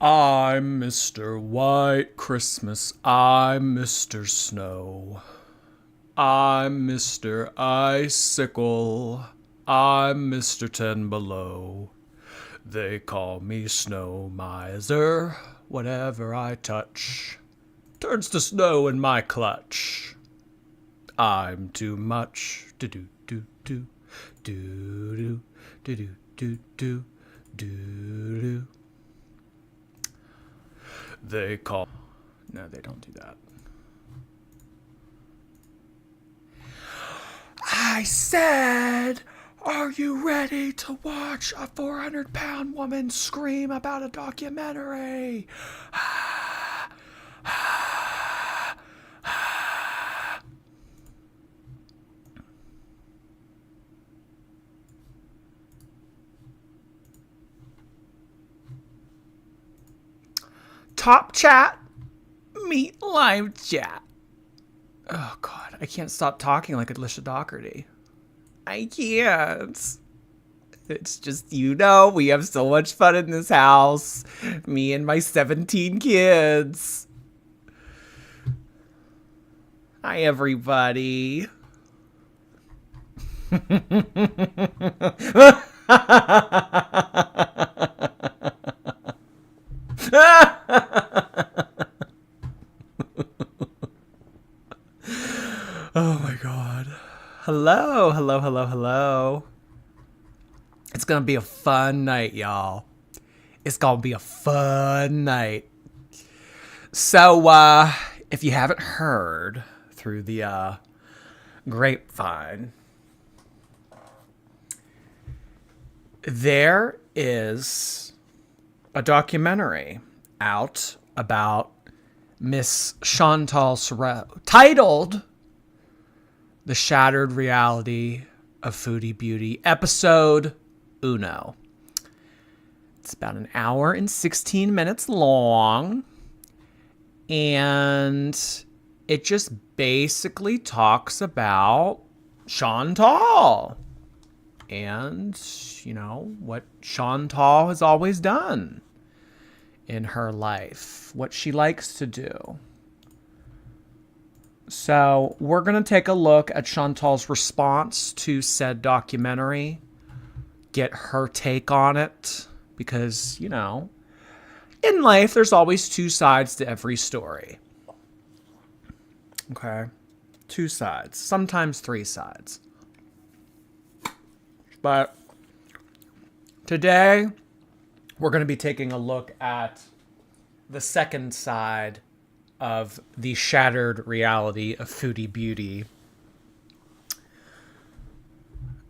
I'm Mr. White Christmas, I'm Mr. Snow. I'm Mr. Icicle, I'm Mr. Ten Below. They call me Snow Miser, whatever I touch turns to snow in my clutch. I'm too much. Do-do-do-do, do-do, do-do-do-do, do-do. They call... No, they don't do that. I said, are you ready to watch a 400-pound woman scream about a documentary? Top chat, meet live chat. Oh, God, I can't stop talking like Alicia Doherty. I can't. It's just, we have so much fun in this house. Me and my 17 kids. Hi, everybody. Oh my God. Hello, hello, hello, hello. It's gonna be a fun night, y'all. It's gonna be a fun night. So, if you haven't heard through the grapevine, there is a documentary out about Miss Chantal Sorrell titled The Shattered Reality of Foodie Beauty, episode uno. It's about an hour and 16 minutes long, and it just basically talks about Chantal and, what Chantal has always done in her life, what she likes to do. So we're going to take a look at Chantal's response to said documentary, get her take on it, because, in life, there's always two sides to every story. Okay? Two sides, sometimes three sides. But today, we're going to be taking a look at the second side of the shattered reality of Foodie Beauty.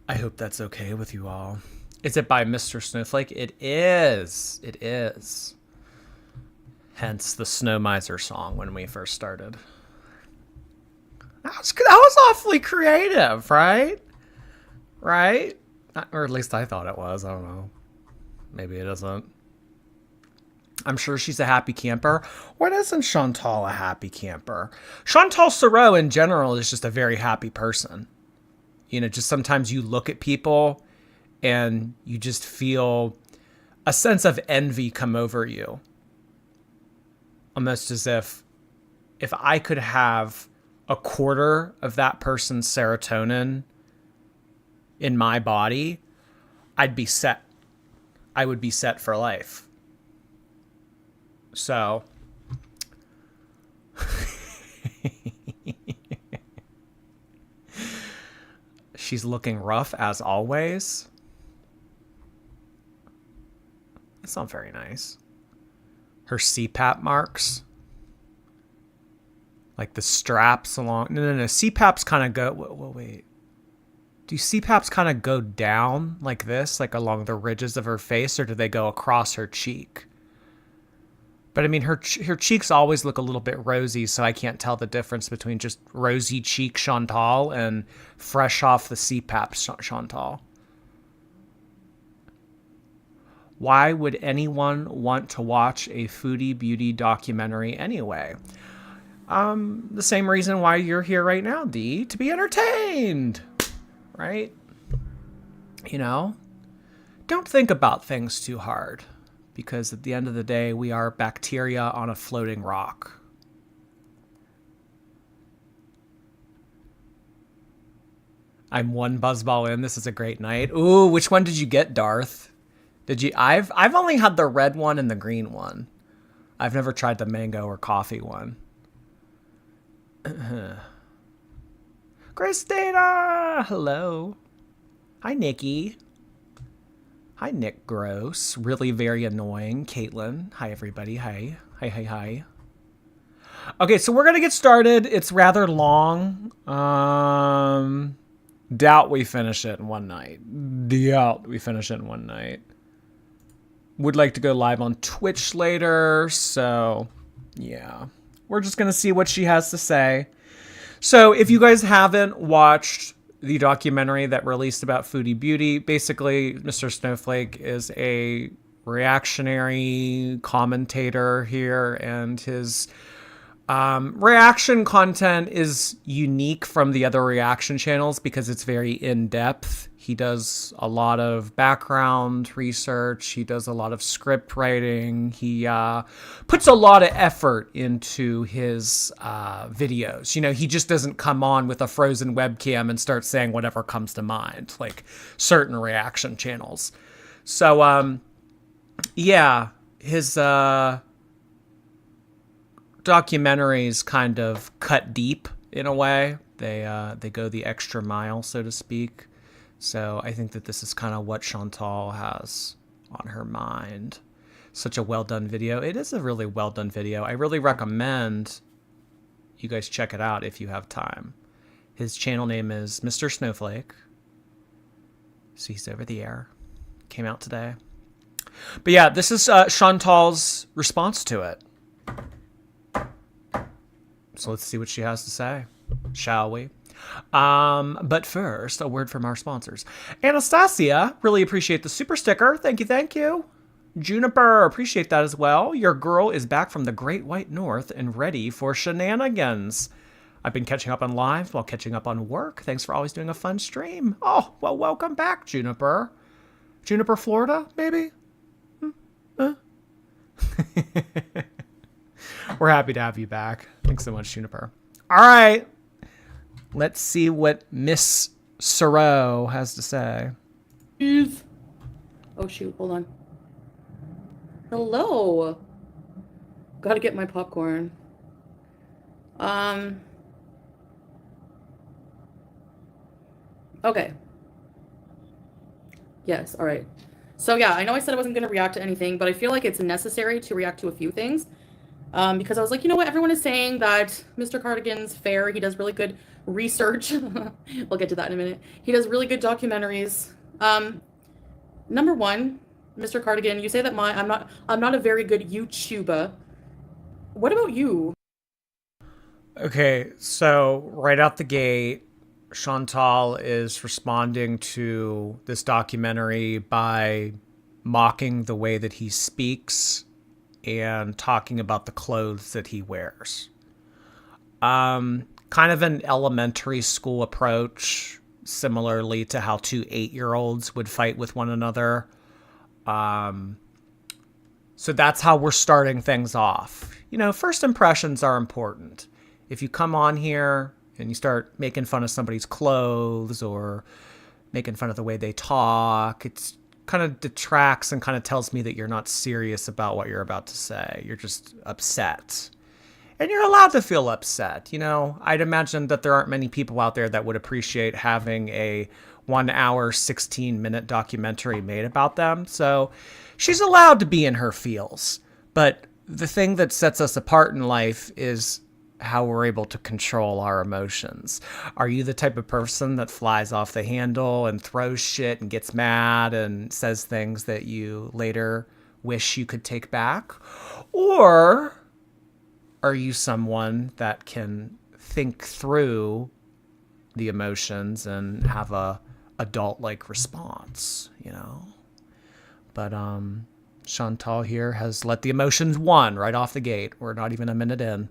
I hope that's okay with you all. Is it by Mr. Snowflake? It is. It is. Hence the Snow Miser song when we first started. That was awfully creative, right? Right? Or at least I thought it was. I don't know. Maybe it isn't. I'm sure she's a happy camper. Why isn't Chantal a happy camper? Chantal Sorrell in general is just a very happy person. Just sometimes you look at people and you just feel a sense of envy come over you. Almost as if I could have a quarter of that person's serotonin in my body, I'd be set. I would be set for life. So, she's looking rough as always. That's not very nice. Her CPAP marks. Like the straps along. No. CPAPs kind of go. Wait. Do CPAPs kind of go down like this, like along the ridges of her face, or do they go across her cheek? But I mean, her cheeks always look a little bit rosy, so I can't tell the difference between just rosy cheek Chantal and fresh off the CPAP Chantal. Why would anyone want to watch a Foodie Beauty documentary anyway? The same reason why you're here right now, Dee, to be entertained, right? don't think about things too hard, because at the end of the day, we are bacteria on a floating rock. I'm one buzzball in. This is a great night. Ooh, which one did you get, Darth? Did you? I've only had the red one and the green one. I've never tried the mango or coffee one. Christina! Hello. Hi, Nikki. Hi, Nick Gross. Really very annoying. Caitlin. Hi, everybody. Hi. Hi, hi, hi. Okay, so we're going to get started. It's rather long. Doubt we finish it in one night. Doubt we finish it in one night. Would like to go live on Twitch later, so yeah. We're just going to see what she has to say. So if you guys haven't watched the documentary that released about Foodie Beauty, basically Mr. Snowflake is a reactionary commentator here, and his reaction content is unique from the other reaction channels because it's very in-depth. He does a lot of background research. He does a lot of script writing. He puts a lot of effort into his videos. You know, he just doesn't come on with a frozen webcam and start saying whatever comes to mind, like certain reaction channels. So, yeah, his documentaries kind of cut deep in a way. They go the extra mile, so to speak. So I think that this is kind of what Chantal has on her mind. Such a well done video. It is a really well done video. I really recommend you guys check it out if you have time. His channel name is Mr. Snowflake. So he's over the air. Came out today. But yeah, this is Chantal's response to it. So let's see what she has to say, shall we? But first, a word from our sponsors. Anastasia, really appreciate the super sticker. Thank you, thank you. Juniper, appreciate that as well. Your girl is back from the Great White North and ready for shenanigans. I've been catching up on live while catching up on work. Thanks for always doing a fun stream. Oh, well, welcome back, Juniper. Juniper, Florida, maybe? We're happy to have you back. Thanks so much, Juniper. All right. Let's see what Miss Sorrow has to say. Oh, shoot. Hold on. Hello. Gotta get my popcorn. Okay. Yes, all right. So, yeah, I know I said I wasn't going to react to anything, but I feel like it's necessary to react to a few things. Because I was like, you know what? Everyone is saying that Mr. Cardigan's fair. He does really good research. We'll get to that in a minute. He does really good documentaries. Number one, Mr. Cardigan, you say that I'm not a very good YouTuber. What about you? Okay, so right out the gate, Chantal is responding to this documentary by mocking the way that he speaks and talking about the clothes that he wears. Kind of an elementary school approach, similarly to how two 8-year-olds would fight with one another. So that's how we're starting things off. You know, first impressions are important. If you come on here and you start making fun of somebody's clothes or making fun of the way they talk, it's kind of detracts and kind of tells me that you're not serious about what you're about to say. You're just upset. And you're allowed to feel upset. You know, I'd imagine that there aren't many people out there that would appreciate having a 1 hour, 16-minute documentary made about them. So she's allowed to be in her feels. But the thing that sets us apart in life is how we're able to control our emotions. Are you the type of person that flies off the handle and throws shit and gets mad and says things that you later wish you could take back? Or are you someone that can think through the emotions and have a adult-like response, you know? But Chantal here has let the emotions win right off the gate. We're not even a minute in.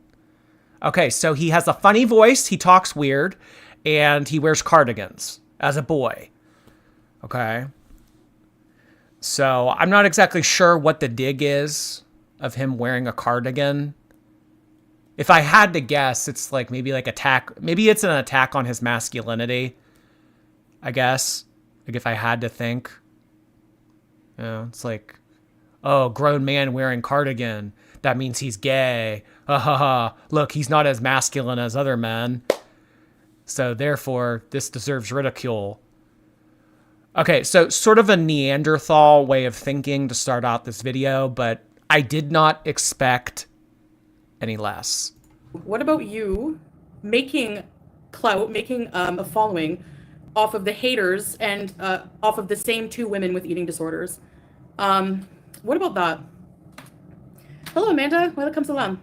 Okay, so he has a funny voice, he talks weird, and he wears cardigans as a boy. Okay. So I'm not exactly sure what the dig is of him wearing a cardigan. If I had to guess, it's like maybe like attack. Maybe it's an attack on his masculinity, I guess. Like if I had to think. It's like, oh, grown man wearing cardigan. That means he's gay. Ha ha ha. Look, he's not as masculine as other men. So therefore, this deserves ridicule. Okay, so sort of a Neanderthal way of thinking to start out this video, but I did not expect any less. What about you making clout, making a following off of the Hayders and off of the same two women with eating disorders? What about that? Hello, Amanda. Welcome salam.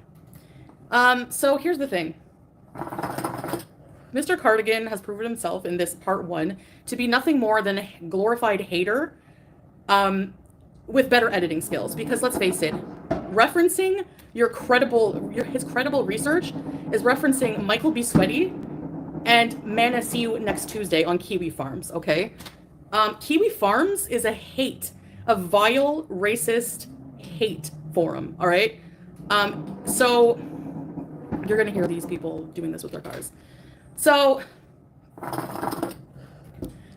So here's the thing. Mr. Cardigan has proven himself in this part 1 to be nothing more than a glorified hater with better editing skills. Because let's face it, referencing his credible research is referencing Michael B. Sweaty and Mana See You Next Tuesday on Kiwi Farms, okay? Kiwi Farms is a vile, racist hate forum, all right? So you're gonna hear these people doing this with their cars. So,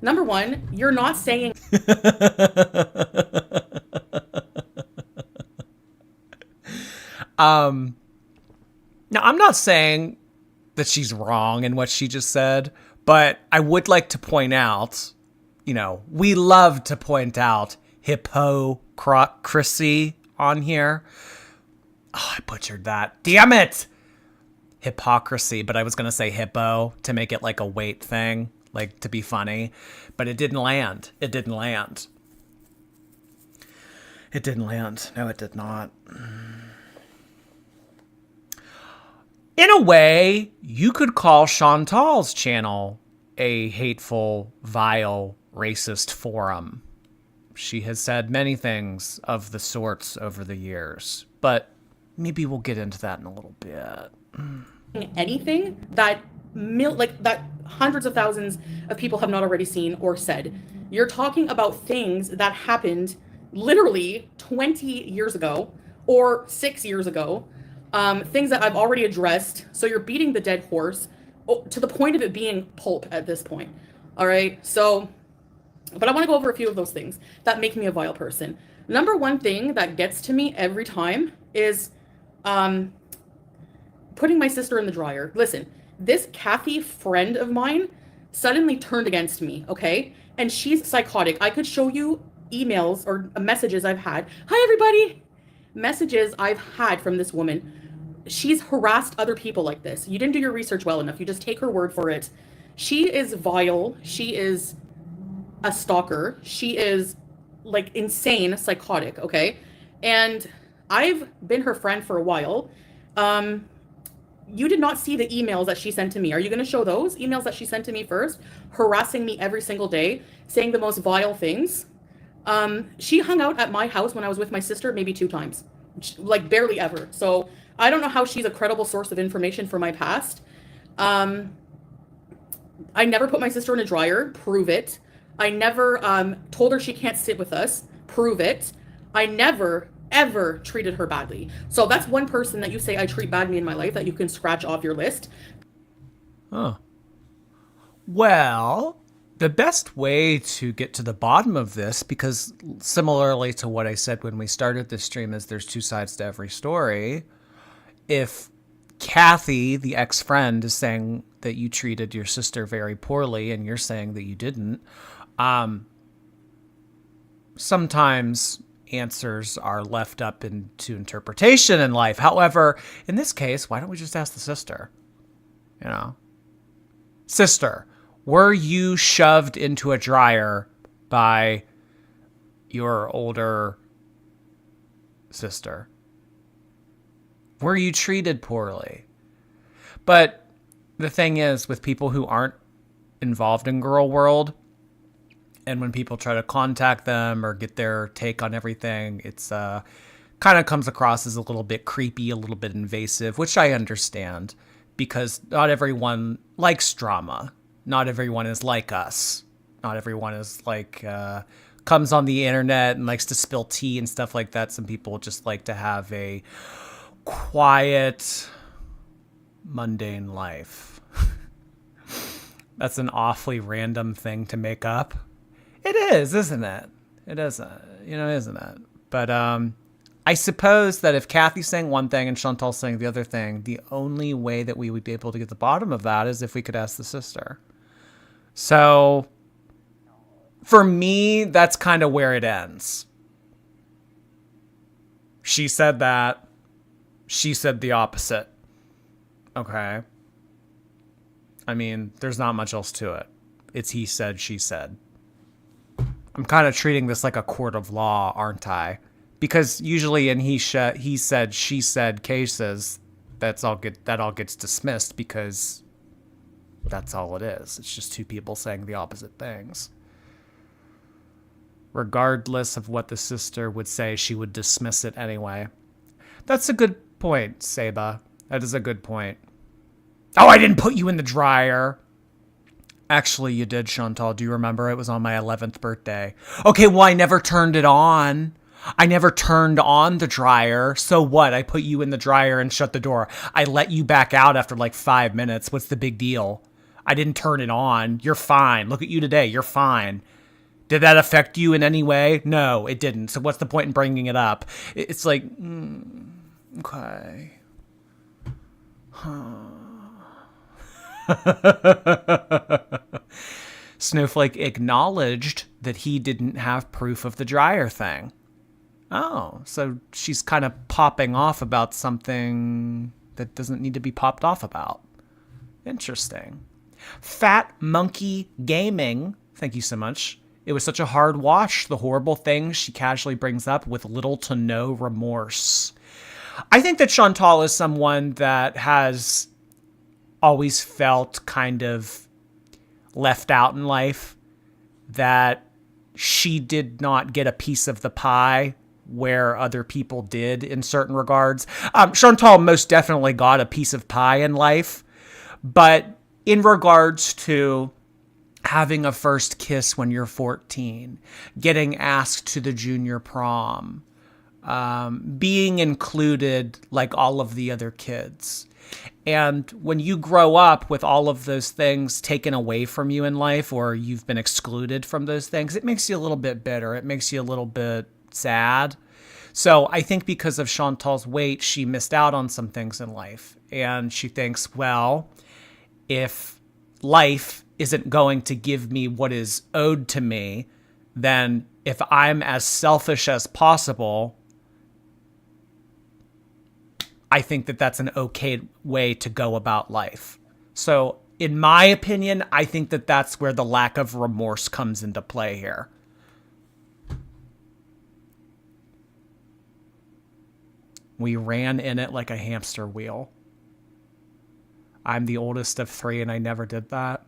number one, you're not saying... Now, I'm not saying that she's wrong in what she just said, but I would like to point out, we love to point out hypocrisy on here. Oh, I butchered that. Damn it! Hypocrisy, but I was going to say hippo to make it like a weight thing, like to be funny, but it didn't land. It didn't land. It didn't land. No, it did not. In a way, you could call Chantal's channel a hateful, vile, racist forum. She has said many things of the sorts over the years, but maybe we'll get into that in a little bit. Anything that that hundreds of thousands of people have not already seen or said. You're talking about things that happened literally 20 years ago or 6 years ago. Things that I've already addressed. So you're beating the dead horse to the point of it being pulp at this point. All right. So, but I want to go over a few of those things that make me a vile person. Number one thing that gets to me every time is putting my sister in the dryer. Listen, this Kathy friend of mine suddenly turned against me. Okay. And she's psychotic. I could show you emails or messages I've had. Hi, everybody. Messages I've had from this woman. She's harassed other people like this. You didn't do your research well enough. You just take her word for it. She is vile. She is a stalker. She is like insane, psychotic, okay? And I've been her friend for a while. You did not see the emails that she sent to me. Are you going to show those emails that she sent to me first? Harassing me every single day, saying the most vile things. She hung out at my house when I was with my sister maybe 2 times, like barely ever. So I don't know how she's a credible source of information for my past. I never put my sister in a dryer. Prove it. I never told her she can't sit with us. Prove it. I never, ever treated her badly. So that's one person that you say I treat badly in my life that you can scratch off your list. Oh. Well, the best way to get to the bottom of this, because similarly to what I said when we started this stream, is there's 2 sides to every story. If Kathy, the ex-friend, is saying that you treated your sister very poorly and you're saying that you didn't, sometimes answers are left up to interpretation in life. However, in this case, why don't we just ask the sister? Sister, were you shoved into a dryer by your older sister? Were you treated poorly? But the thing is, with people who aren't involved in girl world, and when people try to contact them or get their take on everything, it's kind of comes across as a little bit creepy, a little bit invasive, which I understand, because not everyone likes drama. Not everyone is like us. Not everyone is like comes on the internet and likes to spill tea and stuff like that. Some people just like to have a quiet, mundane life. That's an awfully random thing to make up. It is, isn't it? It isn't, isn't it? But I suppose that if Kathy's saying one thing and Chantal's saying the other thing, the only way that we would be able to get the bottom of that is if we could ask the sister. So for me, that's kind of where it ends. She said that. She said the opposite. Okay. I mean, there's not much else to it. It's he said, she said. I'm kind of treating this like a court of law, aren't I? Because usually in he said, she said cases, that all gets dismissed because that's all it is. It's just two people saying the opposite things. Regardless of what the sister would say, she would dismiss it anyway. That's a good point, Seba. That is a good point. Oh, I didn't put you in the dryer. Actually, you did, Chantal. Do you remember? It was on my 11th birthday. Okay, well, I never turned it on. I never turned on the dryer. So what? I put you in the dryer and shut the door. I let you back out after like 5 minutes. What's the big deal? I didn't turn it on. You're fine. Look at you today. You're fine. Did that affect you in any way? No, it didn't. So what's the point in bringing it up? It's like, okay. Huh. Snowflake acknowledged that he didn't have proof of the dryer thing. Oh, so she's kind of popping off about something that doesn't need to be popped off about. Interesting. Fat Monkey Gaming, thank you so much. It was such a hard watch, the horrible things she casually brings up with little to no remorse. I think that Chantal is someone that has always felt kind of left out in life, that she did not get a piece of the pie where other people did in certain regards. Chantal most definitely got a piece of pie in life, but in regards to having a first kiss when you're 14, getting asked to the junior prom, being included like all of the other kids. And when you grow up with all of those things taken away from you in life, or you've been excluded from those things, it makes you a little bit bitter. It makes you a little bit sad. So I think because of Chantal's weight, she missed out on some things in life. And she thinks, well, if life isn't going to give me what is owed to me, then if I'm as selfish as possible, I think that that's an okay way to go about life. So in my opinion, I think that that's where the lack of remorse comes into play here. We ran in it like a hamster wheel. I'm the oldest of 3 and I never did that.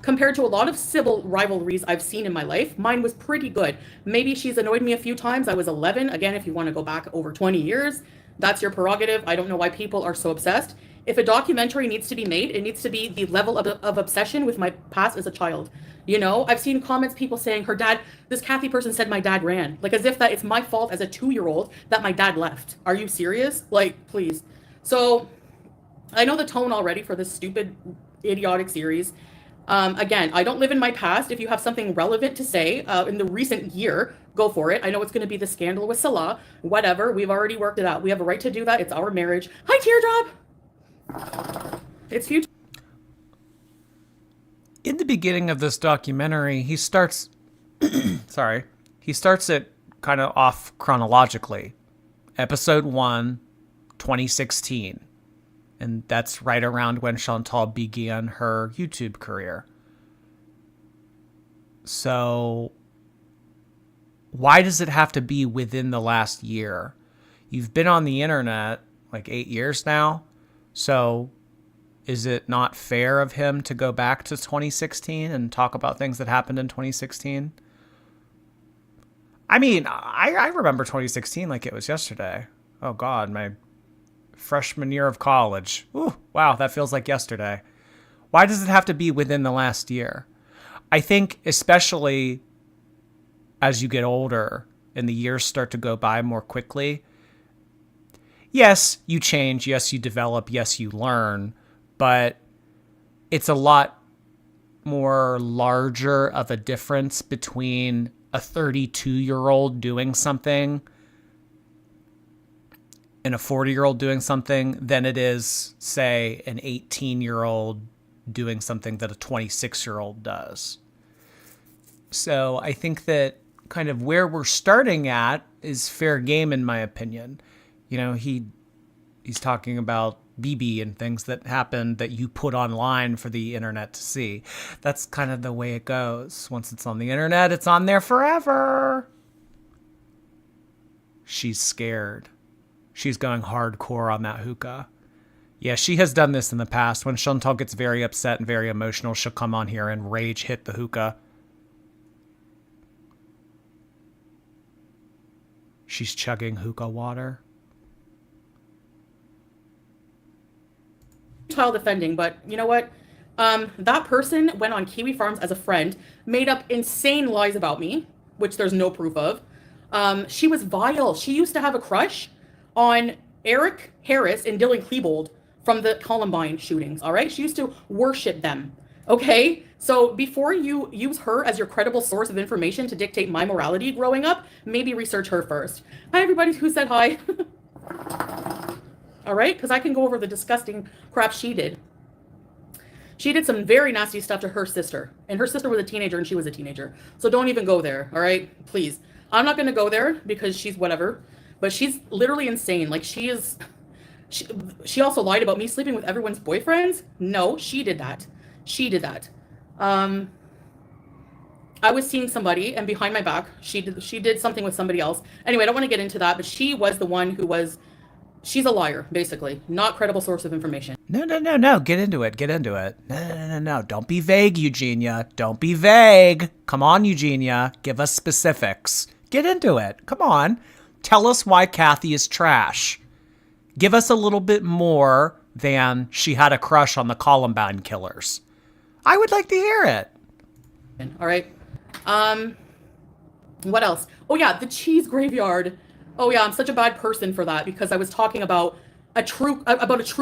Compared to a lot of civil rivalries I've seen in my life, mine was pretty good. Maybe she's annoyed me a few times. I was 11. Again, if you want to go back over 20 years, that's your prerogative. I don't know why people are so obsessed. If a documentary needs to be made, it needs to be the level of obsession with my past as a child. You know, I've seen comments, people saying her dad, this Kathy person said my dad ran. Like as if that it's my fault as a 2-year-old that my dad left. Are you serious? Like, please. So I know the tone already for this stupid, idiotic series. Again, I don't live in my past. If you have something relevant to say in the recent year, go for it. I know it's going to be the scandal with Salah. Whatever. We've already worked it out. We have a right to do that. It's our marriage. Hi, Teardrop. It's future. In the beginning of this documentary, he starts it kind of off chronologically. Episode 1, 2016. And that's right around when Chantal began her YouTube career. So why does it have to be within the last year? You've been on the internet like 8 years now. So is it not fair of him to go back to 2016 and talk about things that happened in 2016? I mean, I remember 2016 like it was yesterday. Oh, God, my freshman year of college. Ooh, wow, that feels like yesterday. Why does it have to be within the last year? I think especially as you get older and the years start to go by more quickly, yes, you change, yes, you develop, yes, you learn, but it's a lot more larger of a difference between a 32-year-old doing something and a 40-year-old doing something than it is, say, an 18-year-old doing something that a 26-year-old does. So I think that kind of where we're starting at is fair game, in my opinion. You know, he's talking about BB and things that happened that you put online for the internet to see. That's kind of the way it goes. Once it's on the internet, it's on there forever. She's scared. She's going hardcore on that hookah. Yeah, she has done this in the past. When Chantal gets very upset and very emotional, she'll come on here and rage hit the hookah. She's chugging hookah water. Child defending, but you know what? That person went on Kiwi Farms as a friend, made up insane lies about me, which there's no proof of. She was vile. She used to have a crush on Eric Harris and Dylan Klebold from the Columbine shootings, all right? She used to worship them, okay? So before you use her as your credible source of information to dictate my morality growing up, maybe research her first. Hi, everybody who said hi. All right? Because I can go over the disgusting crap she did. She did some very nasty stuff to her sister. And her sister was a teenager and she was a teenager. So don't even go there, all right? Please. I'm not going to go there because she's whatever. But she's literally insane. Like, she is... She also lied about me sleeping with everyone's boyfriends. No, she did that. She did that. I was seeing somebody, and behind my back, she did something with somebody else. Anyway, I don't want to get into that, but she was the one who was... She's a liar, basically. Not credible source of information. No. Get into it. No. Don't be vague, Eugenia. Don't be vague. Come on, Eugenia. Give us specifics. Get into it. Come on. Tell us why Kathy is trash. Give us a little bit more than she had a crush on the Columbine killers. I would like to hear it. All right. What else? Oh, yeah, the cheese graveyard. Oh, yeah, I'm such a bad person for that because I was talking about a true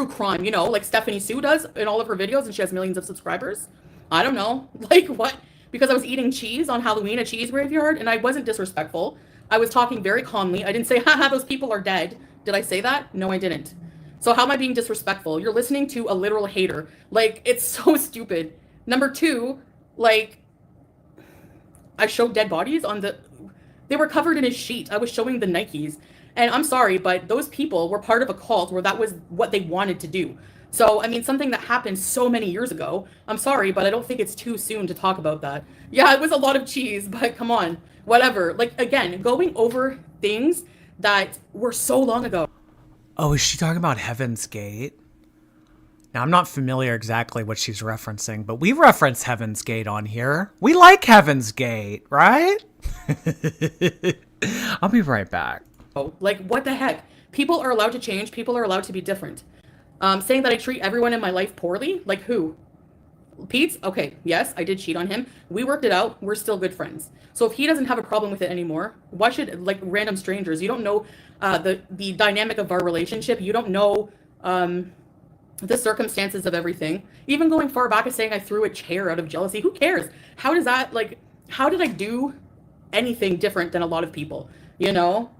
crime, you know, like Stephanie Sue does in all of her videos, and she has millions of subscribers. I don't know. Like, what? Because I was eating cheese on Halloween, a cheese graveyard, and I wasn't disrespectful. I was talking very calmly. I didn't say, haha, those people are dead. Did I say that? No, I didn't. So how am I being disrespectful? You're listening to a literal hater. Like, it's so stupid. Number two, like, I showed dead bodies on the... They were covered in a sheet. I was showing the Nikes. And I'm sorry, but those people were part of a cult where that was what they wanted to do. So, I mean, something that happened so many years ago. I'm sorry, but I don't think it's too soon to talk about that. Yeah, it was a lot of cheese, but come on. Whatever. Like, again, going over things that were so long ago. Oh, is she talking about Heaven's Gate? Now, I'm not familiar exactly what she's referencing, but we reference Heaven's Gate on here. We like Heaven's Gate, right? I'll be right back. Like, what the heck? People are allowed to change. People are allowed to be different. Saying that I treat everyone in my life poorly? Like who? Pete's? Okay, yes, I did cheat on him. We worked it out. We're still good friends. So if he doesn't have a problem with it anymore, why should, like, random strangers? You don't know the dynamic of our relationship. You don't know the circumstances of everything. Even going far back as saying I threw a chair out of jealousy. Who cares? How does that, like, how did I do anything different than a lot of people? You know?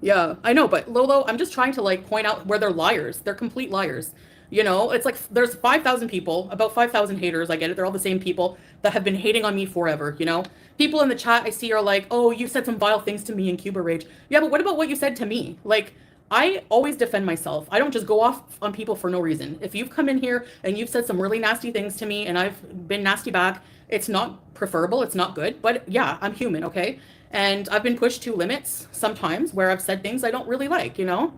Yeah, I know, but Lolo, I'm just trying to, like, point out where they're liars. They're complete liars. You know, it's like there's 5,000 people, about 5,000 haters. I get it. They're all the same people that have been hating on me forever, you know? People in the chat I see are like, oh, you said some vile things to me in Cuba Rage. Yeah, but what about what you said to me? Like, I always defend myself. I don't just go off on people for no reason. If you've come in here and you've said some really nasty things to me and I've been nasty back, it's not preferable. It's not good. But yeah, I'm human, okay? And I've been pushed to limits sometimes where I've said things I don't really like, you know?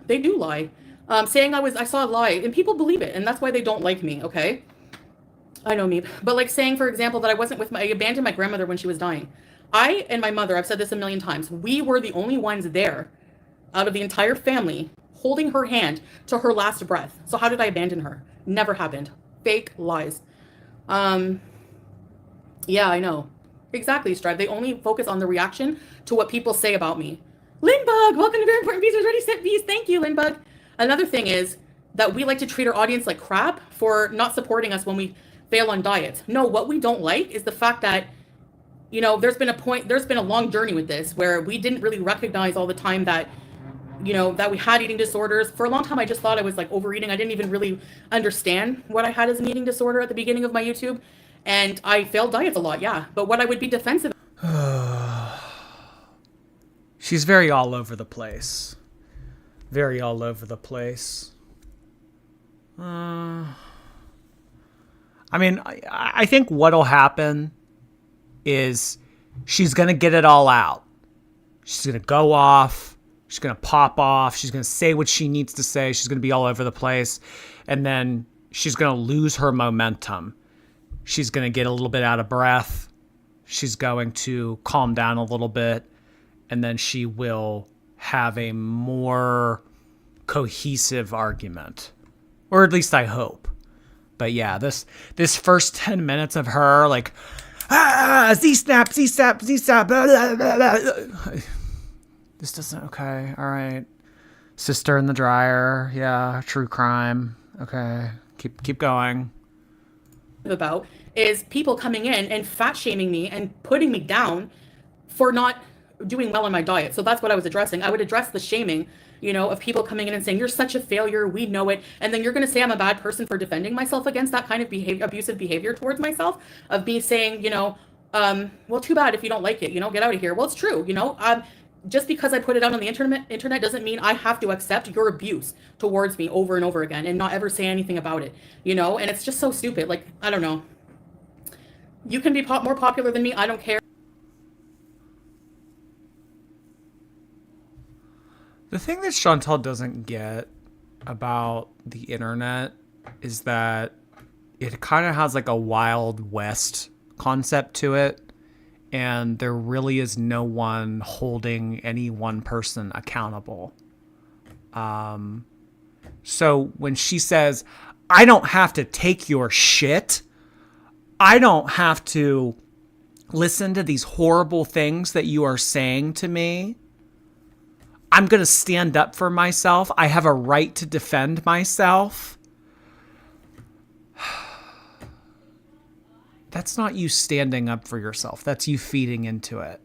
They do lie. Saying I saw a lie, and people believe it, and that's why they don't like me, okay? I know me. But like saying, for example, that I abandoned my grandmother when she was dying. I and my mother, I've said this a million times, we were the only ones there out of the entire family holding her hand to her last breath. So how did I abandon her? Never happened. Fake lies. Yeah, I know. Exactly, Strive. They only focus on the reaction to what people say about me. Lindbug, welcome to Very Important Bees. Already sent bees. Thank you, Lindbug. Another thing is that we like to treat our audience like crap for not supporting us when we fail on diets. No, what we don't like is the fact that, there's been a long journey with this where we didn't really recognize all the time that, that we had eating disorders. For a long time, I just thought I was like overeating. I didn't even really understand what I had as an eating disorder at the beginning of my YouTube. And I failed diets a lot, yeah. But what I would be defensive. She's very all over the place. Very all over the place. I mean, I think what'll happen is she's going to get it all out. She's going to go off. She's going to pop off. She's going to say what she needs to say. She's going to be all over the place. And then she's going to lose her momentum. She's going to get a little bit out of breath. She's going to calm down a little bit. And then she will have a more cohesive argument. Or at least I hope. But yeah, this first 10 minutes of her like, Z-snap, Z-snap, Z-snap, blah, blah, blah, blah. This doesn't, okay, all right. Sister in the dryer, yeah, true crime. Okay, keep going. About is people coming in and fat shaming me and putting me down for not doing well on my diet. So that's what I was addressing. I would address the shaming, of people coming in and saying, you're such a failure, we know it. And then you're going to say I'm a bad person for defending myself against that kind of abusive behavior towards myself, of me saying, well, too bad if you don't like it, get out of here. Well, it's true, just because I put it out on the internet doesn't mean I have to accept your abuse towards me over and over again and not ever say anything about it, and it's just so stupid. Like, I don't know. You can be more popular than me. I don't care. The thing that Chantal doesn't get about the internet is that it kind of has like a Wild West concept to it. And there really is no one holding any one person accountable. So when she says, I don't have to take your shit, I don't have to listen to these horrible things that you are saying to me, I'm going to stand up for myself. I have a right to defend myself. That's not you standing up for yourself. That's you feeding into it.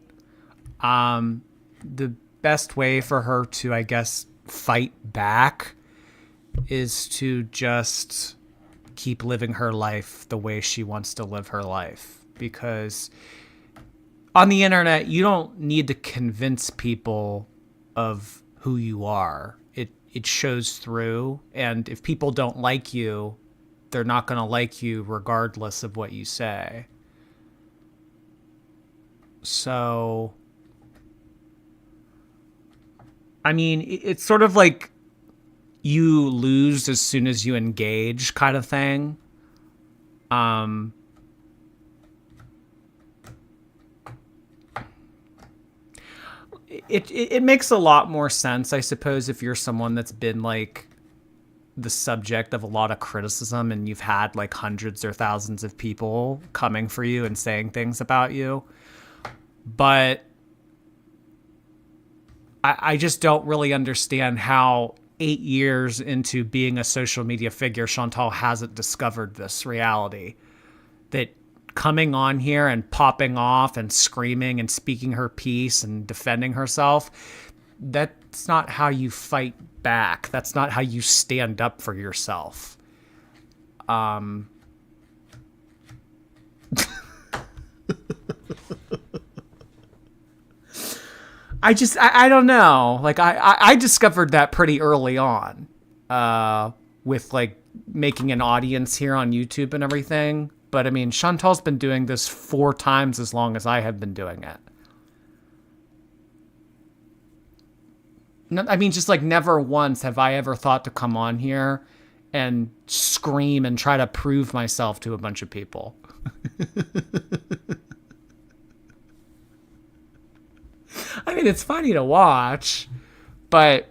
The best way for her to, I guess, fight back is to just keep living her life the way she wants to live her life. Because on the internet, you don't need to convince people of who you are. It shows through. And if people don't like you, they're not going to like you regardless of what you say. So, I mean, it's sort of like you lose as soon as you engage kind of thing. It makes a lot more sense, I suppose, if you're someone that's been like the subject of a lot of criticism and you've had like hundreds or thousands of people coming for you and saying things about you. But I just don't really understand how 8 years into being a social media figure, Chantal hasn't discovered this reality that coming on here and popping off and screaming and speaking her piece and defending herself, that's not how you fight back. That's not how you stand up for yourself. I don't know. Like I discovered that pretty early on, with like making an audience here on YouTube and everything. But I mean, Chantal's been doing this 4 times as long as I have been doing it. I mean, just like never once have I ever thought to come on here and scream and try to prove myself to a bunch of people. I mean, it's funny to watch, but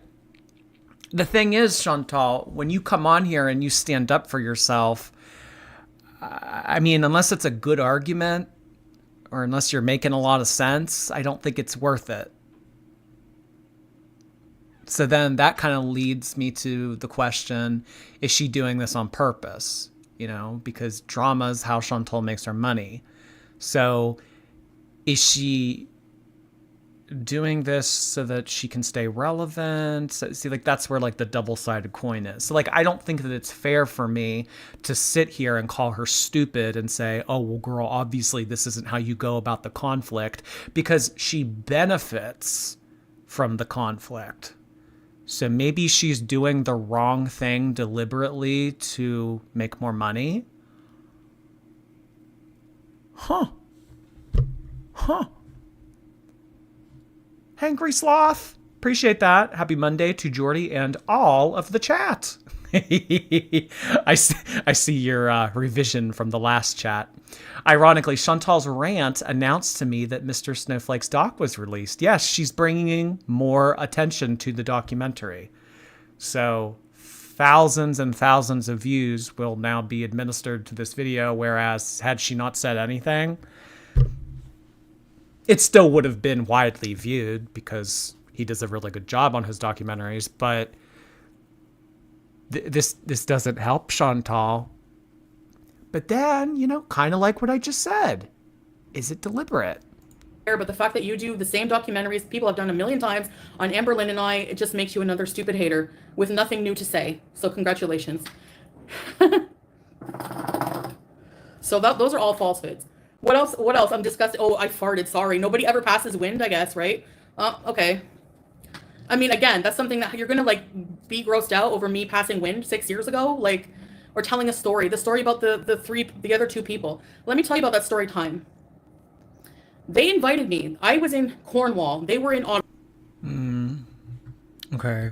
The thing is, Chantal, when you come on here and you stand up for yourself, I mean, unless it's a good argument or unless you're making a lot of sense, I don't think it's worth it. So then that kind of leads me to the question, is she doing this on purpose? You know, because drama is how Chantal makes her money. So is she doing this so that she can stay relevant? So, see, like, that's where like the double-sided coin is. So like, I don't think that it's fair for me to sit here and call her stupid and say, oh, well, girl, obviously this isn't how you go about the conflict, because she benefits from the conflict. So maybe she's doing the wrong thing deliberately to make more money. Huh. Hangry Sloth. Appreciate that. Happy Monday to Jordy and all of the chat. I see your revision from the last chat. Ironically, Chantal's rant announced to me that Mr. Snowflake's doc was released. Yes, she's bringing more attention to the documentary. So thousands and thousands of views will now be administered to this video, whereas had she not said anything, it still would have been widely viewed because he does a really good job on his documentaries. But this doesn't help Chantal. But then, you know, kind of like what I just said. Is it deliberate? But the fact that you do the same documentaries people have done a million times on Amber Lynn and I, it just makes you another stupid hater with nothing new to say. So congratulations. So those are all falsehoods. What else? I'm disgusted. Oh, I farted. Sorry. Nobody ever passes wind, I guess, right? Okay. I mean, again, that's something that you're going to, like, be grossed out over me passing wind 6 years ago, like, or telling a story. The story about the other two people. Let me tell you about that story time. They invited me. I was in Cornwall. They were in Ottawa. Okay.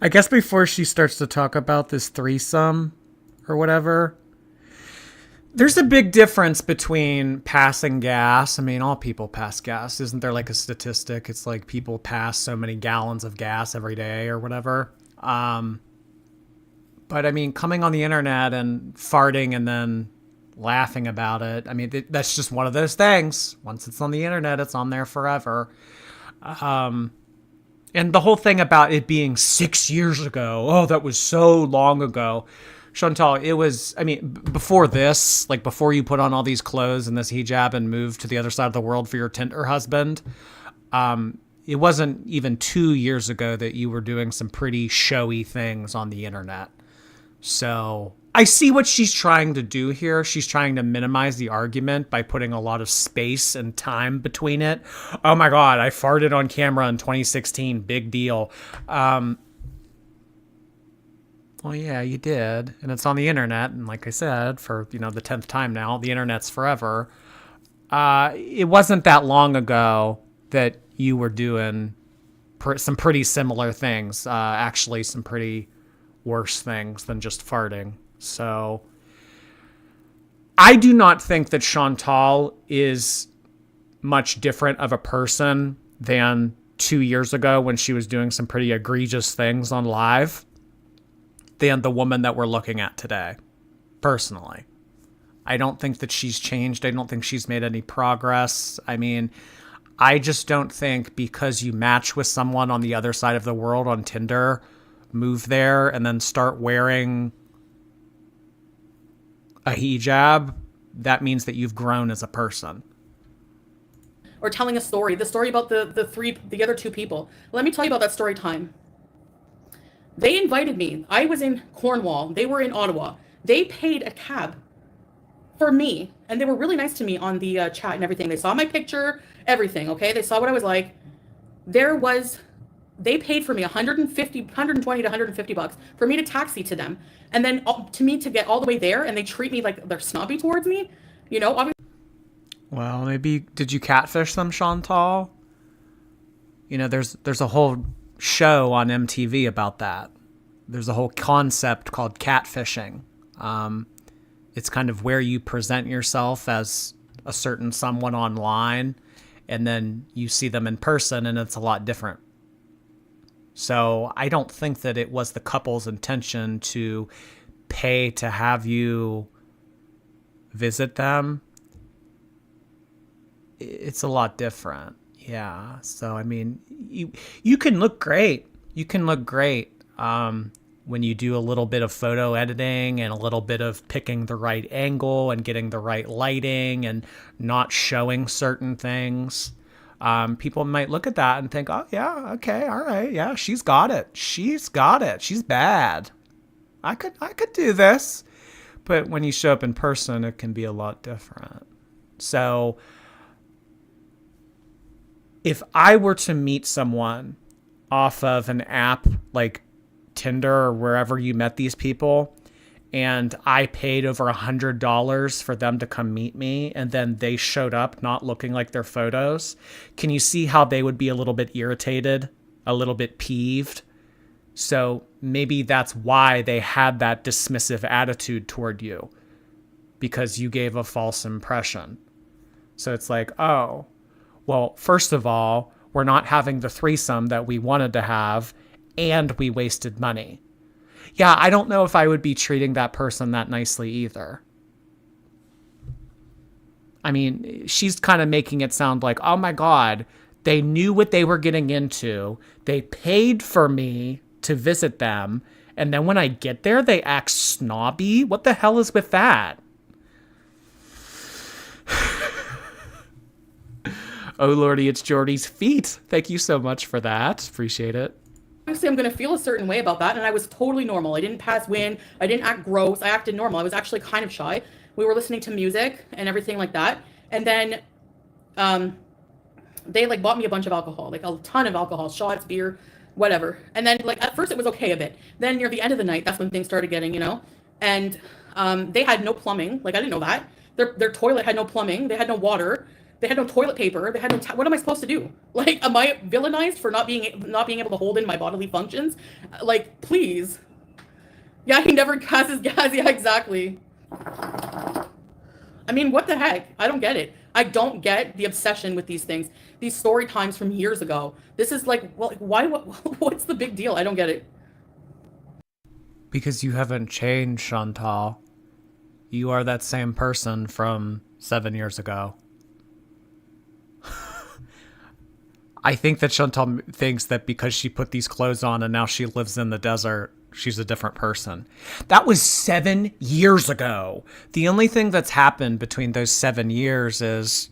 I guess before she starts to talk about this threesome or whatever, there's a big difference between passing gas. I mean, all people pass gas. Isn't there like a statistic? It's like people pass so many gallons of gas every day or whatever. But I mean, coming on the internet and farting and then laughing about it, I mean, that's just one of those things. Once it's on the internet, it's on there forever. And the whole thing about it being 6 years ago, oh, that was so long ago. Chantal, it was, I mean, before this, like before you put on all these clothes and this hijab and moved to the other side of the world for your Tinder husband, it wasn't even 2 years ago that you were doing some pretty showy things on the internet. So I see what she's trying to do here. She's trying to minimize the argument by putting a lot of space and time between it. Oh my God, I farted on camera in 2016. Big deal. Well, yeah, you did. And it's on the internet. And like I said, for, you know, the 10th time now, the internet's forever. It wasn't that long ago that you were doing some pretty similar things. Actually, some pretty worse things than just farting. So I do not think that Chantal is much different of a person than 2 years ago when she was doing some pretty egregious things on live than the woman that we're looking at today, personally. I don't think that she's changed. I don't think she's made any progress. I mean, I just don't think because you match with someone on the other side of the world on Tinder, move there, and then start wearing a hijab, that means that you've grown as a person. Or telling a story. The story about the other two people. Let me tell you about that story time. They invited me. I was in Cornwall. They were in Ottawa. They paid a cab for me. And they were really nice to me on the chat and everything. They saw my picture, everything, okay? They saw what I was like. They paid for me $120 to $150 for me to taxi to them. And then to me to get all the way there, and they treat me like they're snobby towards me. You know, obviously. Well, maybe, did you catfish them, Chantal? You know, there's a whole show on MTV about that. There's a whole concept called catfishing. It's kind of where you present yourself as a certain someone online, and then you see them in person, and it's a lot different. So I don't think that it was the couple's intention to pay to have you visit them. It's a lot different. Yeah. So I mean, you can look great. You can look great when you do a little bit of photo editing and a little bit of picking the right angle and getting the right lighting and not showing certain things. People might look at that and think, oh yeah, okay, all right, yeah, she's got it. She's got it. She's bad. I could do this. But when you show up in person, it can be a lot different. So if I were to meet someone off of an app like Tinder or wherever you met these people, and I paid over $100 for them to come meet me, and then they showed up not looking like their photos, can you see how they would be a little bit irritated, a little bit peeved? So maybe that's why they had that dismissive attitude toward you, because you gave a false impression. So it's like, oh, well, first of all, we're not having the threesome that we wanted to have, and we wasted money. Yeah, I don't know if I would be treating that person that nicely either. I mean, she's kind of making it sound like, oh my God, they knew what they were getting into. They paid for me to visit them. And then when I get there, they act snobby. What the hell is with that? Oh, Lordy, it's Jordy's feet. Thank you so much for that. Appreciate it. Obviously, I'm going to feel a certain way about that. And I was totally normal. I didn't pass wind. I didn't act gross. I acted normal. I was actually kind of shy. We were listening to music and everything like that. And then they like bought me a bunch of alcohol, like a ton of alcohol, shots, beer, whatever. And then like at first it was okay a bit. Then near the end of the night, that's when things started getting, and they had no plumbing. Like I didn't know that. Their toilet had no plumbing. They had no water. They had no toilet paper. They had no. What am I supposed to do? Like, am I villainized for not being able to hold in my bodily functions? Like, please. Yeah, he never passes gas. Yeah, exactly. I mean, what the heck? I don't get it. I don't get the obsession with these things. These story times from years ago. This is like, well, why? What's the big deal? I don't get it. Because you haven't changed, Chantal. You are that same person from 7 years ago. I think that Chantal thinks that because she put these clothes on and now she lives in the desert, she's a different person. That was 7 years ago. The only thing that's happened between those 7 years is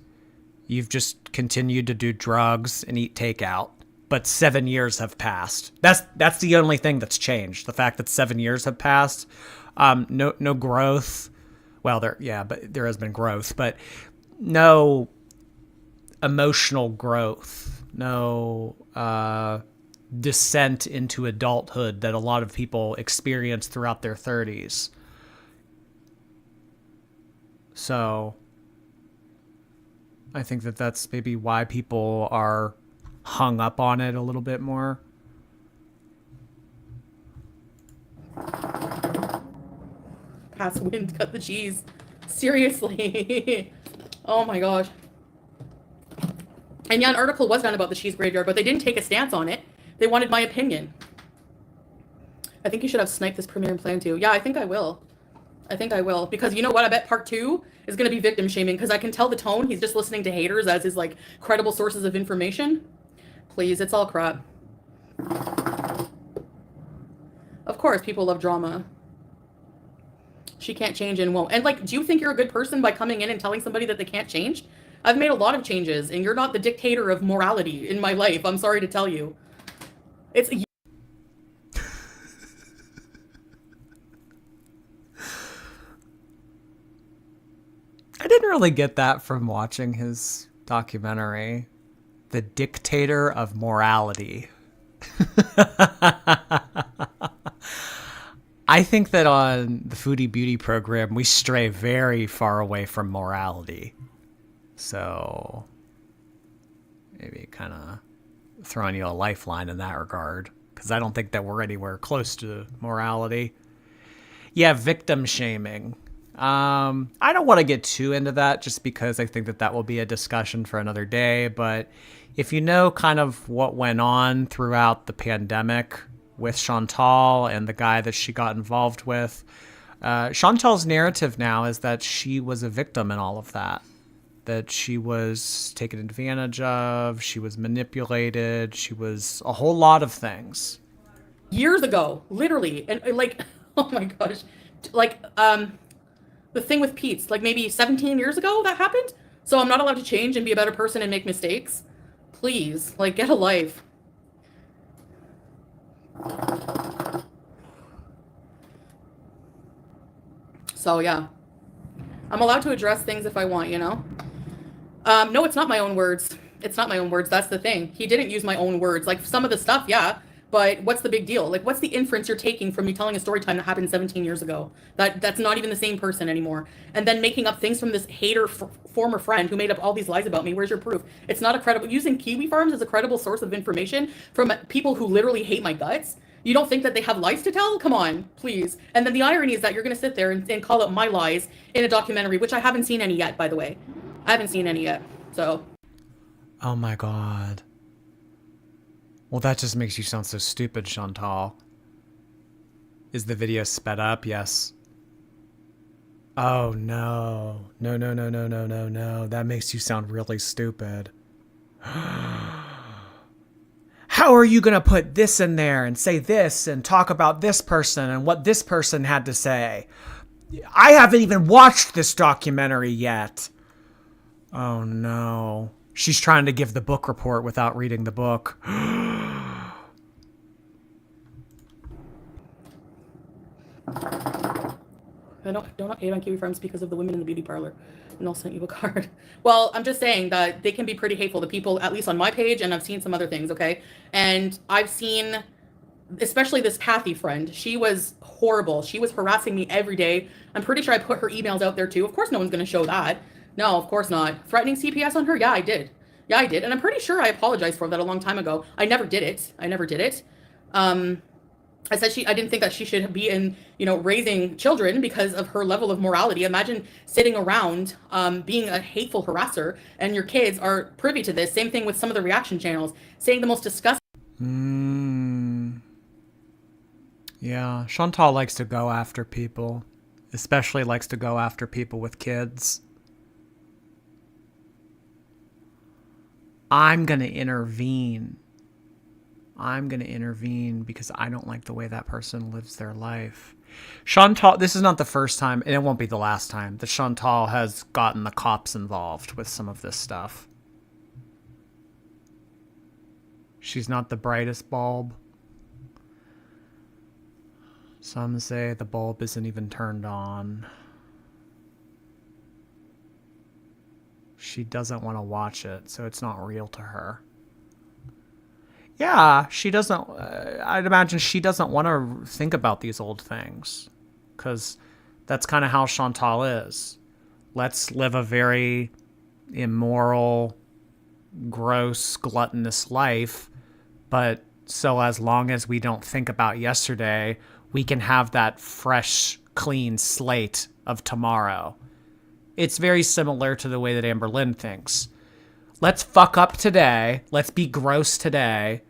you've just continued to do drugs and eat takeout. But 7 years have passed. That's the only thing that's changed. The fact that 7 years have passed. No growth. Well, but there has been growth, but no emotional growth. No descent into adulthood that a lot of people experience throughout their 30s. So I think that that's maybe why people are hung up on it a little bit more. Pass wind, cut the cheese. Seriously. Oh my gosh. And yeah, an article was done about the cheese graveyard, but they didn't take a stance on it. They wanted my opinion. I think you should have sniped this premiere and plan to. Yeah, I think I will. Because you know what? I bet part 2 is going to be victim shaming, because I can tell the tone. He's just listening to haters as his like credible sources of information. Please, it's all crap. Of course, people love drama. She can't change and won't. And like, do you think you're a good person by coming in and telling somebody that they can't change? I've made a lot of changes, and you're not the dictator of morality in my life. I'm sorry to tell you. It's... I didn't really get that from watching his documentary. The dictator of morality. I think that on the Foodie Beauty program, we stray very far away from morality. So maybe kind of throwing you a lifeline in that regard, because I don't think that we're anywhere close to morality. Yeah, victim shaming. I don't want to get too into that just because I think that that will be a discussion for another day. But if you know kind of what went on throughout the pandemic with Chantal and the guy that she got involved with, Chantal's narrative now is that she was a victim in all of that. That she was taken advantage of, she was manipulated, she was a whole lot of things. Years ago, literally, and like, oh my gosh, like the thing with Pete's, like maybe 17 years ago that happened. So I'm not allowed to change and be a better person and make mistakes. Please, like, get a life. So yeah, I'm allowed to address things if I want, you know? No, it's not my own words. It's not my own words. That's the thing. He didn't use my own words. Like some of the stuff, yeah. But what's the big deal? Like, what's the inference you're taking from me telling a story time that happened 17 years ago? That's not even the same person anymore. And then making up things from this hater former friend who made up all these lies about me. Where's your proof? It's not a credible. Using Kiwi Farms as a credible source of information from people who literally hate my guts. You don't think that they have lies to tell? Come on, please. And then the irony is that you're going to sit there and call out my lies in a documentary, which I haven't seen any yet, by the way. I haven't seen any yet. So. Oh my god. Well, that just makes you sound so stupid, Chantal. Is the video sped up? Yes. Oh no. No, no, no, no, no, no, no. That makes you sound really stupid. How are you going to put this in there and say this and talk about this person and what this person had to say? I haven't even watched this documentary yet. Oh no. She's trying to give the book report without reading the book. I don't hate on Kiwi Farms because of the women in the beauty parlor. And I'll send you a card. Well, I'm just saying that they can be pretty hateful to people, at least on my page, and I've seen some other things, okay? And I've seen, especially this Kathy friend, she was horrible. She was harassing me every day. I'm pretty sure I put her emails out there too. Of course no one's going to show that. No, of course not. Threatening CPS on her? Yeah, I did. Yeah, I did. And I'm pretty sure I apologized for that a long time ago. I never did it. I said I didn't think that she should be in, raising children because of her level of morality. Imagine sitting around being a hateful harasser and your kids are privy to this. Same thing with some of the reaction channels, saying the most disgusting. Yeah, Chantal likes to go after people, especially likes to go after people with kids. I'm going to intervene. I'm going to intervene because I don't like the way that person lives their life. Chantal, this is not the first time, and it won't be the last time, that Chantal has gotten the cops involved with some of this stuff. She's not the brightest bulb. Some say the bulb isn't even turned on. She doesn't want to watch it, so it's not real to her. Yeah, she doesn't, I'd imagine she doesn't want to think about these old things, because that's kind of how Chantal is. Let's live a very immoral, gross, gluttonous life, but so as long as we don't think about yesterday, we can have that fresh, clean slate of tomorrow. It's very similar to the way that Amber Lynn thinks. Let's fuck up today. Let's be gross today.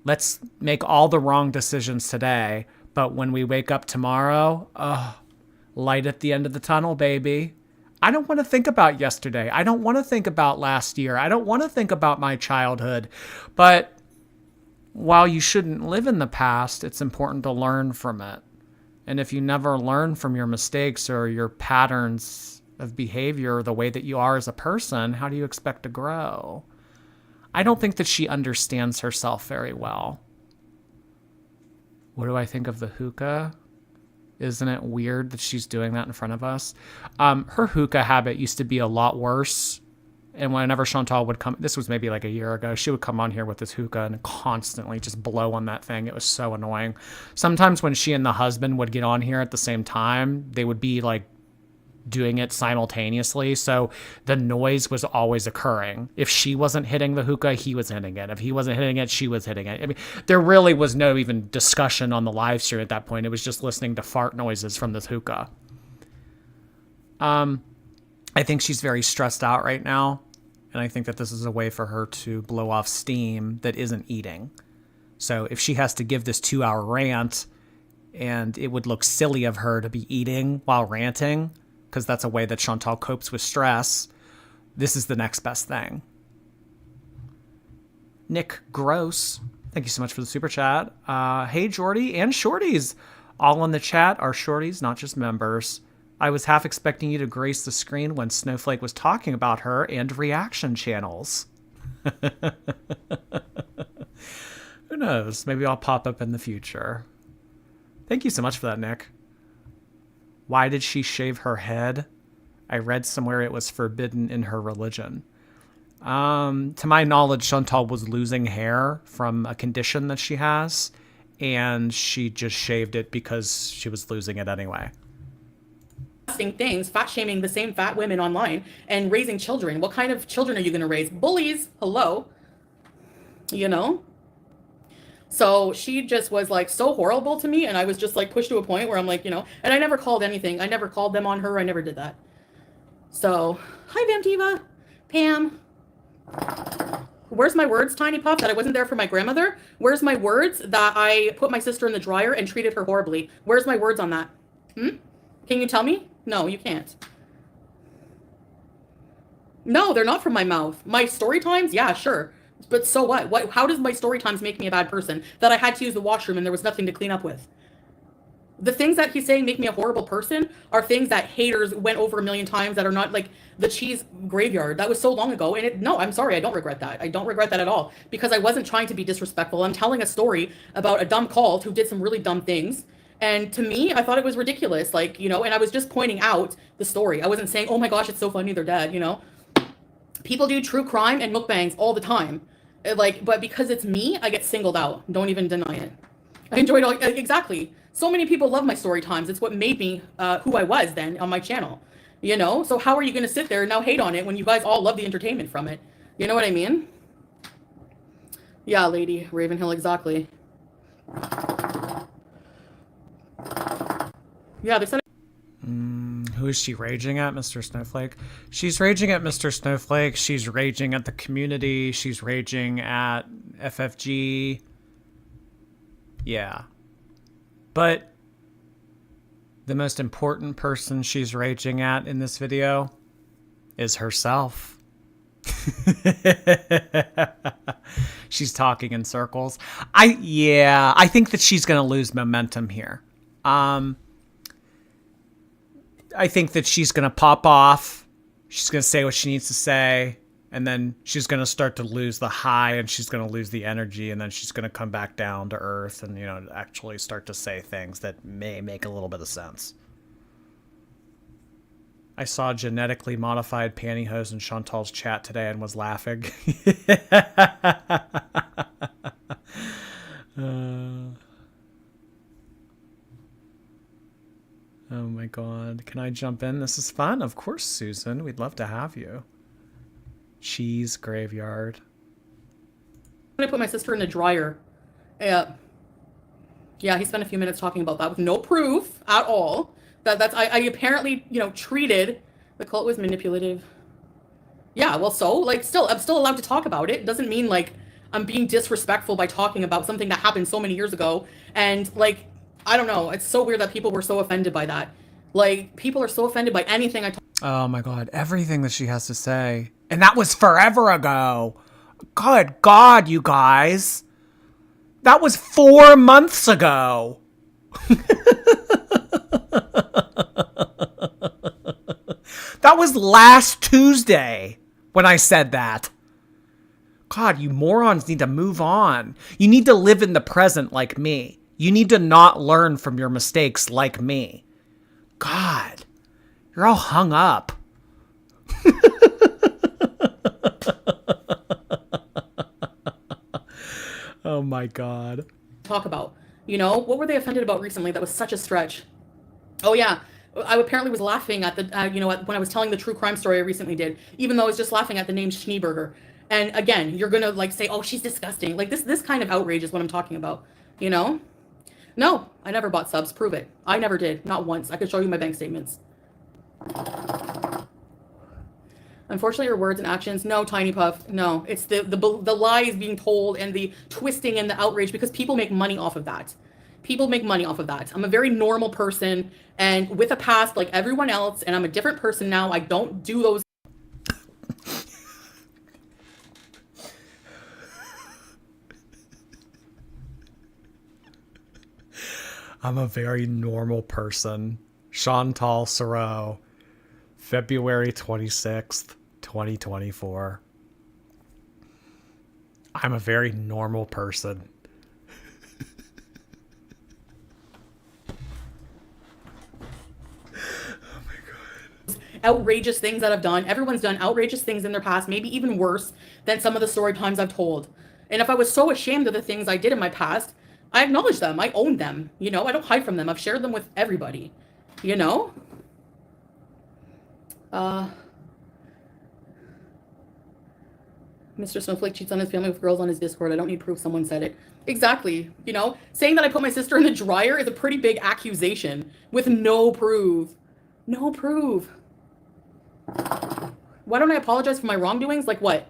Let's make all the wrong decisions today. But when we wake up tomorrow, light at the end of the tunnel, baby. I don't want to think about yesterday. I don't want to think about last year. I don't want to think about my childhood. But while you shouldn't live in the past, it's important to learn from it. And if you never learn from your mistakes or your patterns of behavior, the way that you are as a person, how do you expect to grow? I don't think that she understands herself very well. What do I think of the hookah? Isn't it weird that she's doing that in front of us? Her hookah habit used to be a lot worse. And whenever Chantal would come, this was maybe like a year ago, she would come on here with this hookah and constantly just blow on that thing. It was so annoying. Sometimes when she and the husband would get on here at the same time, they would be like doing it simultaneously, so the noise was always occurring. If she wasn't hitting the hookah, he was hitting it. If he wasn't hitting it, she was hitting it. I mean, there really was no even discussion on the live stream at that point. It was just listening to fart noises from this hookah. I think she's very stressed out right now, and I think that this is a way for her to blow off steam that isn't eating. So if she has to give this 2-hour rant, and it would look silly of her to be eating while ranting, because that's a way that Chantal copes with stress, this is the next best thing. Nick Gross, thank you so much for the super chat. Hey, Jordy and Shorties. All in the chat are Shorties, not just members. I was half expecting you to grace the screen when Snowflake was talking about her and reaction channels. Who knows? Maybe I'll pop up in the future. Thank you so much for that, Nick. Why did she shave her head? I read somewhere it was forbidden in her religion. To my knowledge, Chantal was losing hair from a condition that she has, and she just shaved it because she was losing it anyway. Things, fat shaming the same fat women online, and raising children. What kind of children are you going to raise? Bullies. Hello. You know? So she just was like so horrible to me, and I was just like pushed to a point where I'm like, you know, and I never called anything. I never called them on her. I never did that. So, hi, Vamtiva. Pam. Where's my words, Tiny Puff, that I wasn't there for my grandmother? Where's my words that I put my sister in the dryer and treated her horribly? Where's my words on that? Can you tell me? No, you can't. No, they're not from my mouth. My story times? Yeah, sure. But so what? How does my story times make me a bad person? That I had to use the washroom and there was nothing to clean up with. The things that he's saying make me a horrible person are things that haters went over a million times that are not like the cheese graveyard. That was so long ago. And no, I'm sorry. I don't regret that. I don't regret that at all, because I wasn't trying to be disrespectful. I'm telling a story about a dumb cult who did some really dumb things. And to me, I thought it was ridiculous. Like, you know, and I was just pointing out the story. I wasn't saying, oh my gosh, it's so funny they're dead, you know. People do true crime and mukbangs all the time. Like, but because it's me, I get singled out. Don't even deny it. I enjoyed all, exactly. So many people love my story times. It's what made me who I was then on my channel, you know? So how are you going to sit there and now hate on it when you guys all love the entertainment from it? You know what I mean? Yeah, Lady Ravenhill, exactly. Yeah, they said. Who is she raging at, Mr. Snowflake? She's raging at Mr. Snowflake. She's raging at the community. She's raging at FFG. Yeah. But the most important person she's raging at in this video is herself. She's talking in circles. I think that she's going to lose momentum here. I think that she's going to pop off. She's going to say what she needs to say. And then she's going to start to lose the high, and she's going to lose the energy. And then she's going to come back down to earth and, you know, actually start to say things that may make a little bit of sense. I saw genetically modified pantyhose in Chantal's chat today and was laughing. Oh my god. Can I jump in? This is fun. Of course, Susan. We'd love to have you. Cheese graveyard. I'm going to put my sister in the dryer. Yeah, he spent a few minutes talking about that with no proof at all. I apparently, you know, treated the cult was manipulative. Yeah, well, so, like, I'm still allowed to talk about it. Doesn't mean, like, I'm being disrespectful by talking about something that happened so many years ago. And, like, I don't know. It's so weird that people were so offended by that. Like, people are so offended by anything I talk. Oh my god, everything that she has to say. And that was forever ago. Good God, you guys. That was 4 months ago. That was last Tuesday when I said that. God, you morons need to move on. You need to live in the present like me. You need to not learn from your mistakes like me. God, you're all hung up. Oh my God. Talk about, you know, what were they offended about recently? That was such a stretch. Oh yeah, I apparently was laughing at the, you know, when I was telling the true crime story I recently did, even though I was just laughing at the name Schneeberger. And again, you're gonna like say, oh, she's disgusting. Like this kind of outrage is what I'm talking about, you know? No, I never bought subs. Prove it. I never did. Not once. I could show you my bank statements. Unfortunately, your words and actions, no, Tiny Puff, no. It's the lies being told and the twisting and the outrage because people make money off of that. People make money off of that. I'm a very normal person and with a past like everyone else, and I'm a different person now. I don't do those. I'm a very normal person. Chantal Sorrow, February 26th, 2024. I'm a very normal person. Outrageous things that I've done. Everyone's done outrageous things in their past, maybe even worse than some of the story times I've told. And if I was so ashamed of the things I did in my past, I acknowledge them. I own them. You know, I don't hide from them. I've shared them with everybody. You know? Mr. Snowflake cheats on his family with girls on his Discord. I don't need proof someone said it. Exactly. You know, saying that I put my sister in the dryer is a pretty big accusation with no proof. No proof. Why don't I apologize for my wrongdoings? Like what?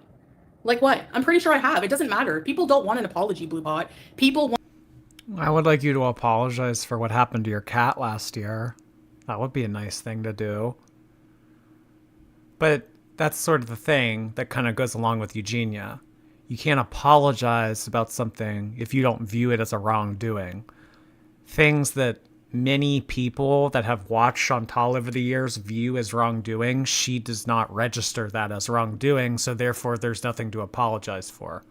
Like what? I'm pretty sure I have. It doesn't matter. People don't want an apology, Bluebot. People want. I would like you to apologize for what happened to your cat last year. That would be a nice thing to do. But that's sort of the thing that kind of goes along with Eugenia. You can't apologize about something if you don't view it as a wrongdoing. Things that many people that have watched Chantal over the years view as wrongdoing, she does not register that as wrongdoing, so therefore there's nothing to apologize for.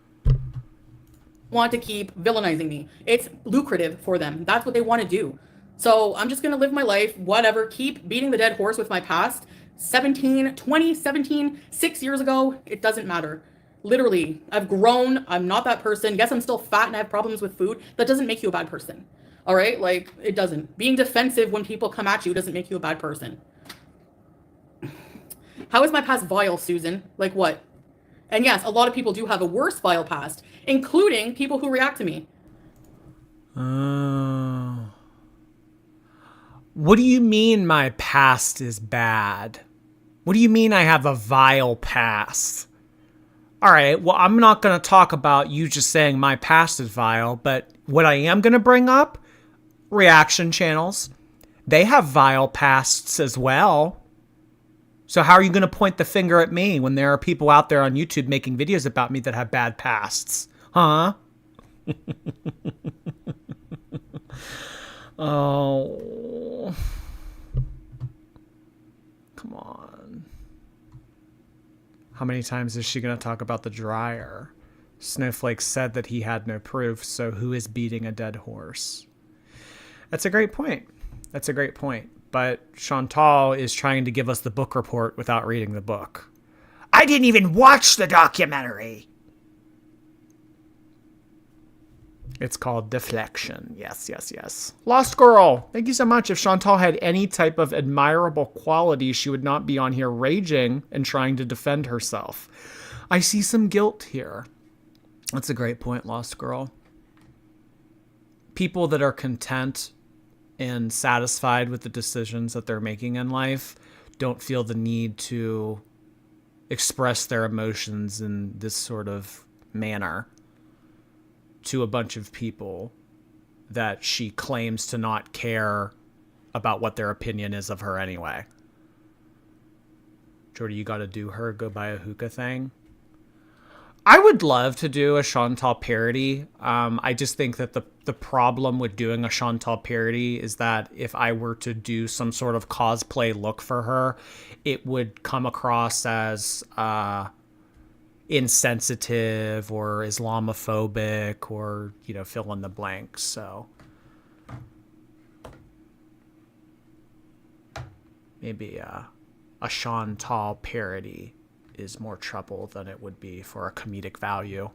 Want to keep villainizing me. It's lucrative for them. That's what they want to do. So I'm just going to live my life, whatever, keep beating the dead horse with my past. 17, 20, 17, 6 years ago, it doesn't matter. Literally, I've grown. I'm not that person. Yes, I'm still fat and I have problems with food. That doesn't make you a bad person. All right? Like, it doesn't. Being defensive when people come at you doesn't make you a bad person. How is my past vile, Susan? Like what? And yes, a lot of people do have a worse vile past, including people who react to me. What do you mean my past is bad? What do you mean I have a vile past? All right, well, I'm not going to talk about you just saying my past is vile, but what I am going to bring up, reaction channels, they have vile pasts as well. So how are you going to point the finger at me when there are people out there on YouTube making videos about me that have bad pasts? Huh? Oh. Come on. How many times is she going to talk about the dryer? Snowflake said that he had no proof, so who is beating a dead horse? That's a great point. That's a great point. But Chantal is trying to give us the book report without reading the book. I didn't even watch the documentary. It's called Deflection. Yes, yes, yes. Lost Girl. Thank you so much. If Chantal had any type of admirable quality, she would not be on here raging and trying to defend herself. I see some guilt here. That's a great point, Lost Girl. People that are content and satisfied with the decisions that they're making in life don't feel the need to express their emotions in this sort of manner to a bunch of people that she claims to not care about what their opinion is of her anyway. Jordy, you gotta do her go buy a hookah thing. I would love to do a Chantal parody. I just think that the problem with doing a Chantal parody is that if I were to do some sort of cosplay look for her, it would come across as insensitive or Islamophobic or, you know, fill in the blanks. So maybe a Chantal parody is more trouble than it would be for a comedic value.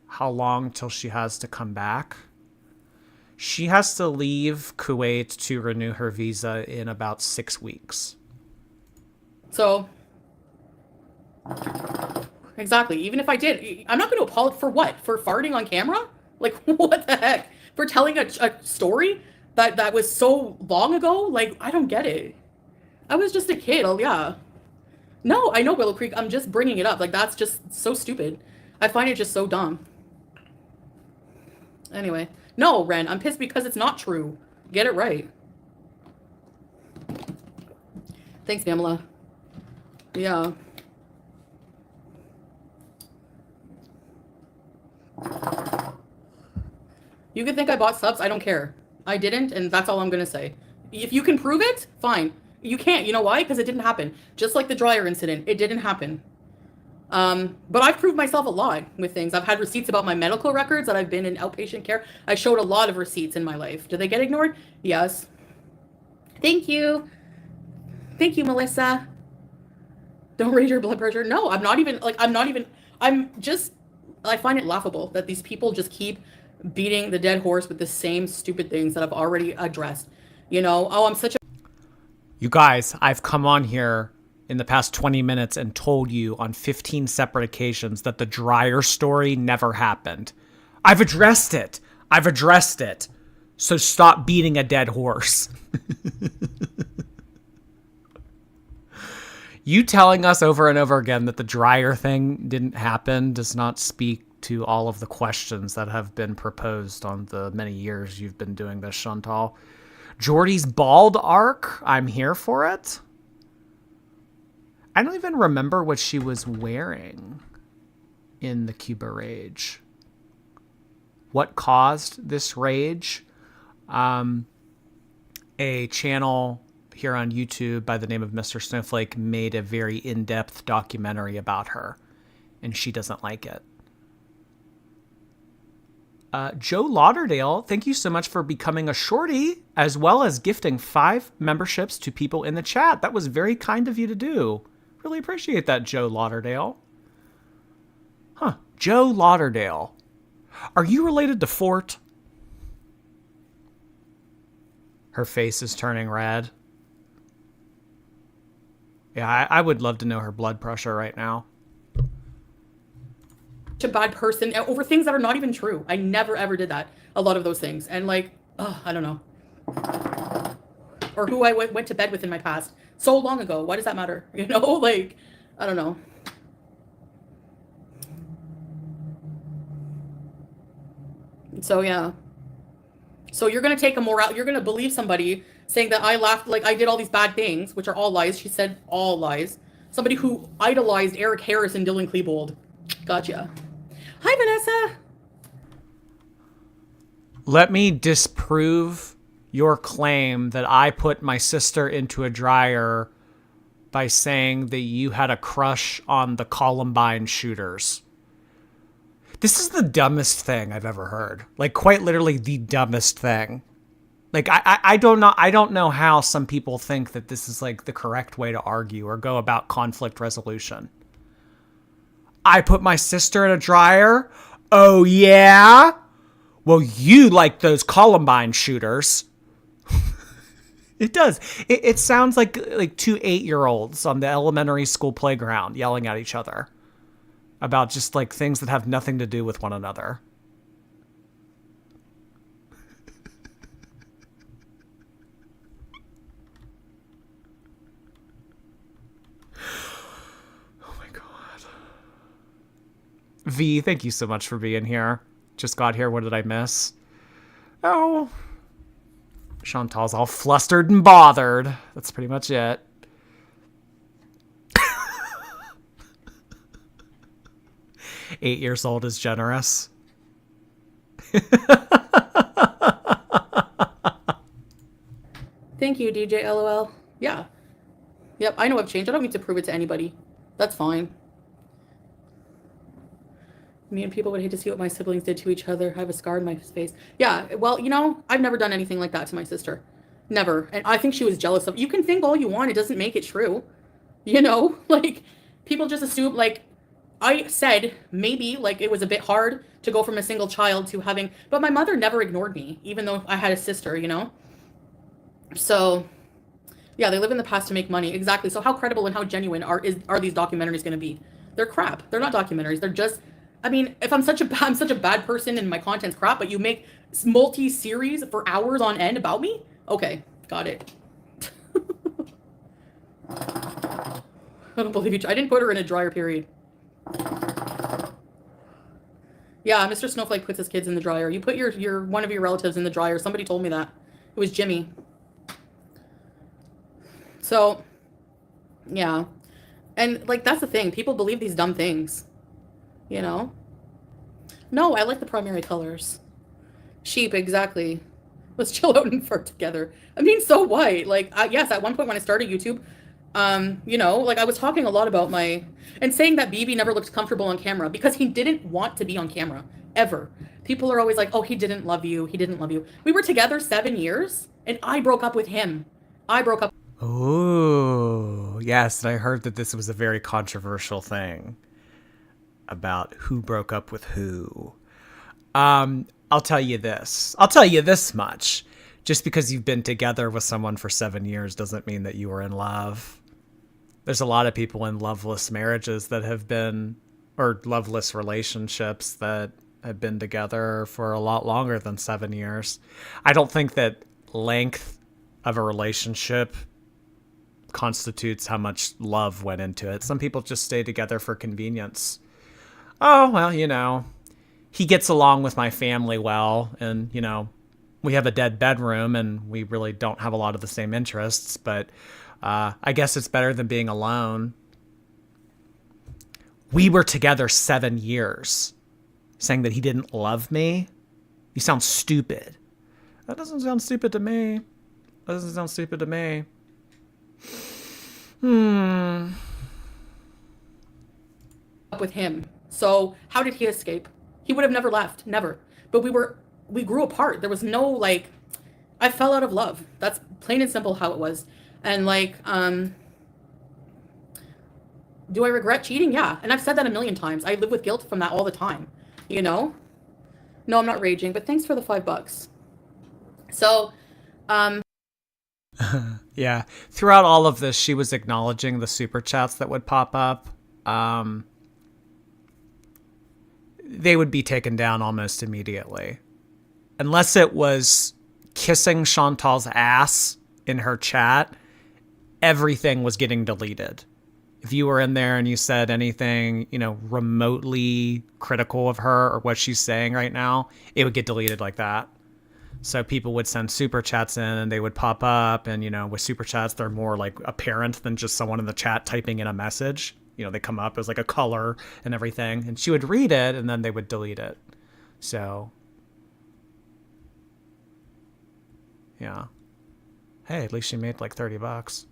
How long till she has to come back? She has to leave Kuwait to renew her visa in about 6 weeks. So, exactly. Even if I did, I'm not going to apologize for what? For farting on camera? Like, what the heck? For telling a story that was so long ago? Like, I don't get it. I was just a kid. Oh, yeah. No, I know Willow Creek. I'm just bringing it up. Like, that's just so stupid. I find it just so dumb. Anyway. No, Ren, I'm pissed because it's not true. Get it right. Thanks, Pamela. Yeah. You can think I bought subs. I don't care. I didn't, and that's all I'm going to say. If you can prove it, fine. You can't. You know why? Because it didn't happen. Just like the dryer incident. It didn't happen. But I've proved myself a lot with things. I've had receipts about my medical records that I've been in outpatient care. I showed a lot of receipts in my life. Do they get ignored? Yes. Thank you. Thank you, Melissa. Don't raise your blood pressure. No, I'm not even, I find it laughable that these people just keep beating the dead horse with the same stupid things that I've already addressed. You know, oh, I'm such a... You guys, I've come on here in the past 20 minutes and told you on 15 separate occasions that the dryer story never happened. I've addressed it. So stop beating a dead horse. You telling us over and over again that the dryer thing didn't happen does not speak to all of the questions that have been proposed on the many years you've been doing this, Chantal. Jordy's bald arc, I'm here for it. I don't even remember what she was wearing in the Cuba rage. What caused this rage? A channel here on YouTube by the name of Mr. Snowflake made a very in-depth documentary about her, and she doesn't like it. Joe Lauderdale, thank you so much for becoming a shorty, as well as gifting 5 memberships to people in the chat. That was very kind of you to do. Really appreciate that, Joe Lauderdale. Huh, Joe Lauderdale. Are you related to Fort? Her face is turning red. Yeah, I would love to know her blood pressure right now. A bad person over things that are not even true. I never ever did that. A lot of those things. And like, I don't know. Or who I went to bed with in my past. So long ago. Why does that matter? You know, like, I don't know. So yeah. So you're going to take a moral, you're going to believe somebody saying that I laughed, like I did all these bad things, which are all lies. She said all lies. Somebody who idolized Eric Harris and Dylan Klebold. Gotcha. Hi, Vanessa. Let me disprove your claim that I put my sister into a dryer by saying that you had a crush on the Columbine shooters. This is the dumbest thing I've ever heard. Like, quite literally the dumbest thing. Like, I don't know how some people think that this is like the correct way to argue or go about conflict resolution. I put my sister in a dryer? Oh, yeah? Well, you like those Columbine shooters. It does. It sounds like 2 8-year-olds on the elementary school playground yelling at each other about just like things that have nothing to do with one another. V, thank you so much for being here. Just got here. What did I miss? Oh. Chantal's all flustered and bothered. That's pretty much it. 8 years old is generous. Thank you, DJ LOL. Yeah. Yep, I know I've changed. I don't need to prove it to anybody. That's fine. Me and people would hate to see what my siblings did to each other. I have a scar in my face. Yeah, well, you know, I've never done anything like that to my sister. Never. And I think she was jealous of... You can think all you want. It doesn't make it true. You know? Like, people just assume, like... I said maybe, like, it was a bit hard to go from a single child to having... But my mother never ignored me, even though I had a sister, you know? So... Yeah, they live in the past to make money. Exactly. So how credible and how genuine are these documentaries going to be? They're crap. They're not documentaries. They're just... I mean, if I'm such a bad person and my content's crap, but you make multi-series for hours on end about me? Okay, got it. I don't believe you. I didn't put her in a dryer, period. Yeah, Mr. Snowflake puts his kids in the dryer. You put your one of your relatives in the dryer. Somebody told me that. It was Jimmy. So, yeah. And like that's the thing. People believe these dumb things, you know? No, I like the primary colors. Sheep, exactly. Let's chill out and fart together. I mean, so what? Like, yes, at one point when I started YouTube, you know, like I was talking a lot about and saying that BB never looked comfortable on camera because he didn't want to be on camera ever. People are always like, oh, he didn't love you. He didn't love you. We were together 7 years and I broke up with him. I broke up. Oh, yes. And I heard that this was a very controversial thing about who broke up with who. I'll tell you this. I'll tell you this much. Just because you've been together with someone for 7 years doesn't mean that you were in love. There's a lot of people in loveless marriages that have been, or loveless relationships that have been together for a lot longer than 7 years. I don't think that length of a relationship constitutes how much love went into it. Some people just stay together for convenience. Oh, well, you know, he gets along with my family well, and, you know, we have a dead bedroom and we really don't have a lot of the same interests, but I guess it's better than being alone. We were together 7 years. Saying that he didn't love me? You sound stupid. That doesn't sound stupid to me. That doesn't sound stupid to me. Up with him. So how did he escape? He would have never left, never. But we grew apart. There was no like, I fell out of love. That's plain and simple how it was. And like, do I regret cheating? Yeah. And I've said that a million times. I live with guilt from that all the time, you know? No, I'm not raging, but thanks for the $5. So, yeah. Throughout all of this, she was acknowledging the super chats that would pop up. They would be taken down almost immediately. Unless it was kissing Chantal's ass in her chat, everything was getting deleted. If you were in there and you said anything, you know, remotely critical of her or what she's saying right now, it would get deleted like that. So people would send super chats in and they would pop up. And, you know, with super chats, they're more like apparent than just someone in the chat typing in a message. You know, they come up as like a color and everything. And she would read it and then they would delete it. So, yeah. Hey, at least she made like $30.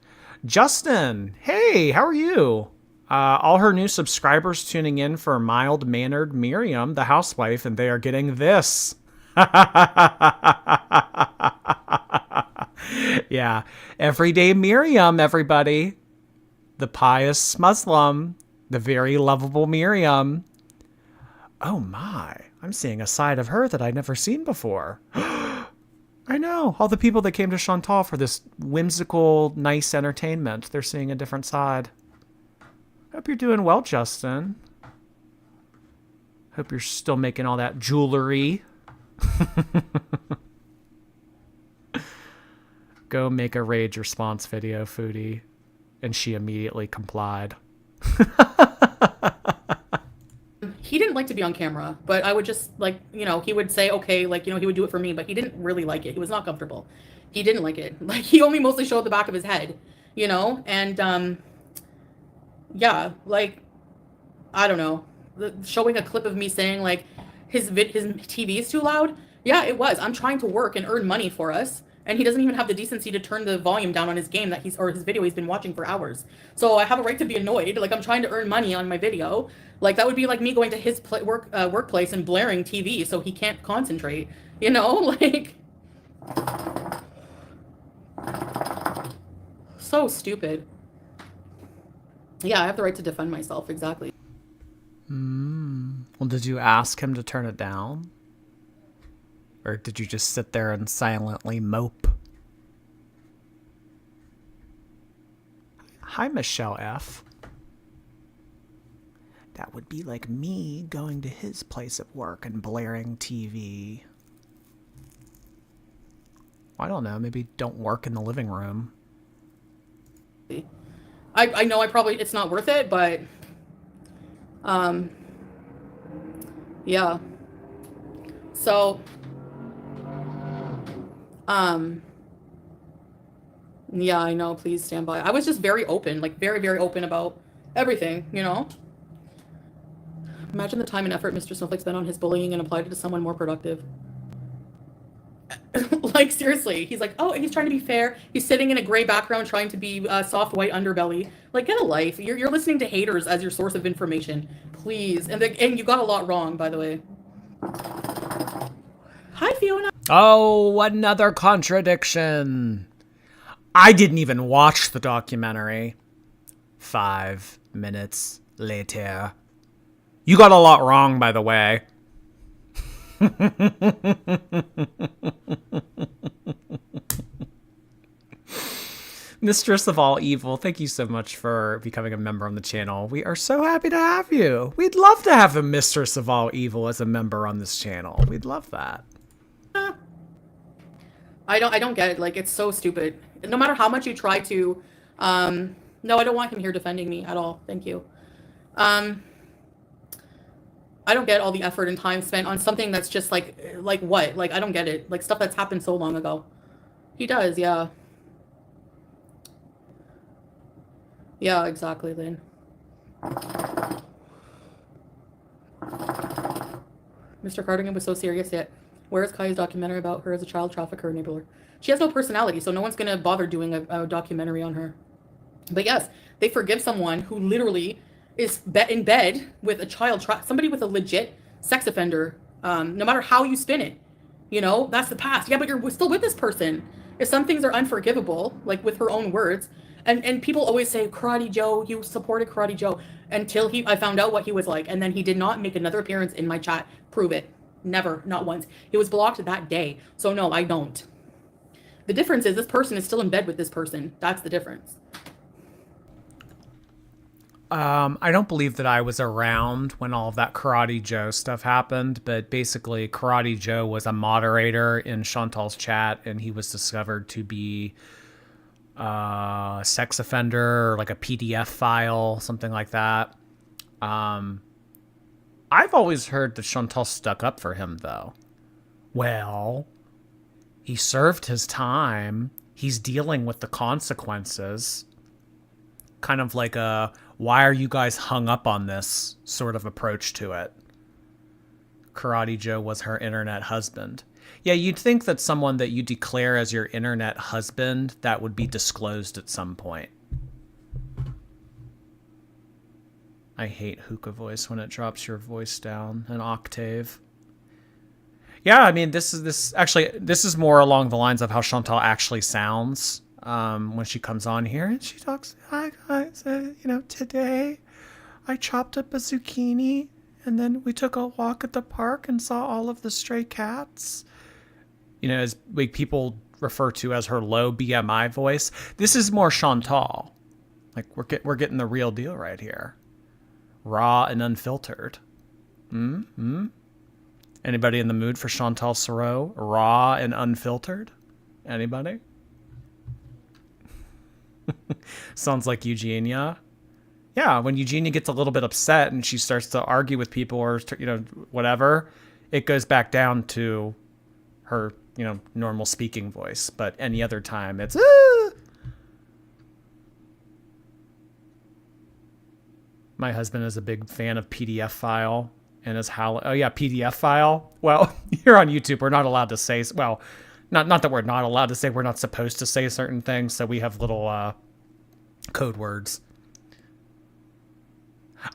Justin, hey, how are you? All her new subscribers tuning in for mild-mannered Miriam, the housewife, and they are getting this. Yeah, everyday Miriam, everybody. The pious Muslim, the very lovable Miriam. Oh my, I'm seeing a side of her that I'd never seen before. I know. All the people that came to Chantal for this whimsical, nice entertainment, they're seeing a different side. Hope you're doing well, Justin. Hope you're still making all that jewelry. Go make a rage response video, Foodie. And she immediately complied. he didn't like to be on camera, but I would just like, you know, he would say, okay, like, you know, he would do it for me, but he didn't really like it. He was not comfortable. He didn't like it. Like he only mostly showed the back of his head, you know? And, yeah, like, I don't know, showing a clip of me saying like his TV is too loud. Yeah, it was. I'm trying to work and earn money for us. And he doesn't even have the decency to turn the volume down on his game or his video he's been watching for hours. So I have a right to be annoyed. Like I'm trying to earn money on my video. Like that would be like me going to his workplace and blaring TV so he can't concentrate. You know, like so stupid. Yeah, I have the right to defend myself. Exactly. Well, did you ask him to turn it down? Or did you just sit there and silently mope? Hi, Michelle F. That would be like me going to his place at work and blaring TV. I don't know, maybe don't work in the living room. I know it's not worth it, but um, yeah. So um, yeah, I know. Please stand by. I was just very open, like very, very open about everything, you know? Imagine the time and effort Mr. Snowflake spent on his bullying and applied it to someone more productive. Like, seriously. He's like, oh, he's trying to be fair. He's sitting in a gray background trying to be soft white underbelly. Like, get a life. You're listening to haters as your source of information. Please. And you got a lot wrong, by the way. Hi, Fiona. Oh, another contradiction. I didn't even watch the documentary. 5 minutes later. You got a lot wrong, by the way. Mistress of All Evil, thank you so much for becoming a member on the channel. We are so happy to have you. We'd love to have a Mistress of All Evil as a member on this channel. We'd love that. I don't get it. Like, it's so stupid. No matter how much you try to, no, I don't want him here defending me at all. Thank you. I don't get all the effort and time spent on something that's just like what? Like, I don't get it. Like, stuff that's happened so long ago. He does, yeah. Yeah, exactly, Lynn. Mr. Cardigan was so serious yet. Where is Kai's documentary about her as a child trafficker enabler? She has no personality, so no one's going to bother doing a documentary on her. But yes, they forgive someone who literally is in bed with a child, somebody with a legit sex offender, no matter how you spin it. You know, that's the past. Yeah, but you're still with this person. If some things are unforgivable, like with her own words, and people always say, Karate Joe, you supported Karate Joe, until I found out what he was like, and then he did not make another appearance in my chat. Prove it. Never, not once. He was blocked that day. So no, I don't. The difference is this person is still in bed with this person. That's the difference. I don't believe that I was around when all of that Karate Joe stuff happened, but basically Karate Joe was a moderator in Chantal's chat, and he was discovered to be a sex offender, or like a PDF file, something like that. I've always heard that Chantal stuck up for him, though. Well, he served his time. He's dealing with the consequences. Kind of like a, why are you guys hung up on this sort of approach to it. Karate Joe was her internet husband. Yeah, you'd think that someone that you declare as your internet husband, that would be disclosed at some point. I hate hookah voice when it drops your voice down an octave. Yeah, I mean, this is more along the lines of how Chantal actually sounds when she comes on here and she talks. Hi guys, today I chopped up a zucchini and then we took a walk at the park and saw all of the stray cats. You know, as like people refer to as her low BMI voice. This is more Chantal. Like we're getting the real deal right here. Raw and unfiltered. Anybody in the mood for Chantal Sorrow? Raw and unfiltered? Anybody? Sounds like Eugenia. Yeah, when Eugenia gets a little bit upset and she starts to argue with people or, whatever, it goes back down to her, normal speaking voice. But any other time, it's... My husband is a big fan of PDF file and is PDF file. Well, here on YouTube, we're not allowed to say, well, not that we're not allowed to say, we're not supposed to say certain things. So we have little code words.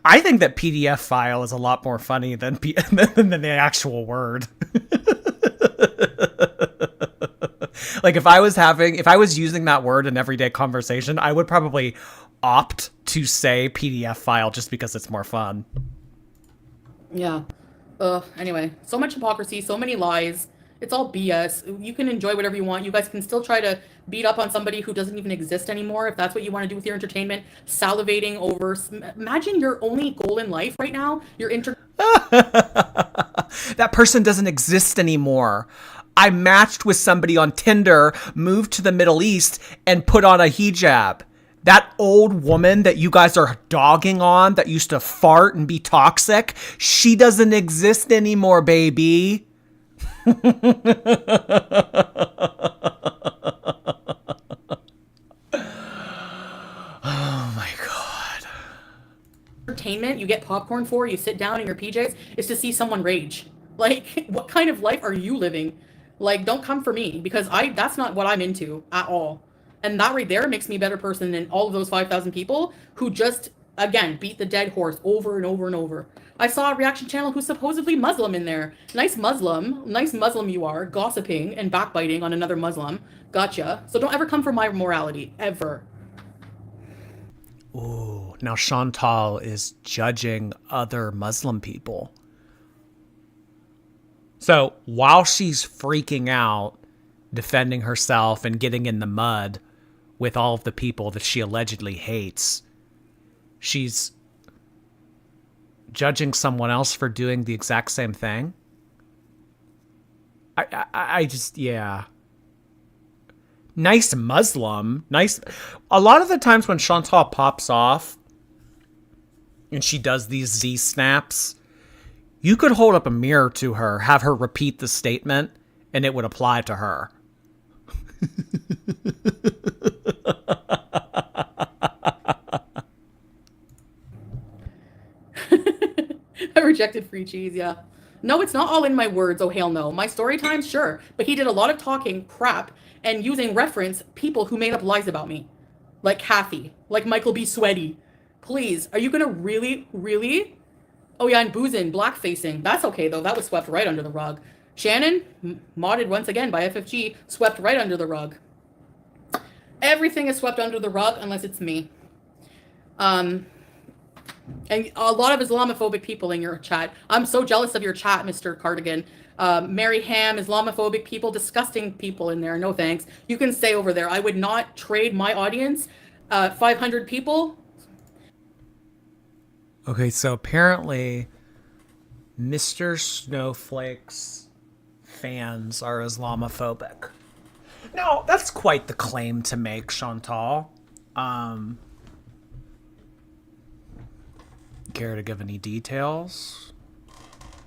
I think that PDF file is a lot more funny than than the actual word. Like if I was using that word in everyday conversation, I would probably opt to say PDF file just because it's more fun. Yeah. Anyway, so much hypocrisy, so many lies. It's all BS. You can enjoy whatever you want. You guys can still try to beat up on somebody who doesn't even exist anymore if that's what you want to do with your entertainment. Salivating over... Imagine your only goal in life right now. That person doesn't exist anymore. I matched with somebody on Tinder, moved to the Middle East, and put on a hijab. That old woman that you guys are dogging on that used to fart and be toxic, she doesn't exist anymore, baby. Oh my god. Entertainment you get popcorn for, you sit down in your PJs, is to see someone rage. Like, what kind of life are you living? Like, don't come for me, because that's not what I'm into at all. And that right there makes me a better person than all of those 5,000 people who just, again, beat the dead horse over and over and over. I saw a reaction channel who's supposedly Muslim in there. Nice Muslim you are, gossiping and backbiting on another Muslim. Gotcha. So don't ever come for my morality, ever. Ooh, now Chantal is judging other Muslim people. So while she's freaking out, defending herself and getting in the mud with all of the people that she allegedly hates, she's judging someone else for doing the exact same thing. I just, yeah. Nice Muslim. Nice. A lot of the times when Chantal pops off and she does these Z snaps, you could hold up a mirror to her, have her repeat the statement, and it would apply to her. I rejected free cheese, yeah. No, it's not all in my words, oh hell no. My story time, sure. But he did a lot of talking crap and using reference people who made up lies about me. Like Kathy, like Michael B. Sweaty. Please, are you gonna really? Oh yeah, and boozing, blackfacing. That's okay though, that was swept right under the rug. Shannon, modded once again by FFG, swept right under the rug. Everything is swept under the rug unless it's me. And a lot of Islamophobic people in your chat. I'm so jealous of your chat, Mr. Cardigan. Mary Ham, Islamophobic people, disgusting people in there. No thanks. You can stay over there. I would not trade my audience, 500 people. Okay, so apparently Mr. Snowflake's fans are Islamophobic. No, that's quite the claim to make, Chantal. Care to give any details?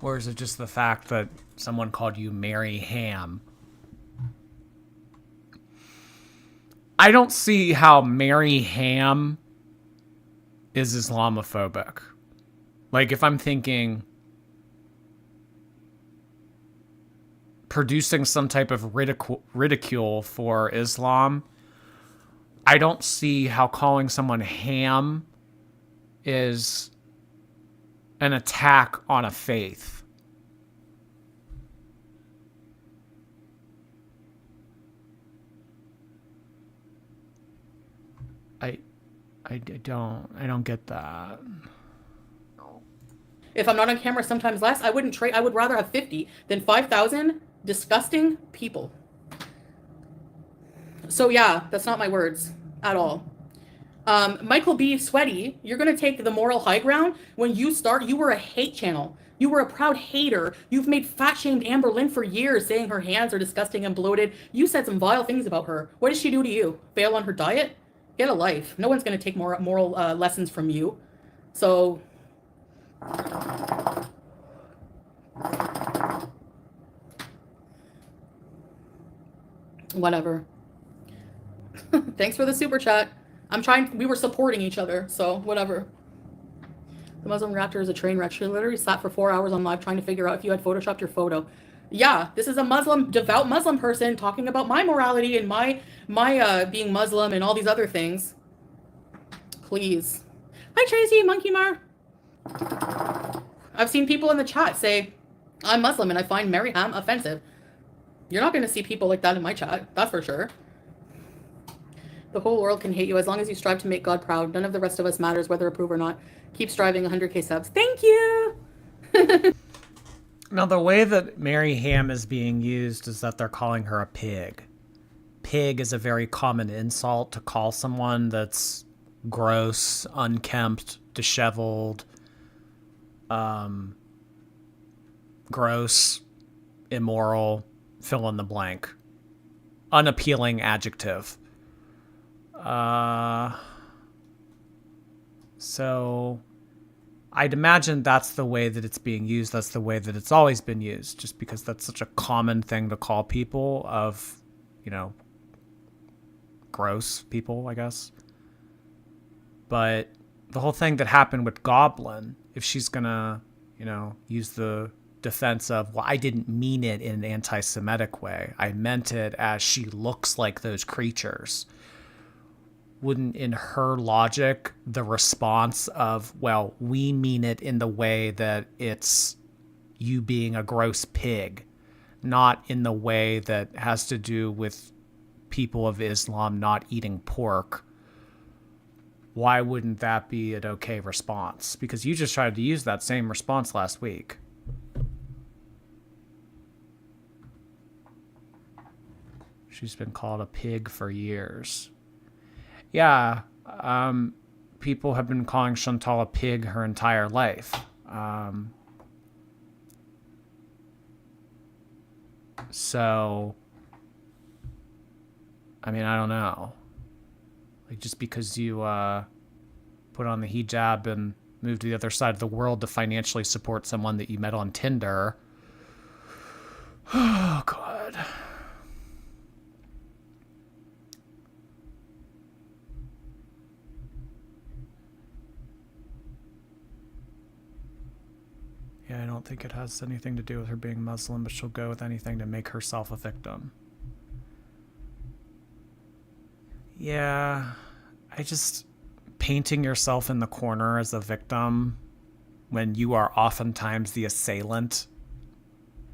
Or is it just the fact that someone called you Mary Ham? I don't see how Mary Ham is Islamophobic. Like, if I'm thinking producing some type of ridicule for Islam, I don't see how calling someone ham is an attack on a faith. I don't get that. If I'm not on camera, sometimes less. I wouldn't trade. I would rather have 50 than 5,000 disgusting people. So yeah, that's not my words at all. Michael B. Sweaty, you're going to take the moral high ground. When you were a hate channel. You were a proud hater. You've made fat-shamed Amber Lynn for years, saying her hands are disgusting and bloated. You said some vile things about her. What did she do to you? Fail on her diet? Get a life. No one's going to take moral lessons from you. So... whatever. Thanks for the super chat. We were supporting each other, so whatever. The Muslim raptor is a train wreck. She literally sat for 4 hours on live trying to figure out if you had photoshopped your photo. Yeah, this is a devout Muslim person talking about my morality and my being Muslim and all these other things. Please. Hi, Tracy, Monkey Mar. I've seen people in the chat say, I'm Muslim and I find Mary Ham offensive. You're not going to see people like that in my chat, that's for sure. The whole world can hate you as long as you strive to make God proud. None of the rest of us matters whether approve or not. Keep striving, 100k subs. Thank you! Now, the way that Mary Ham is being used is that they're calling her a pig. Pig is a very common insult to call someone that's gross, unkempt, disheveled, gross, immoral, fill in the blank. Unappealing adjective. So I'd imagine that's the way that it's being used. That's the way that it's always been used, just because that's such a common thing to call people of, gross people, I guess. But the whole thing that happened with Goblin, if she's gonna, use the defense of, well, I didn't mean it in an anti-Semitic way. I meant it as she looks like those creatures. Wouldn't, in her logic, the response of, well, we mean it in the way that it's you being a gross pig, not in the way that has to do with people of Islam not eating pork, why wouldn't that be an okay response? Because you just tried to use that same response last week. She's been called a pig for years. Yeah, people have been calling Chantal a pig her entire life. So, I mean, I don't know. Like, just because you put on the hijab and move to the other side of the world to financially support someone that you met on Tinder. Oh, God. Yeah, I don't think it has anything to do with her being Muslim, but she'll go with anything to make herself a victim. Yeah, painting yourself in the corner as a victim when you are oftentimes the assailant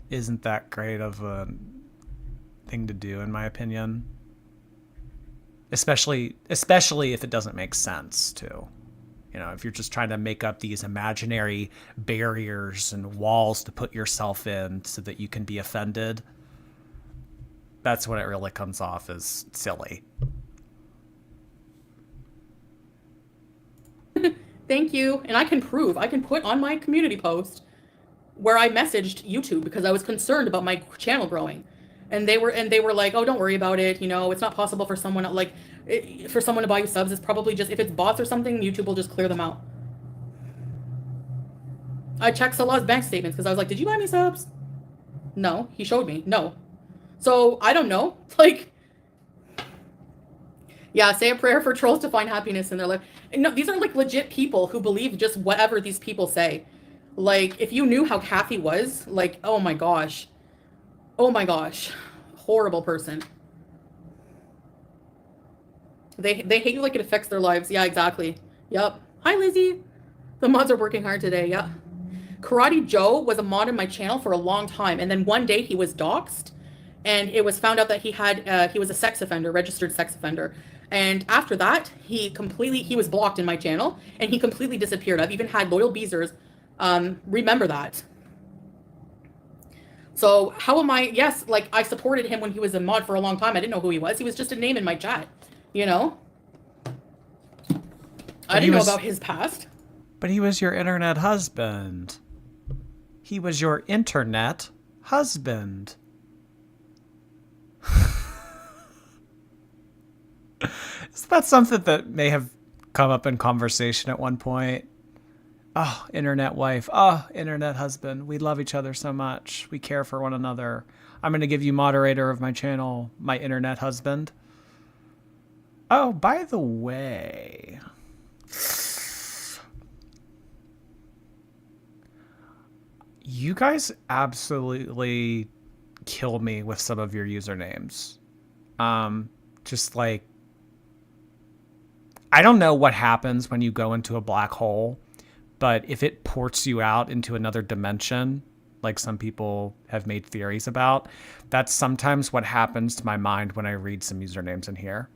isn't that great of a thing to do, in my opinion. Especially if it doesn't make sense, too. If you're just trying to make up these imaginary barriers and walls to put yourself in so that you can be offended, that's when it really comes off as silly. Thank you. And I can put on my community post where I messaged YouTube because I was concerned about my channel growing. And they were like, "Oh, don't worry about it. It's not possible for someone to buy you subs. It's probably just, if it's bots or something, YouTube will just clear them out." I checked Salah's bank statements because I was like, "Did you buy me subs?" No. He showed me. No. So I don't know. Yeah, say a prayer for trolls to find happiness in their life. No, these are legit people who believe just whatever these people say. If you knew how Kathy was, oh my gosh. Oh my gosh. Horrible person. They hate you like it affects their lives. Yeah, exactly. Yep. Hi, Lizzie. The mods are working hard today. Yeah. Karate Joe was a mod in my channel for a long time. And then one day he was doxxed. And it was found out that he was a sex offender, registered sex offender. And after that, he was blocked in my channel. And he completely disappeared. I've even had loyal Beezers remember that. So how am I? Yes, I supported him when he was a mod for a long time. I didn't know who he was. He was just a name in my chat, I didn't know about his past. But he was your internet husband. He was your internet husband. Is that something that may have come up in conversation at one point? Oh, internet wife. Oh, internet husband. We love each other so much. We care for one another. I'm going to give you moderator of my channel, my internet husband. Oh, by the way, you guys absolutely kill me with some of your usernames. I don't know what happens when you go into a black hole, but if it ports you out into another dimension, like some people have made theories about, that's sometimes what happens to my mind when I read some usernames in here.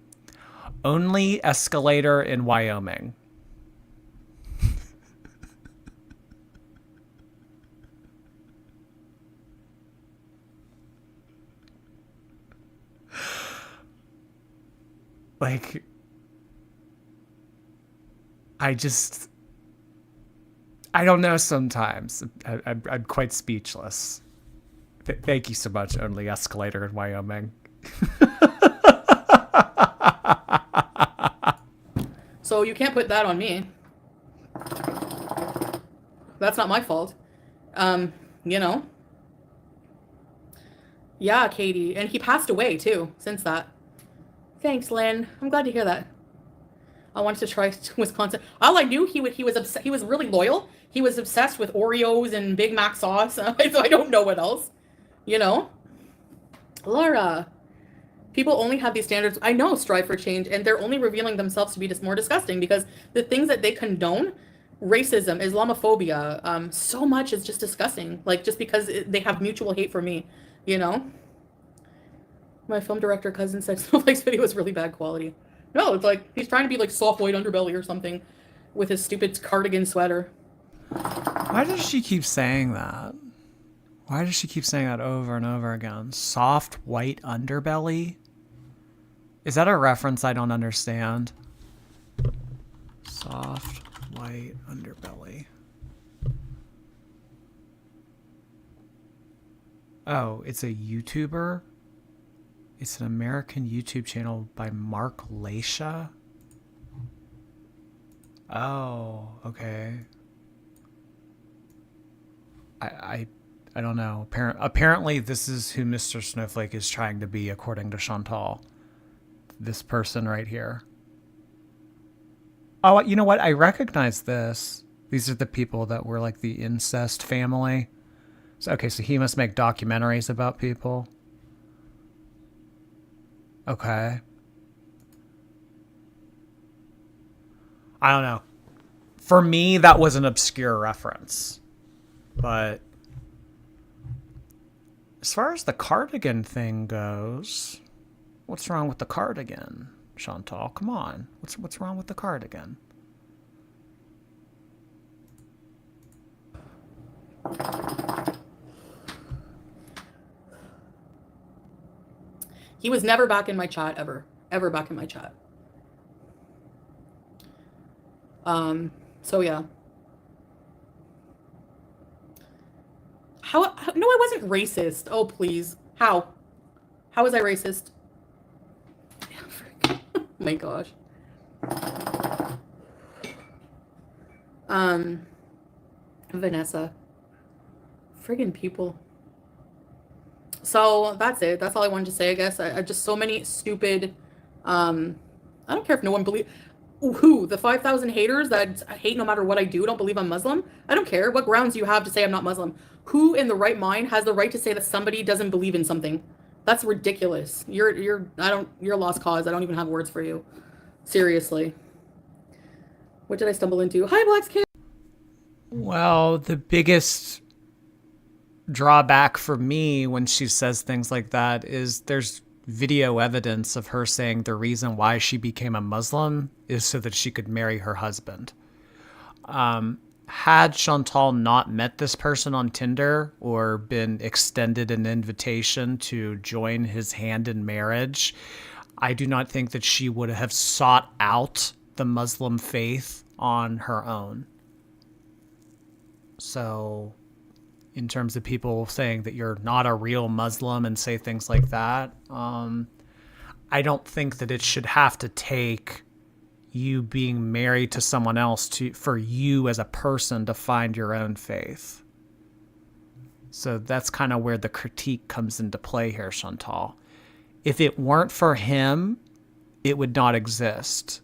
Only escalator in Wyoming. I don't know sometimes. I'm quite speechless. Thank you so much, Only Escalator in Wyoming. So you can't put that on me. That's not my fault. You know? Yeah, Katie. And he passed away too since that. Thanks, Lynn. I'm glad to hear that. I wanted to try Wisconsin. All I knew he was he was really loyal. He was obsessed with Oreos and Big Mac sauce. So I don't know what else. You know? Laura. People only have these standards. I know, strive for change, and they're only revealing themselves to be just more disgusting because the things that they condone, racism, Islamophobia, so much is just disgusting. Like, just because they have mutual hate for me, you know? My film director cousin said Snowflake's video was really bad quality. No, it's like he's trying to be like soft white underbelly or something with his stupid cardigan sweater. Why does she keep saying that? Why does she keep saying that over and over again? Soft white underbelly? Is that a reference I don't understand? Soft white underbelly. Oh, it's a YouTuber? It's an American YouTube channel by Mark Laisha. Oh, okay. I don't know. Apparently, this is who Mr. Snowflake is trying to be, according to Chantal. This person right here. Oh, you know what? I recognize this. These are the people that were like the incest family. So, okay, so he must make documentaries about people. Okay. I don't know. For me, that was an obscure reference. But as far as the cardigan thing goes, what's wrong with the cardigan, Chantal? Come on. What's wrong with the cardigan? He was never back in my chat, ever back in my chat. So yeah. How no, I wasn't racist. Oh, please. How was I racist? Oh my gosh. Vanessa. Friggin' people. So that's it. That's all I wanted to say, I guess. I just so many stupid, I don't care if no one believes, who, the 5,000 haters that hate no matter what I do, don't believe I'm Muslim? I don't care what grounds you have to say I'm not Muslim. Who in the right mind has the right to say that somebody doesn't believe in something? That's ridiculous. You're a lost cause. I don't even have words for you. Seriously. What did I stumble into? Hi, Black's Kid. Well, the biggest drawback for me when she says things like that is there's video evidence of her saying the reason why she became a Muslim is so that she could marry her husband. Had Chantal not met this person on Tinder or been extended an invitation to join his hand in marriage, I do not think that she would have sought out the Muslim faith on her own. So in terms of people saying that you're not a real Muslim and say things like that, I don't think that it should have to take you being married to someone else for you as a person to find your own faith. So that's kind of where the critique comes into play here, Chantal. If it weren't for him, it would not exist.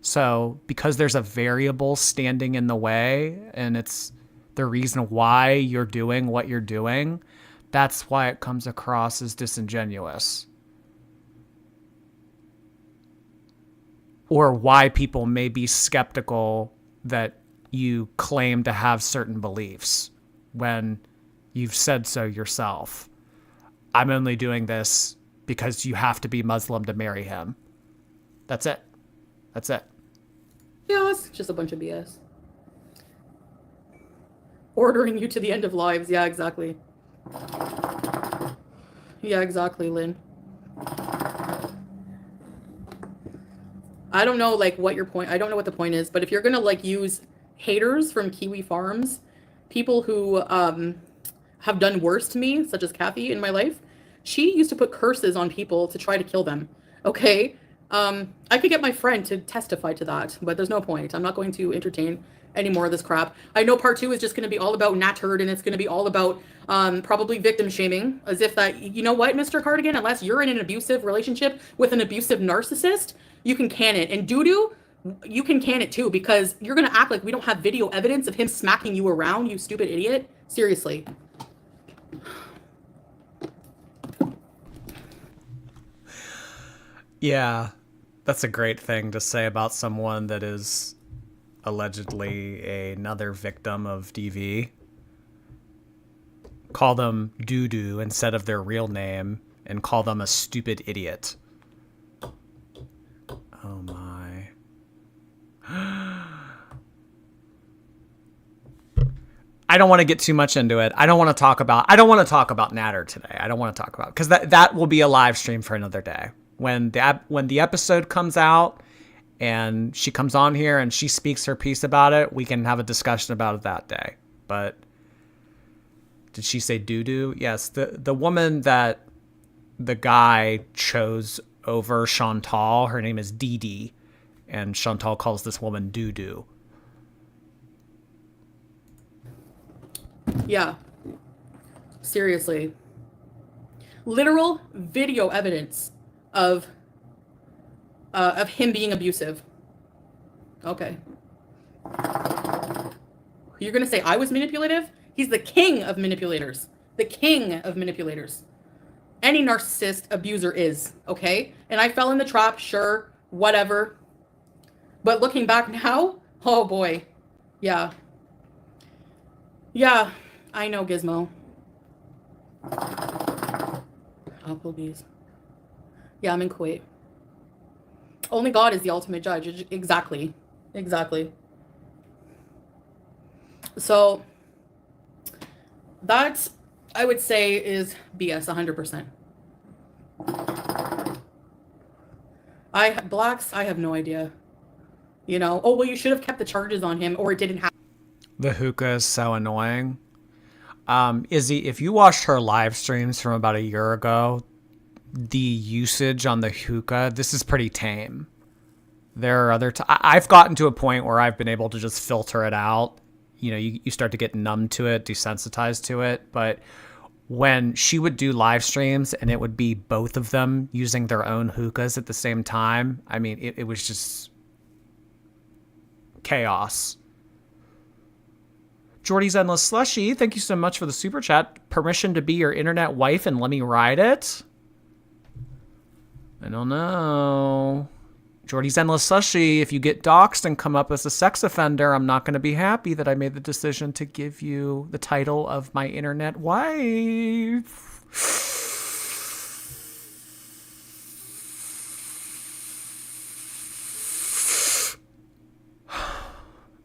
So because there's a variable standing in the way and it's the reason why you're doing what you're doing, that's why it comes across as disingenuous. Or why people may be skeptical that you claim to have certain beliefs when you've said so yourself. I'm only doing this because you have to be Muslim to marry him. That's it. That's it. Yeah, it's just a bunch of BS. Ordering you to the end of lives. Yeah, exactly. Yeah, exactly, Lynn. I don't know, like, what your point... I don't know what the point is, but if you're gonna, like, use haters from Kiwi Farms, people who have done worse to me, such as Kathy in my life, she used to put curses on people to try to kill them, okay? I could get my friend to testify to that, but there's no point. I'm not going to entertain any more of this crap. I know part two is just going to be all about Nat Turd, and it's going to be all about probably victim shaming, as if that, you know what, Mr. Cardigan, unless you're in an abusive relationship with an abusive narcissist, you can can it. And Doodoo, you can can it too, because you're going to act like we don't have video evidence of him smacking you around, you stupid idiot. Seriously. Yeah, that's a great thing to say about someone that is allegedly another victim of DV. Call them Doodoo instead of their real name and call them a stupid idiot. Oh my. I don't want to get too much into it. I don't want to talk about Natter today. I don't want to talk about, because that will be a live stream for another day. When the episode comes out and she comes on here and she speaks her piece about it, we can have a discussion about it that day. But did she say doo-doo? Yes, the woman that the guy chose over Chantal, her name is Dee Dee, and Chantal calls this woman doo-doo. Yeah. Seriously. Literal video evidence of him being abusive. Okay. You're gonna say I was manipulative? He's the king of manipulators. The king of manipulators. Any narcissist abuser is, okay? And I fell in the trap, sure, whatever. But looking back now, oh boy. Yeah. Yeah, I know, Gizmo. Applebee's. Yeah, I'm in Kuwait. Only God is the ultimate judge. Exactly. Exactly. So, that, I would say, is BS 100%. Blacks, I have no idea. You know, oh, well, you should have kept the charges on him, or it didn't happen. The hookah is so annoying. Izzy, if you watched her live streams from about a year ago, the usage on the hookah, this is pretty tame. There are other I've gotten to a point where I've been able to just filter it out. You know, you start to get numb to it, desensitized to it. But when she would do live streams and it would be both of them using their own hookahs at the same time, I mean, it was just chaos. Jordy's Endless Slushy, thank you so much for the super chat. Permission to be your internet wife and let me ride it? I don't know. Jordy's Endless Slushy, if you get doxxed and come up as a sex offender, I'm not going to be happy that I made the decision to give you the title of my internet wife.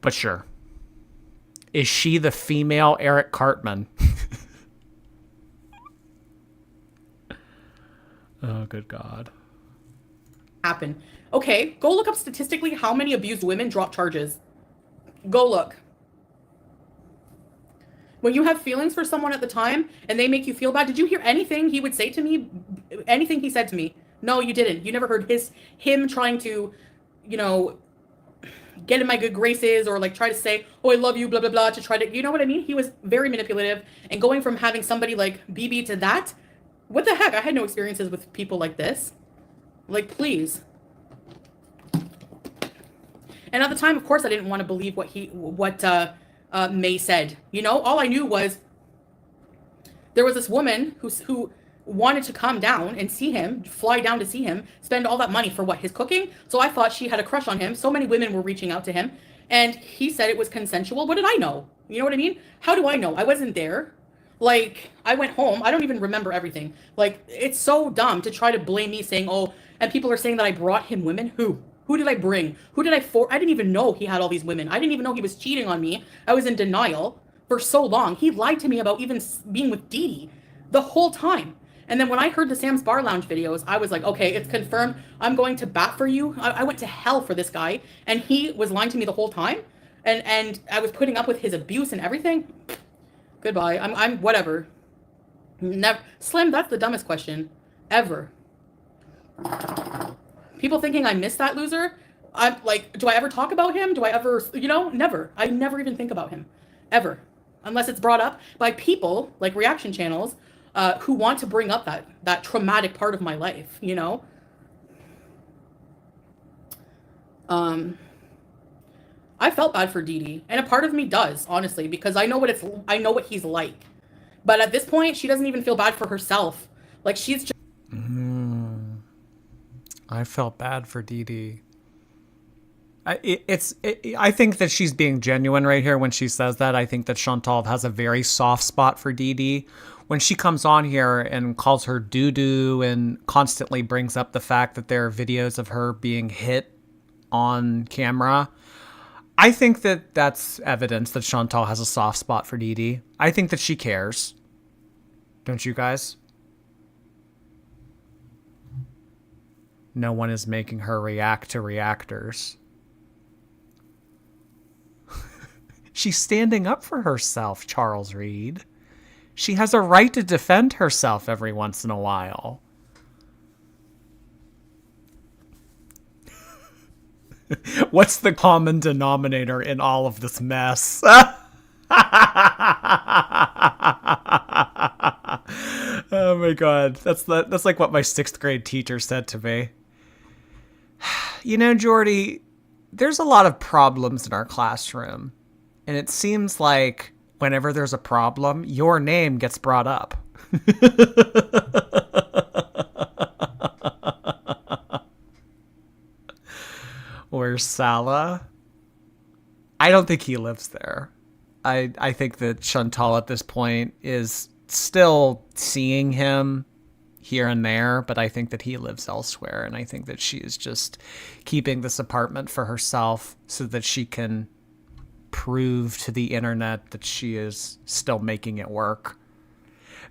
But sure. Is she the female Eric Cartman? Oh, good God. Happen. Okay, go look up statistically how many abused women drop charges. Go look. When you have feelings for someone at the time and they make you feel bad, did you hear anything he would say to me? Anything he said to me? No, you didn't. You never heard him trying to, you know, get in my good graces or like try to say, oh, I love you, blah, blah, blah, to try to, you know what I mean? He was very manipulative, and going from having somebody like BB to that, what the heck? I had no experiences with people like this. Like, please. And at the time, of course, I didn't want to believe what May said. You know, all I knew was there was this woman who wanted to come down and see him, fly down to see him, spend all that money for what? His cooking? So I thought she had a crush on him. So many women were reaching out to him, and he said it was consensual. What did I know? You know what I mean? How do I know? I wasn't there. Like, I went home. I don't even remember everything. Like, it's so dumb to try to blame me saying, oh, and people are saying that I brought him women. Who? Who did I bring? Who did I I didn't even know he had all these women. I didn't even know he was cheating on me. I was in denial for so long. He lied to me about even being with Dee Dee the whole time. And then when I heard the Sam's Bar Lounge videos, I was like, okay, it's confirmed. I'm going to bat for you. I went to hell for this guy, and he was lying to me the whole time. And I was putting up with his abuse and everything. Goodbye. I'm whatever. Never. Slim, that's the dumbest question ever. people thinking I miss that loser. I'm like, do I ever talk about him? Do I ever, never. I never even think about him, ever, unless it's brought up by people like reaction channels who want to bring up that traumatic part of my life. Um, I felt bad for Dee Dee, and a part of me does, honestly, because I know what he's like. But at this point, she doesn't even feel bad for herself. Like she's just. I felt bad for Dee Dee. I think that she's being genuine right here when she says that. I think that Chantal has a very soft spot for Dee Dee. When she comes on here and calls her Doodoo and constantly brings up the fact that there are videos of her being hit on camera, I think that that's evidence that Chantal has a soft spot for Dee Dee. I think that she cares. Don't you guys? No one is making her react to reactors. She's standing up for herself, Charles Reed. She has a right to defend herself every once in a while. What's the common denominator in all of this mess? Oh my god. That's like what my 6th grade teacher said to me. You know, Jordy, there's a lot of problems in our classroom. And it seems like whenever there's a problem, your name gets brought up. Where's Salah? I don't think he lives there. I think that Chantal at this point is still seeing him here and there, but I think that he lives elsewhere, and I think that she is just keeping this apartment for herself so that she can prove to the internet that she is still making it work.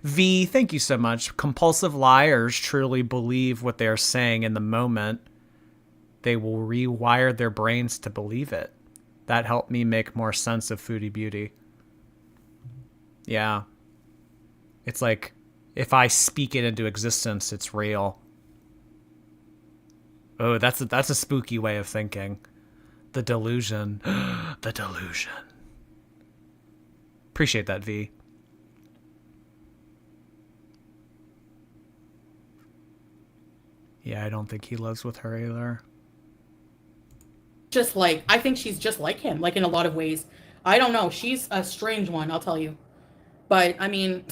V, thank you so much. Compulsive liars truly believe what they're saying in the moment. They will rewire their brains to believe it. That helped me make more sense of Foodie Beauty. Yeah. It's like, if I speak it into existence, it's real. Oh, that's a spooky way of thinking. The delusion. The delusion. Appreciate that, V. Yeah, I don't think he lives with her either. Just like, I think she's just like him, like in a lot of ways. I don't know. She's a strange one, I'll tell you. But, I mean,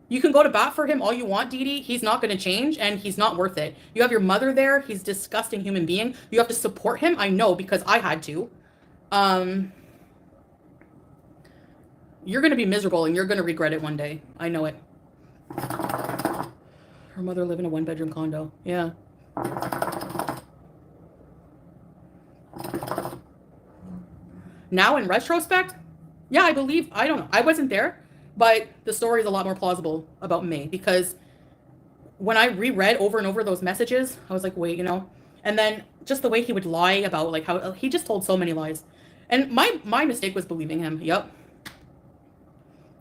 you can go to bat for him all you want, Dee Dee. He's not going to change, and he's not worth it. You have your mother there. He's a disgusting human being. You have to support him. I know, because I had to. You're going to be miserable, and you're going to regret it one day. I know it. Her mother lived in a 1-bedroom condo. Yeah. Now, in retrospect, yeah, I don't know. I wasn't there, but the story is a lot more plausible about May, because when I reread over and over those messages, I was like, wait, and then just the way he would lie about, like, how he just told so many lies. And my mistake was believing him. Yep.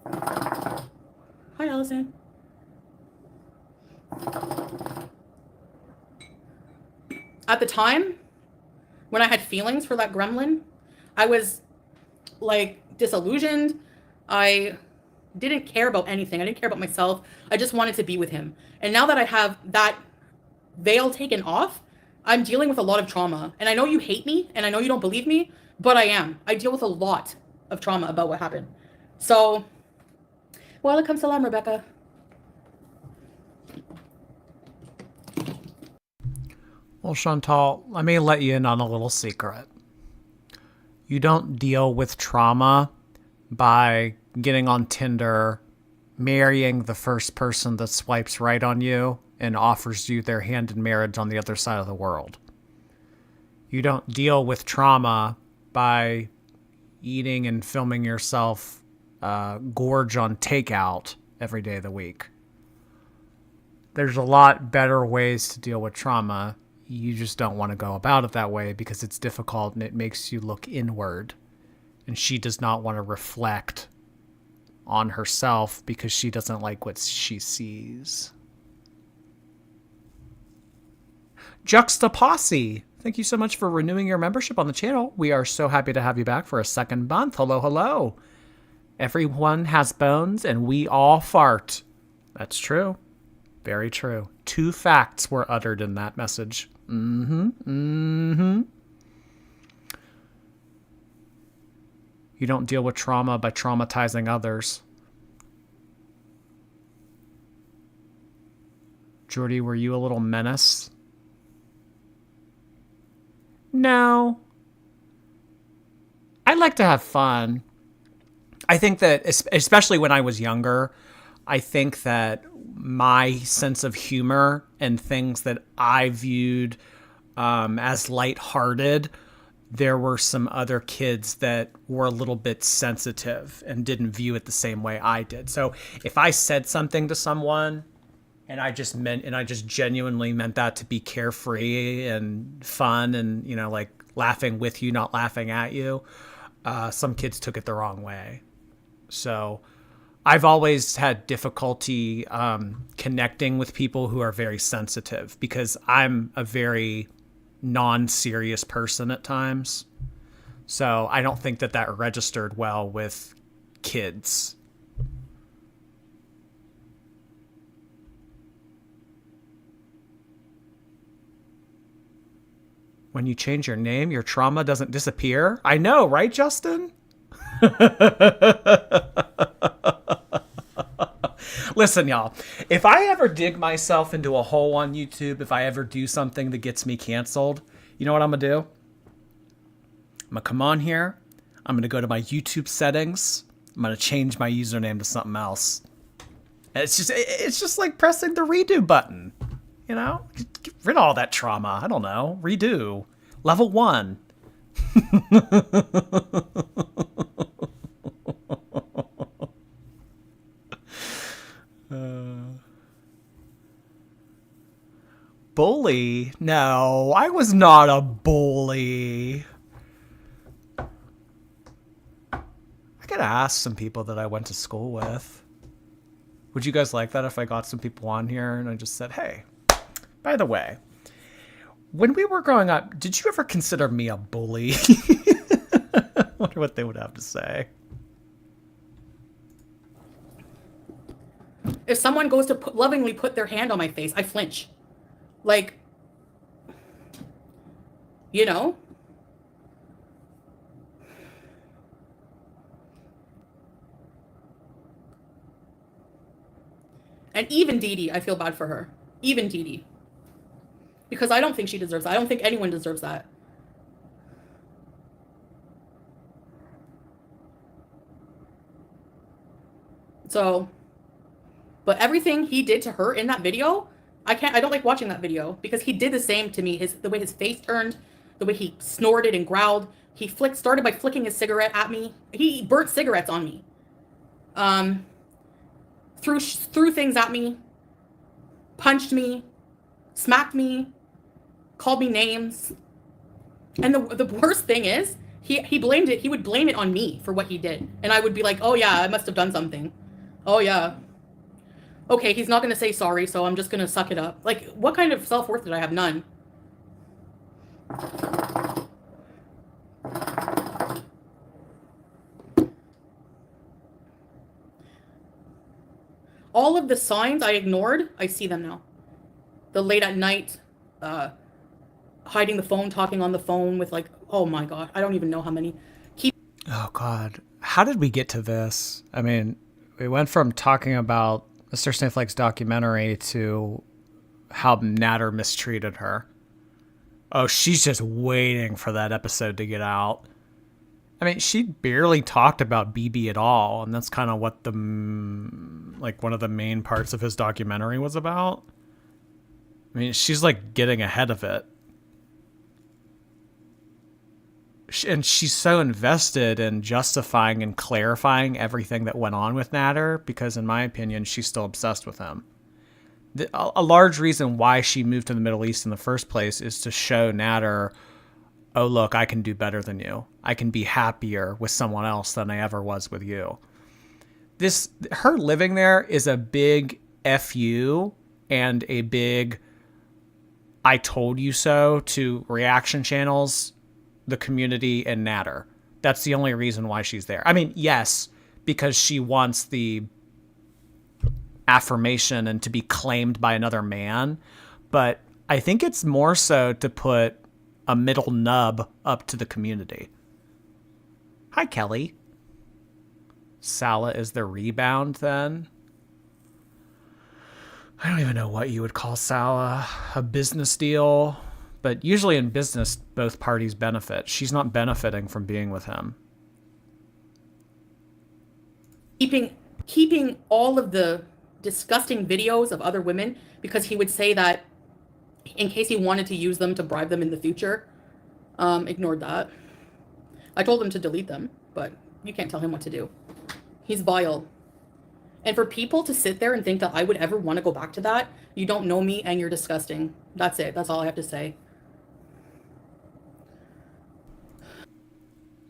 Hi, Allison. At the time, when I had feelings for that gremlin, I was, like, disillusioned. I didn't care about anything. I didn't care about myself. I just wanted to be with him. And now that I have that veil taken off, I'm dealing with a lot of trauma. And I know you hate me, and I know you don't believe me, but I am. I deal with a lot of trauma about what happened. So, walaikum salam, Rebecca. Well, Chantal, let me let you in on a little secret. You don't deal with trauma by getting on Tinder, marrying the first person that swipes right on you and offers you their hand in marriage on the other side of the world. You don't deal with trauma by eating and filming yourself gorge on takeout every day of the week. There's a lot better ways to deal with trauma. You just don't want to go about it that way because it's difficult and it makes you look inward. And she does not want to reflect on herself because she doesn't like what she sees. Juxtaposse, thank you so much for renewing your membership on the channel. We are so happy to have you back for a second month. Hello, hello. Everyone has bones and we all fart. That's true. Very true. 2 facts were uttered in that message. You don't deal with trauma by traumatizing others. Jordy, were you a little menace? No. I like to have fun. I think that, especially when I was younger, I think that my sense of humor and things that I viewed as lighthearted, there were some other kids that were a little bit sensitive and didn't view it the same way I did. So if I said something to someone and I just genuinely meant that to be carefree and fun and, you know, like laughing with you, not laughing at you, some kids took it the wrong way. So I've always had difficulty connecting with people who are very sensitive because I'm a very non-serious person at times. So I don't think that registered well with kids. When you change your name, your trauma doesn't disappear. I know, right, Justin? Listen, y'all, if I ever dig myself into a hole on YouTube, if I ever do something that gets me canceled, you know what I'm going to do? I'm going to come on here. I'm going to go to my YouTube settings. I'm going to change my username to something else. And it's just like pressing the redo button. You know, get rid of all that trauma. I don't know. Redo. Level 1. Bully? No, I was not a bully. I could ask some people that I went to school with. Would you guys like that if I got some people on here and I just said, hey, by the way, when we were growing up, did you ever consider me a bully? I wonder what they would have to say. If someone goes to lovingly put their hand on my face, I flinch. Like, you know? And even Dee Dee, I feel bad for her. Even Dee Dee. Because I don't think she deserves that. I don't think anyone deserves that. So, but everything he did to her in that video, I don't like watching that video because he did the same to me. The way his face turned, the way he snorted and growled. He started by flicking his cigarette at me. He burnt cigarettes on me. Threw things at me, punched me, smacked me, called me names. And the worst thing is, he blamed it. He would blame it on me for what he did. And I would be like, oh yeah, I must have done something. Oh yeah. Okay, he's not going to say sorry, so I'm just going to suck it up. Like, what kind of self-worth did I have? None. All of the signs I ignored, I see them now. The late at night, hiding the phone, talking on the phone with like, oh my God, I don't even know how many. Oh God, how did we get to this? I mean, we went from talking about Mr. Snowflake's documentary to how Natter mistreated her. Oh, she's just waiting for that episode to get out. I mean, she barely talked about BB at all, and that's kind of what one of the main parts of his documentary was about. I mean, she's like getting ahead of it. And she's so invested in justifying and clarifying everything that went on with Natter because, in my opinion, she's still obsessed with him. A large reason why she moved to the Middle East in the first place is to show Natter, oh, look, I can do better than you. I can be happier with someone else than I ever was with you. Her living there is a big FU and a big I told you so to reaction channels, the community, and Natter. That's the only reason why she's there. I mean, yes, because she wants the affirmation and to be claimed by another man, but I think it's more so to put a middle nub up to the community. Hi, Kelly. Sala is the rebound then? I don't even know what you would call Sala. A business deal? But usually in business, both parties benefit. She's not benefiting from being with him. Keeping all of the disgusting videos of other women because he would say that in case he wanted to use them to bribe them in the future. Ignored that. I told him to delete them, but you can't tell him what to do. He's vile. And for people to sit there and think that I would ever want to go back to that, you don't know me and you're disgusting. That's it. That's all I have to say.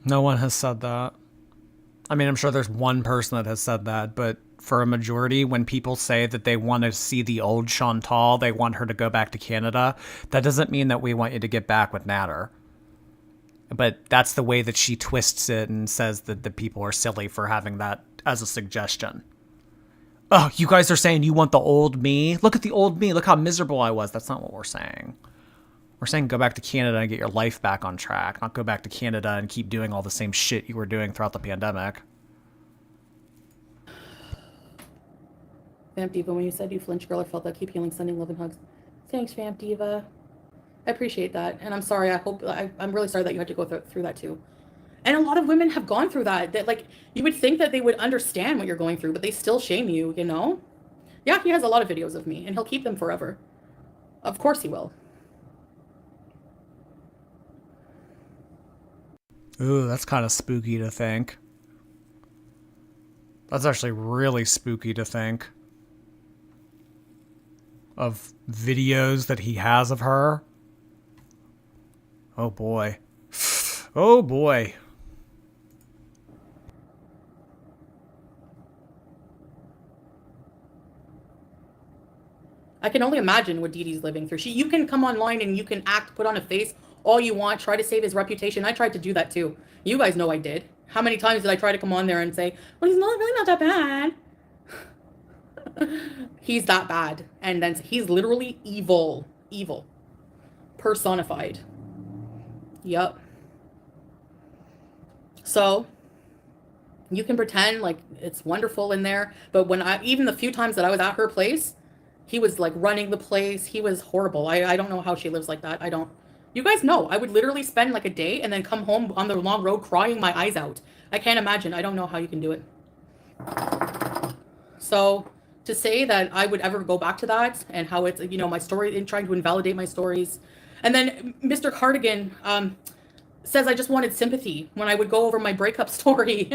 No one has said that. I mean, I'm sure there's one person that has said that, but for a majority, when people say that they want to see the old Chantal, they want her to go back to Canada, that doesn't mean that we want you to get back with Natter. But that's the way that she twists it and says that the people are silly for having that as a suggestion. Oh, you guys are saying you want the old me? Look at the old me. Look how miserable I was. That's not what we're saying. We're saying go back to Canada and get your life back on track, not go back to Canada and keep doing all the same shit you were doing throughout the pandemic. Vamp Diva, when you said you flinch, girl, I felt that. Keep healing, sending love and hugs. Thanks, Vamp Diva. I appreciate that. And I'm sorry. I'm really sorry that you had to go through that too. And a lot of women have gone through that. That, like, you would think that they would understand what you're going through, but they still shame you, you know? Yeah, he has a lot of videos of me, and he'll keep them forever. Of course he will. Ooh, that's kind of spooky to think. That's actually really spooky to think. Of videos that he has of her. Oh boy. Oh boy. I can only imagine what Dee Dee's living through. You can come online and you can act, put on a face all you want, try to save his reputation. I tried to do that too. You guys know I did. How many times did I try to come on there and say, well, he's really not that bad. He's that bad. And then he's literally evil. Evil. Personified. Yup. So you can pretend like it's wonderful in there, but even the few times that I was at her place, he was like running the place. He was horrible. I don't know how she lives like that. I don't. You guys know, I would literally spend like a day and then come home on the long road crying my eyes out. I can't imagine. I don't know how you can do it. So to say that I would ever go back to that and how it's, you know, my story and trying to invalidate my stories. And then Mr. Cardigan says I just wanted sympathy when I would go over my breakup story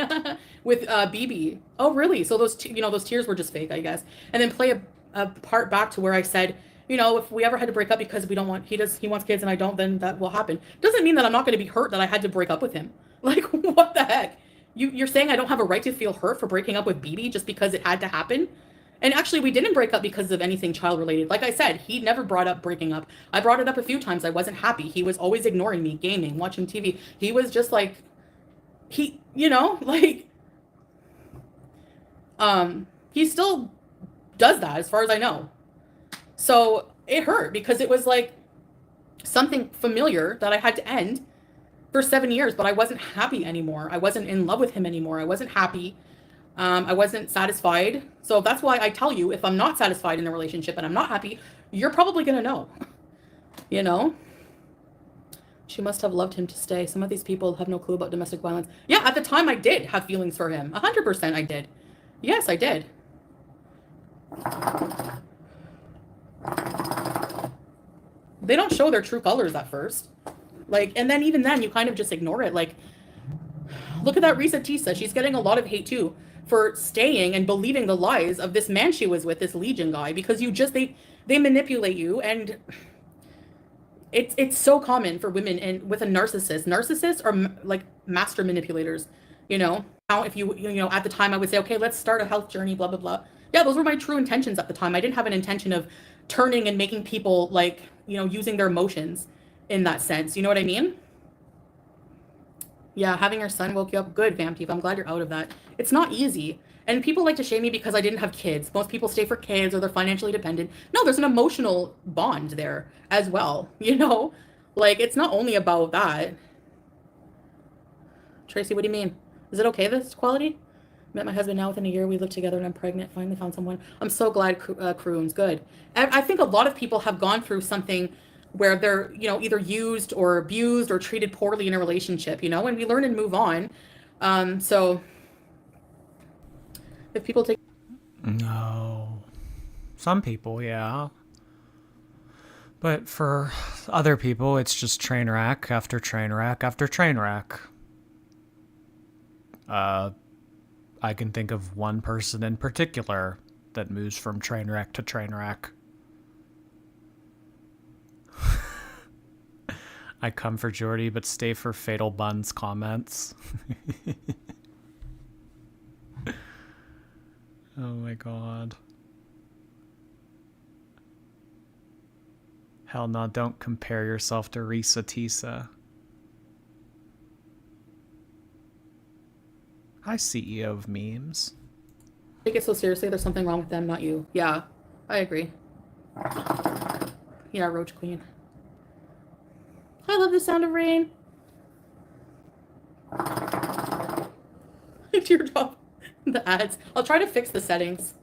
with BB. Oh, really? So those tears were just fake, I guess. And then play a part back to where I said, you know, if we ever had to break up because he wants kids and I don't, then that will happen. Doesn't mean that I'm not going to be hurt that I had to break up with him. Like, what the heck? You're saying I don't have a right to feel hurt for breaking up with BB just because it had to happen? And actually, we didn't break up because of anything child related. Like I said, he never brought up breaking up. I brought it up a few times. I wasn't happy. He was always ignoring me, gaming, watching TV. He was just like, he still does that as far as I know. So it hurt because it was like something familiar that I had to end for 7 years, but I wasn't happy anymore. I wasn't in love with him anymore. I wasn't happy. I wasn't satisfied. So that's why I tell you, if I'm not satisfied in a relationship and I'm not happy, you're probably going to know, you know? She must have loved him to stay. Some of these people have no clue about domestic violence. Yeah, at the time I did have feelings for him. 100% I did. Yes, I did. They don't show their true colors at first. Like, and then even then you kind of just ignore it. Like, look at that Risa Tisa. She's getting a lot of hate too for staying and believing the lies of this man she was with, this Legion guy, because they manipulate you. And it's so common for women and with a narcissist. Narcissists are like master manipulators, you know. Now, if you know, at the time I would say, okay, let's start a health journey, blah, blah, blah. Yeah, those were my true intentions at the time. I didn't have an intention of turning and making people like you know, using their emotions in that sense. You know what I mean? Yeah, having your son woke you up. Good, Vampy. I'm glad you're out of that. It's not easy. And people like to shame me because I didn't have kids. Most people stay for kids or they're financially dependent. No, there's an emotional bond there as well. You know? Like, it's not only about that. Tracy, what do you mean? Is it okay, this quality? Met my husband now within a year. We lived together and I'm pregnant. Finally found someone. I'm so glad, Croon's good. I think a lot of people have gone through something where they're, you know, either used or abused or treated poorly in a relationship, you know, and we learn and move on. So if people take... No. Some people, yeah. But for other people, it's just train wreck after train wreck after train wreck. I can think of one person in particular that moves from train wreck to train wreck. I come for Jordy, but stay for Fatal Buns comments. Oh my god. Hell no, don't compare yourself to Risa Tisa. Hi, CEO of memes. Take it so seriously. There's something wrong with them, not you. Yeah, I agree. Yeah, Roach Queen. I love the sound of rain. Teardrop. The ads. I'll try to fix the settings.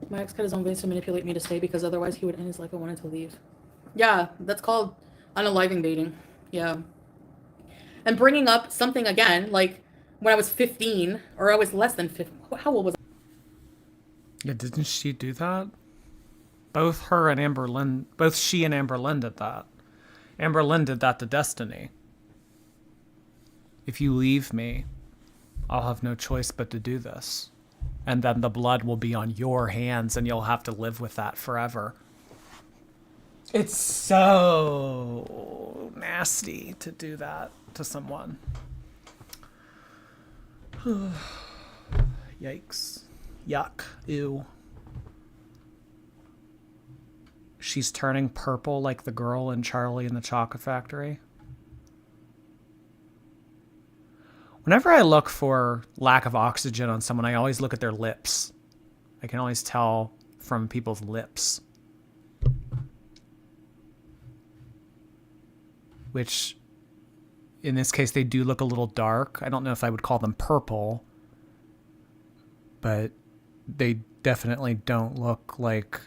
My ex cut his own veins to manipulate me to stay because otherwise he would end his life. I wanted to leave. Yeah, that's called unaliving dating. Yeah. And bringing up something again, like when I was 15, or I was less than 15. How old was I? Yeah, didn't she do that? Both her and Amber Lynn, both she and Amber Lynn did that. Amber Lynn did that to Destiny. If you leave me, I'll have no choice but to do this. And then the blood will be on your hands and you'll have to live with that forever. It's so nasty to do that to someone. Yikes. Yuck. Ew. She's turning purple like the girl in Charlie and the Chocolate Factory. Whenever I look for lack of oxygen on someone, I always look at their lips. I can always tell from people's lips. Which, in this case, they do look a little dark. I don't know if I would call them purple, but they definitely don't look like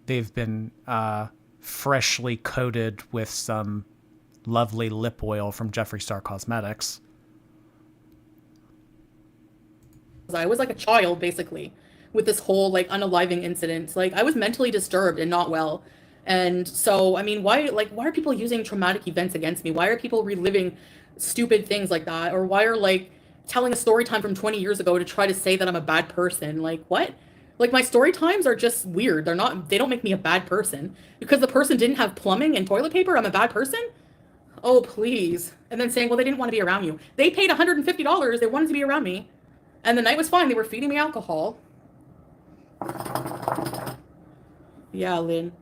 they've been freshly coated with some lovely lip oil from Jeffree Star Cosmetics. I was like a child, basically, with this whole like unaliving incident. Like I was mentally disturbed and not well. And so, I mean, why are people using traumatic events against me? Why are people reliving stupid things like that? Or why are like telling a story time from 20 years ago to try to say that I'm a bad person? Like what? Like my story times are just weird. They don't make me a bad person. Because the person didn't have plumbing and toilet paper, I'm a bad person? Oh, please. And then saying, well, they didn't want to be around you. They paid $150. They wanted to be around me. And the night was fine. They were feeding me alcohol. Yeah, Lynn.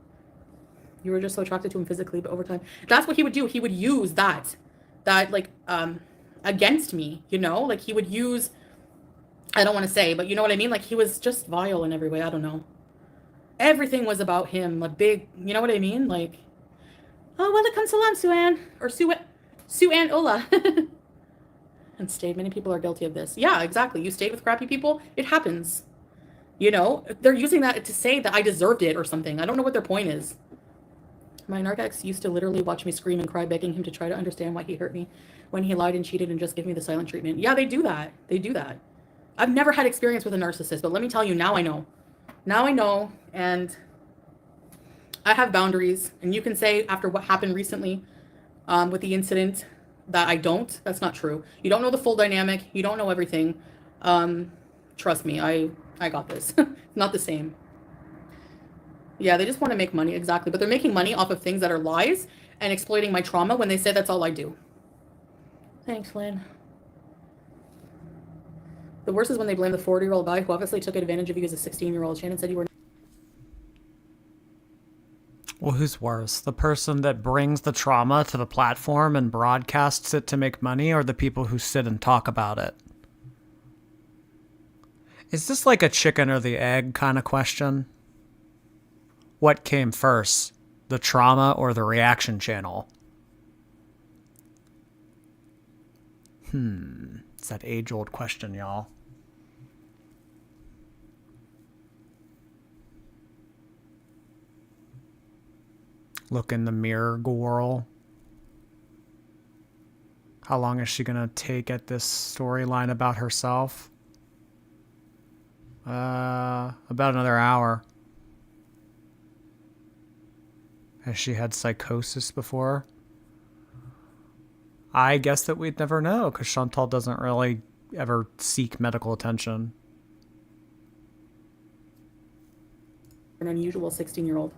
You were just so attracted to him physically, but over time. That's what he would do. He would use that like, against me, you know? Like, he would use, I don't want to say, but you know what I mean? Like, he was just vile in every way. I don't know. Everything was about him. A big, you know what I mean? Like, oh, welcome salam, Sue-Ann. Or Sue-Ann Ola. And stayed. Many people are guilty of this. Yeah, exactly. You stayed with crappy people. It happens. You know? They're using that to say that I deserved it or something. I don't know what their point is. My narc ex used to literally watch me scream and cry, begging him to try to understand why he hurt me when he lied and cheated and just give me the silent treatment. Yeah, they do that. They do that. I've never had experience with a narcissist, but let me tell you, now I know. Now I know, and I have boundaries. And you can say after what happened recently with the incident that I don't. That's not true. You don't know the full dynamic. You don't know everything. Trust me, I got this. Not the same. Yeah, they just want to make money, exactly. But they're making money off of things that are lies and exploiting my trauma when they say that's all I do. Thanks, Lynn. The worst is when they blame the 40-year-old guy who obviously took advantage of you as a 16-year-old. Shannon said you were. Well, who's worse? The person that brings the trauma to the platform and broadcasts it to make money, or the people who sit and talk about it? Is this like a chicken or the egg kind of question? What came first, the trauma or the reaction channel? It's that age-old question, y'all. Look in the mirror, girl. How long is she gonna take at this storyline about herself? About another hour. Has she had psychosis before? I guess that we'd never know, because Chantal doesn't really ever seek medical attention. An unusual 16-year-old.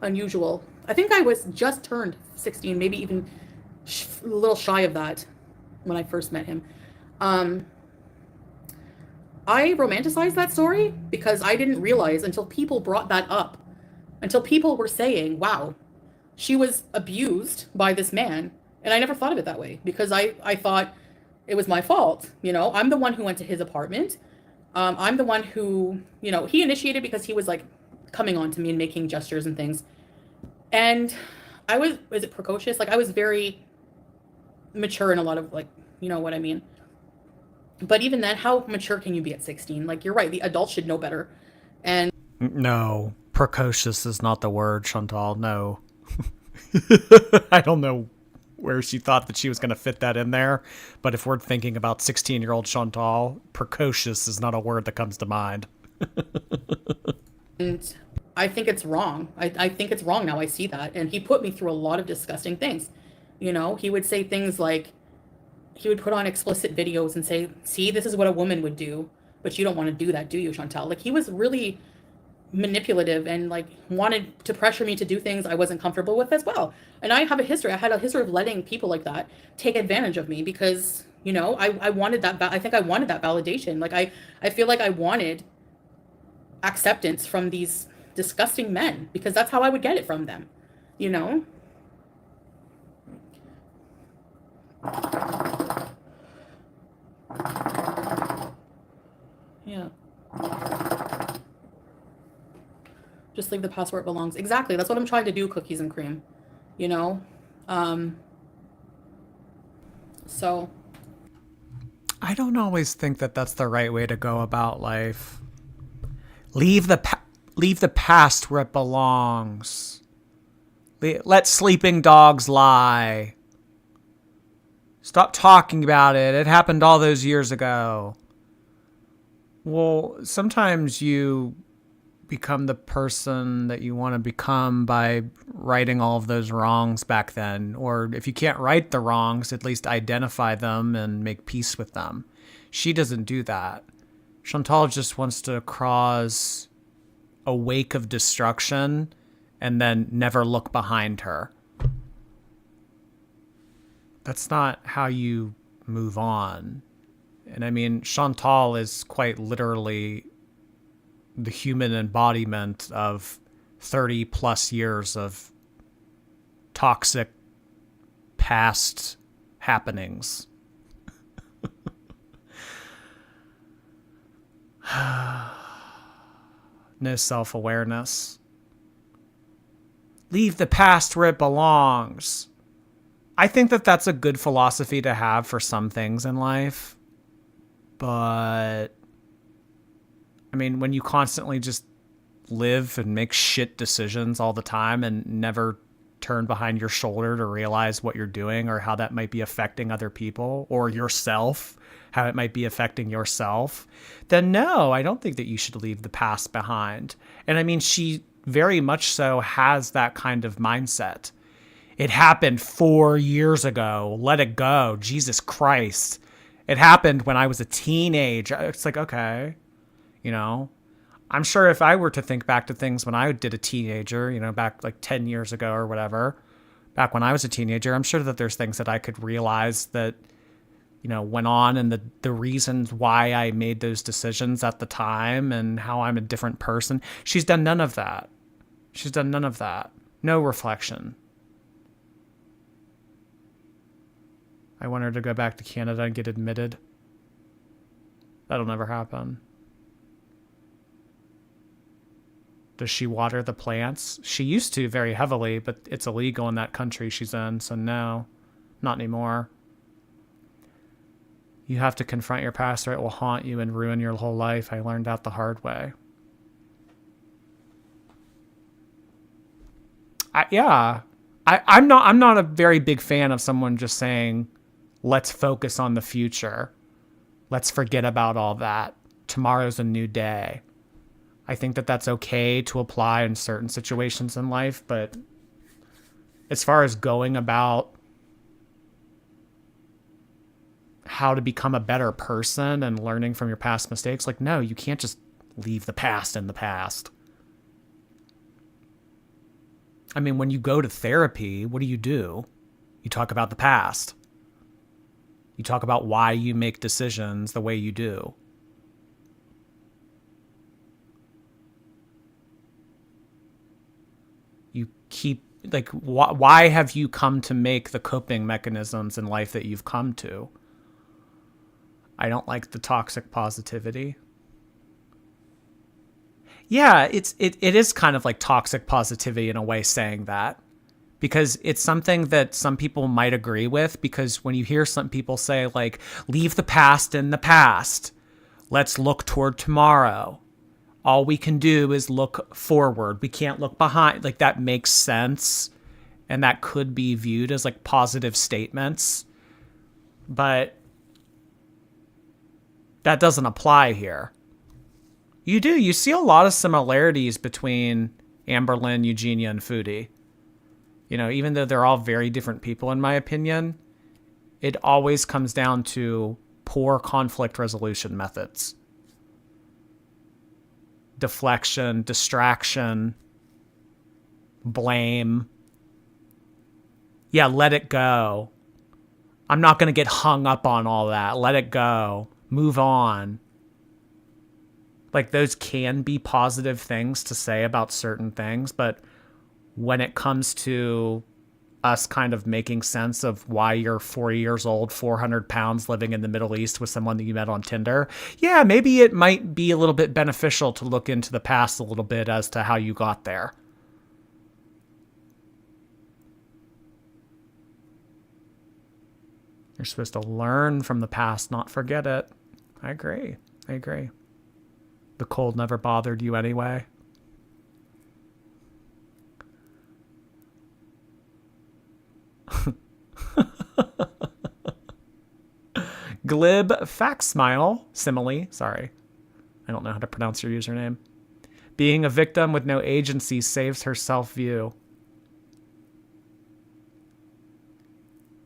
Unusual. I think I was just turned 16, maybe even a little shy of that when I first met him. I romanticized that story because I didn't realize until people brought that up, until people were saying, wow, she was abused by this man. And I never thought of it that way because I thought it was my fault. You know, I'm the one who went to his apartment. I'm the one who, you know, he initiated because he was like coming on to me and making gestures and things. And is it precocious? Like I was very mature in a lot of like, you know what I mean? But even then, how mature can you be at 16? Like you're right, the adults should know better. And no, precocious is not the word, Chantal. No. I don't know where she thought that she was going to fit that in there. But if we're thinking about 16-year-old Chantal, precocious is not a word that comes to mind. And I think it's wrong. I think it's wrong now. I see that. And he put me through a lot of disgusting things. You know, he would say things like, he would put on explicit videos and say, see, this is what a woman would do. But you don't want to do that, do you, Chantal? Like he was really manipulative and like wanted to pressure me to do things I wasn't comfortable with as well. And I had a history of letting people like that take advantage of me because, you know, I wanted that. I think I wanted that validation. Like I feel like I wanted acceptance from these disgusting men because that's how I would get it from them, you know? Yeah. Just leave the past where it belongs. Exactly. That's what I'm trying to do, cookies and cream. You know? So. I don't always think that that's the right way to go about life. Leave the past where it belongs. Let sleeping dogs lie. Stop talking about it. It happened all those years ago. Well, sometimes you become the person that you want to become by righting all of those wrongs back then. Or if you can't right the wrongs, at least identify them and make peace with them. She doesn't do that. Chantal just wants to cause a wake of destruction and then never look behind her. That's not how you move on. And I mean, Chantal is quite literally the human embodiment of 30 plus years of toxic past happenings. No self-awareness. Leave the past where it belongs. I think that that's a good philosophy to have for some things in life. But I mean, when you constantly just live and make shit decisions all the time and never turn behind your shoulder to realize what you're doing or how that might be affecting other people or yourself, how it might be affecting yourself, then no, I don't think that you should leave the past behind. And I mean, she very much so has that kind of mindset. It happened 4 years ago. Let it go. Jesus Christ. It happened when I was a teenager. It's like, okay, you know, I'm sure if I were to think back to things when I did a teenager, you know, back like 10 years ago or whatever, back when I was a teenager, I'm sure that there's things that I could realize that went on, and the reasons why I made those decisions at the time and how I'm a different person. She's done none of that. She's done none of that. No reflection. I want her to go back to Canada and get admitted. That'll never happen. Does she water the plants? She used to very heavily, but it's illegal in that country she's in, so no, not anymore. You have to confront your past or it will haunt you and ruin your whole life. I learned that the hard way. I'm not a very big fan of someone just saying, let's focus on the future. Let's forget about all that. Tomorrow's a new day. I think that that's okay to apply in certain situations in life, but as far as going about how to become a better person and learning from your past mistakes, like, no, you can't just leave the past in the past. I mean, when you go to therapy, what do? You talk about the past. You talk about why you make decisions the way you do. You keep, like, why have you come to make the coping mechanisms in life that you've come to? I don't like the toxic positivity. Yeah, it is kind of like toxic positivity in a way, saying that, because it's something that some people might agree with, because when you hear some people say, like, leave the past in the past, let's look toward tomorrow. All we can do is look forward. We can't look behind. Like, that makes sense. And that could be viewed as like positive statements. But that doesn't apply here. You see a lot of similarities between Amberlynn, Eugenia, and Foodie. Even though they're all very different people, in my opinion, it always comes down to poor conflict resolution methods. Deflection, distraction, blame. Yeah, let it go. I'm not going to get hung up on all that. Let it go. Move on. Like, those can be positive things to say about certain things, but when it comes to us kind of making sense of why you're 40 years old, 400 pounds, living in the Middle East with someone that you met on Tinder, yeah, maybe it might be a little bit beneficial to look into the past a little bit as to how you got there. You're supposed to learn from the past, not forget it. I agree. The cold never bothered you anyway. Glib fact smile simile. Sorry, I don't know how to pronounce your username. Being a victim with no agency saves her self-view.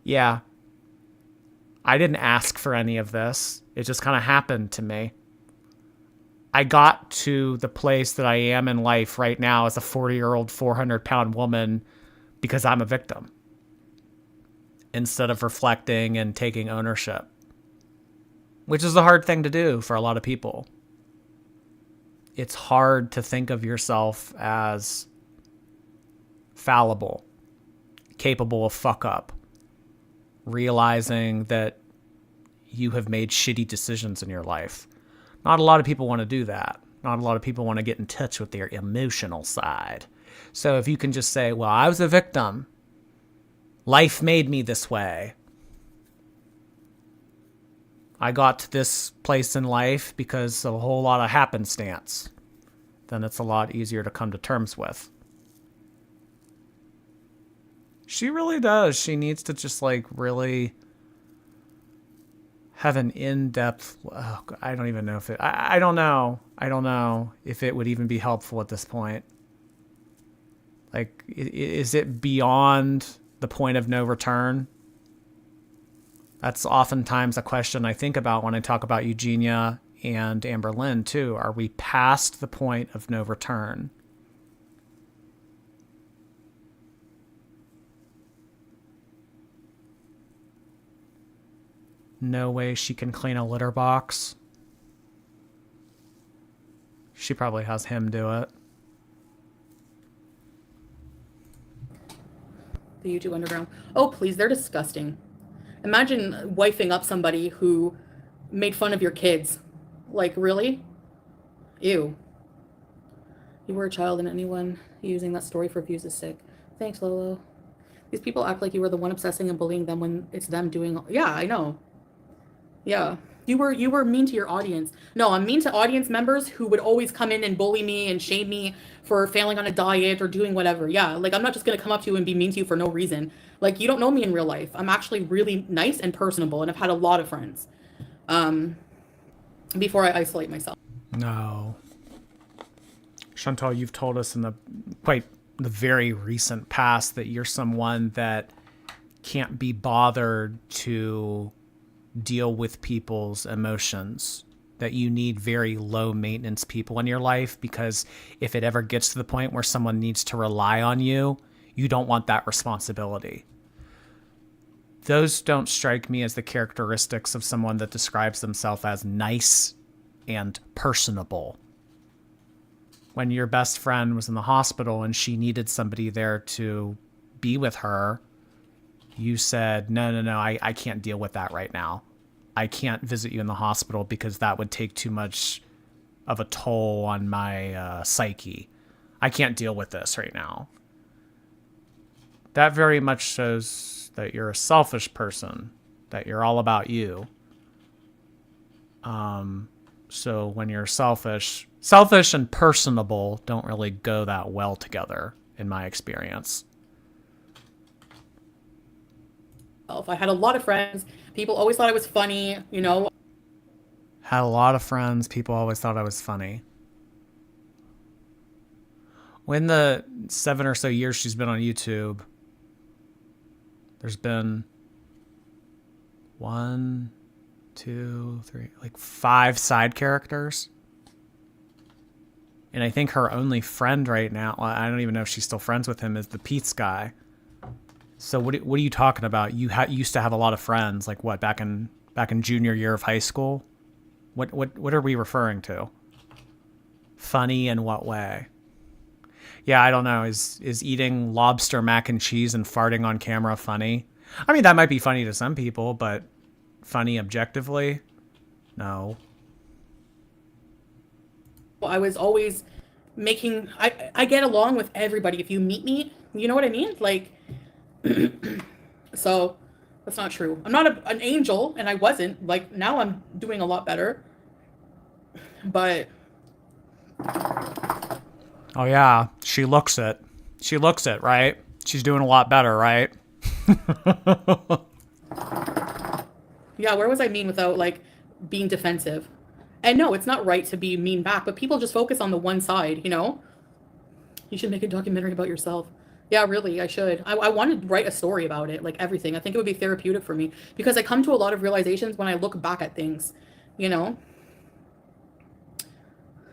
Yeah. I didn't ask for any of this. It just kind of happened to me. I got to the place that I am in life right now as a 40-year-old, 400-pound woman because I'm a victim, instead of reflecting and taking ownership, which is a hard thing to do for a lot of people. It's hard to think of yourself as fallible, capable of fuck up, realizing that you have made shitty decisions in your life. Not a lot of people want to do that. Not a lot of people want to get in touch with their emotional side. So if you can just say, well, I was a victim. Life made me this way. I got to this place in life because of a whole lot of happenstance. Then it's a lot easier to come to terms with. She really does. She needs to just like really have an in-depth, I don't even know if it, I don't know. I don't know if it would even be helpful at this point. Like, is it beyond the point of no return? That's oftentimes a question I think about when I talk about Eugenia and Amberlynn too. Are we past the point of no return? no way she can clean a litter box. She probably has him do it. The YouTube Underground. Oh, please, they're disgusting. Imagine wifing up somebody who made fun of your kids. Like, really? Ew. You were a child and anyone using that story for views is sick. Thanks, Lolo. These people act like you were the one obsessing and bullying them when it's them doing... Yeah, I know. Yeah. You were mean to your audience. No, I'm mean to audience members who would always come in and bully me and shame me for failing on a diet or doing whatever. Yeah, like I'm not just going to come up to you and be mean to you for no reason. Like you don't know me in real life. I'm actually really nice and personable and I've had a lot of friends. Before I isolate myself. No. Chantal, you've told us in the very recent past that you're someone that can't be bothered to deal with people's emotions, that you need very low maintenance people in your life, because if it ever gets to the point where someone needs to rely on you, you don't want that responsibility. Those don't strike me as the characteristics of someone that describes themselves as nice and personable. When your best friend was in the hospital and she needed somebody there to be with her, you said, no, I can't deal with that right now. I can't visit you in the hospital because that would take too much of a toll on my psyche. I can't deal with this right now. That very much shows that you're a selfish person, that you're all about you. So when you're selfish and personable don't really go that well together, in my experience. I had a lot of friends. People always thought I was funny, you know. Had a lot of friends. People always thought I was funny. When the 7 or so years she's been on YouTube, there's been 1, 2, 3, like 5 side characters. And I think her only friend right now, well, I don't even know if she's still friends with him, is the Pete's guy. So what are you talking about? You used to have a lot of friends, like what, back in junior year of high school? What are we referring to? Funny in what way? Yeah, I don't know. Is eating lobster mac and cheese and farting on camera funny? I mean, that might be funny to some people, but funny objectively? No. I was always making... I get along with everybody. If you meet me, you know what I mean? Like... So that's not true. I'm not an angel, and I wasn't. Like now I'm doing a lot better, but oh yeah, she looks it, right? She's doing a lot better, right? Yeah, where was I mean without like being defensive? And no, it's not right to be mean back, but people just focus on the one side, you know. You should make a documentary about yourself. Yeah, really, I should. I want to write a story about it, like everything. I think it would be therapeutic for me because I come to a lot of realizations when I look back at things, you know?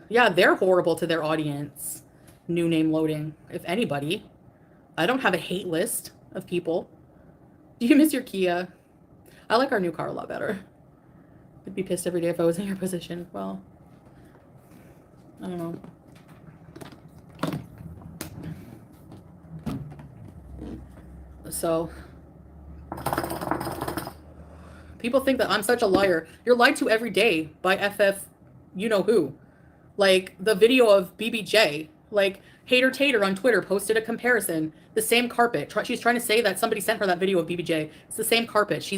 Yeah, they're horrible to their audience. New name loading, if anybody. I don't have a hate list of people. Do you miss your Kia? I like our new car a lot better. I'd be pissed every day if I was in your position. Well, I don't know. So, people think that I'm such a liar. You're lied to every day by FF, you know who. Like, the video of BBJ. Like, Hater Tater on Twitter posted a comparison. The same carpet. She's trying to say that somebody sent her that video of BBJ. It's the same carpet. She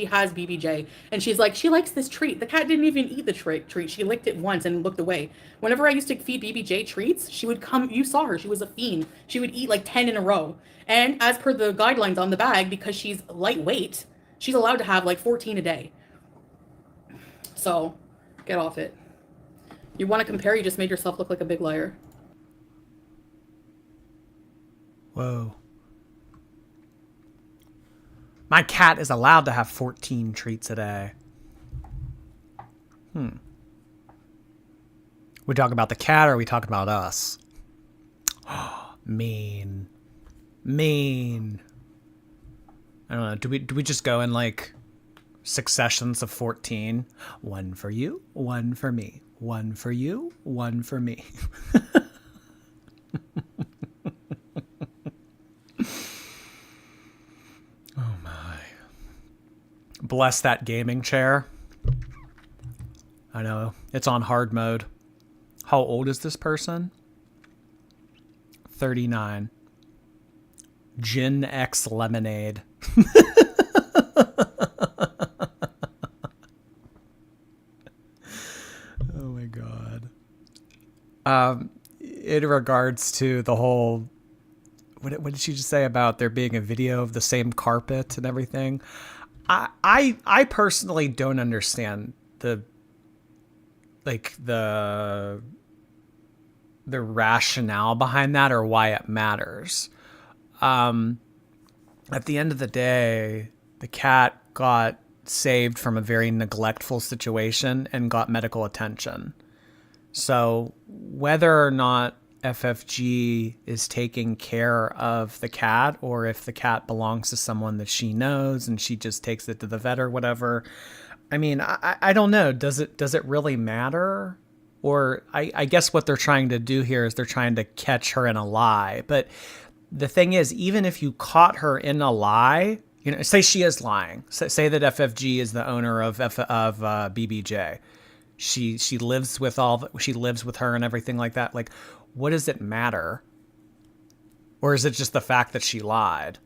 has BBJ. And she's like, she likes this treat. The cat didn't even eat the treat. She licked it once and looked away. Whenever I used to feed BBJ treats, she would come, you saw her, she was a fiend. She would eat like 10 in a row. And as per the guidelines on the bag, because she's lightweight, she's allowed to have like 14 a day. So, get off it. You want to compare, you just made yourself look like a big liar. Whoa. My cat is allowed to have 14 treats a day. We talking about the cat or are we talking about us? Mean. I don't know. Do we just go in like successions of 14. One for you, one for me. One for you, one for me. Oh my. Bless that gaming chair. I know. It's on hard mode. How old is this person? 39. Gin X Lemonade. Oh my god. In regards to the whole, what did she just say about there being a video of the same carpet and everything? I personally don't understand the rationale behind that or why it matters. At the end of the day, the cat got saved from a very neglectful situation and got medical attention. So whether or not FFG is taking care of the cat, or if the cat belongs to someone that she knows and she just takes it to the vet or whatever, I mean, I don't know. Does it really matter? Or I guess what they're trying to do here is they're trying to catch her in a lie. But the thing is, even if you caught her in a lie, you know, say she is lying. Say that FFG is the owner of BBJ. She lives with she lives with her and everything like that. Like, what does it matter? Or is it just the fact that she lied?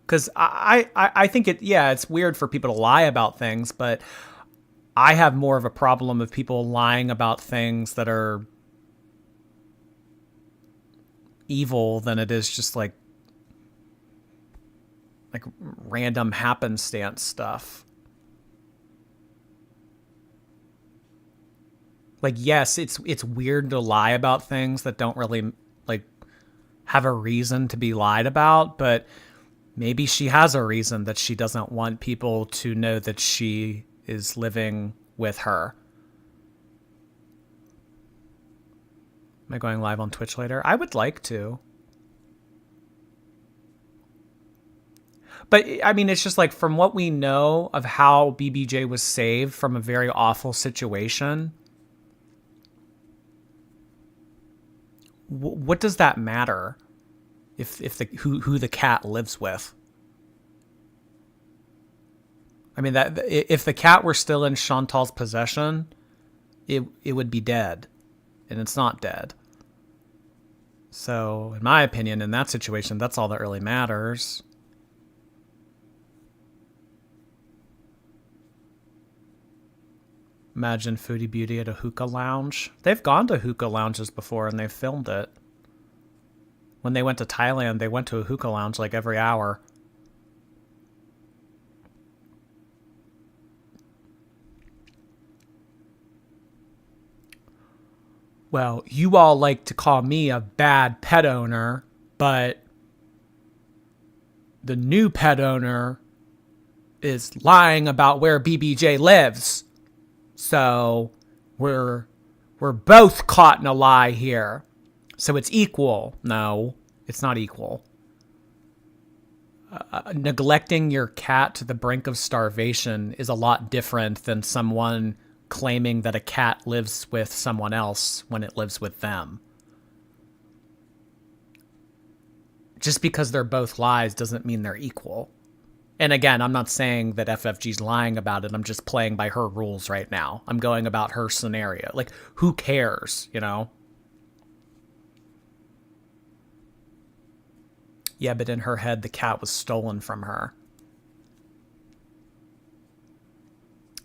Because I think it's weird for people to lie about things, but I have more of a problem with people lying about things that are evil than it is just like random happenstance stuff. Like, yes, it's weird to lie about things that don't really have a reason to be lied about, but maybe she has a reason that she doesn't want people to know that she is living with her. Am I going live on Twitch later? I would like to. But, I mean, it's just like, from what we know of how BBJ was saved from a very awful situation, what does that matter if who the cat lives with? I mean, that if the cat were still in Chantal's possession, it would be dead, and it's not dead. So, in my opinion, in that situation, that's all that really matters. Imagine Foodie Beauty at a hookah lounge. They've gone to hookah lounges before, and they've filmed it. When they went to Thailand, they went to a hookah lounge like every hour. Well, you all like to call me a bad pet owner, but the new pet owner is lying about where BBJ lives. So we're both caught in a lie here. So it's equal. No, it's not equal. Neglecting your cat to the brink of starvation is a lot different than someone claiming that a cat lives with someone else when it lives with them. Just because they're both lies doesn't mean they're equal. And again, I'm not saying that FFG's lying about it. I'm just playing by her rules right now. I'm going about her scenario. Like, who cares, you know? Yeah, but in her head, the cat was stolen from her.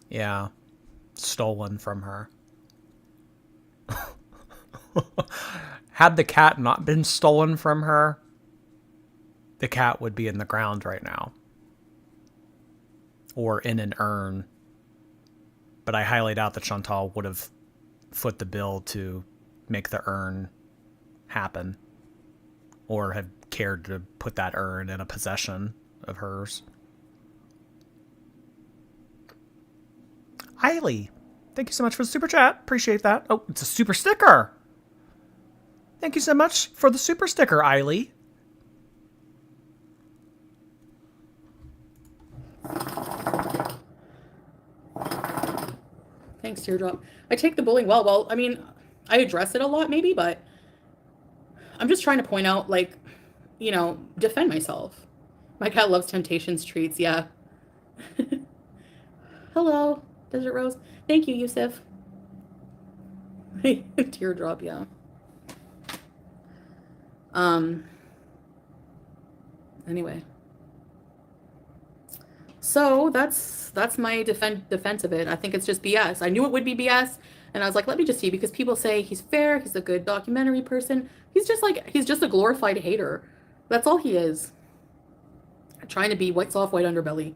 Yeah. Stolen from her. Had the cat not been stolen from her, the cat would be in the ground right now. Or in an urn. But I highly doubt that Chantal would have foot the bill to make the urn happen. Or have cared to put that urn in a possession of hers. Eiley, thank you so much for the super chat. Appreciate that. Oh, it's a super sticker. Thank you so much for the super sticker, Eiley. Thanks, Teardrop. I take the bullying well. Well, I mean, I address it a lot maybe, but I'm just trying to point out, like, defend myself. My cat loves Temptations treats. Yeah. Hello, Desert Rose. Thank you, Yusuf. Teardrop, yeah. Anyway. So that's my defense of it. I think it's just BS. I knew it would be BS, and I was like, let me just see, because people say he's fair, he's a good documentary person. He's just a glorified hater. That's all he is. Trying to be white soft white underbelly.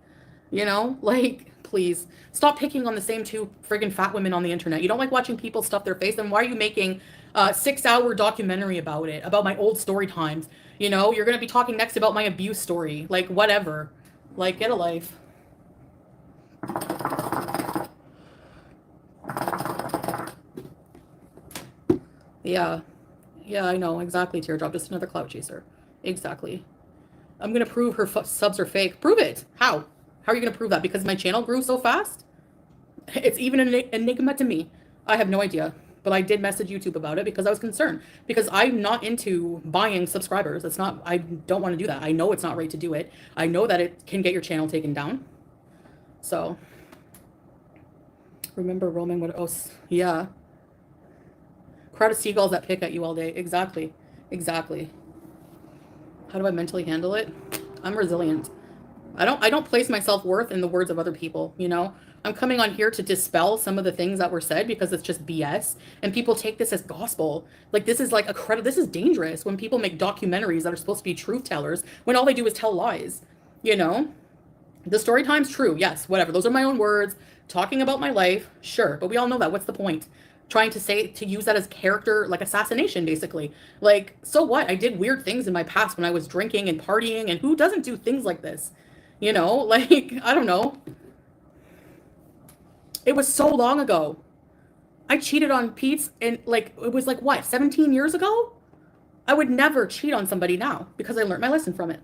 Like, please stop picking on the same two friggin' fat women on the internet. You don't like watching people stuff their face, then why are you making a 6-hour documentary about it, about my old story times? You're gonna be talking next about my abuse story. Like, whatever. Like, get a life. Yeah. Yeah, I know. Exactly, Teardrop. Just another clout chaser. Exactly. I'm gonna prove her subs are fake. Prove it. How? How are you gonna prove that? Because my channel grew so fast? It's even an enigma to me. I have no idea. But I did message YouTube about it because I was concerned. Because I'm not into buying subscribers. I don't want to do that. I know it's not right to do it. I know that it can get your channel taken down. So, remember Roman would, oh, yeah. Crowd of seagulls that pick at you all day. Exactly. Exactly. How do I mentally handle it? I'm resilient. I don't place my self-worth in the words of other people, I'm coming on here to dispel some of the things that were said because it's just BS, and people take this as gospel. Like, this is like this is dangerous when people make documentaries that are supposed to be truth tellers when all they do is tell lies. The story time's true. Yes, whatever. Those are my own words. Talking about my life, sure, but we all know that. What's the point? Trying to use that as character, like assassination, basically. Like, so what? I did weird things in my past when I was drinking and partying, and who doesn't do things like this? Like, I don't know. It was so long ago. I cheated on Pete's, and like, it was like, what, 17 years ago? I would never cheat on somebody now because I learned my lesson from it.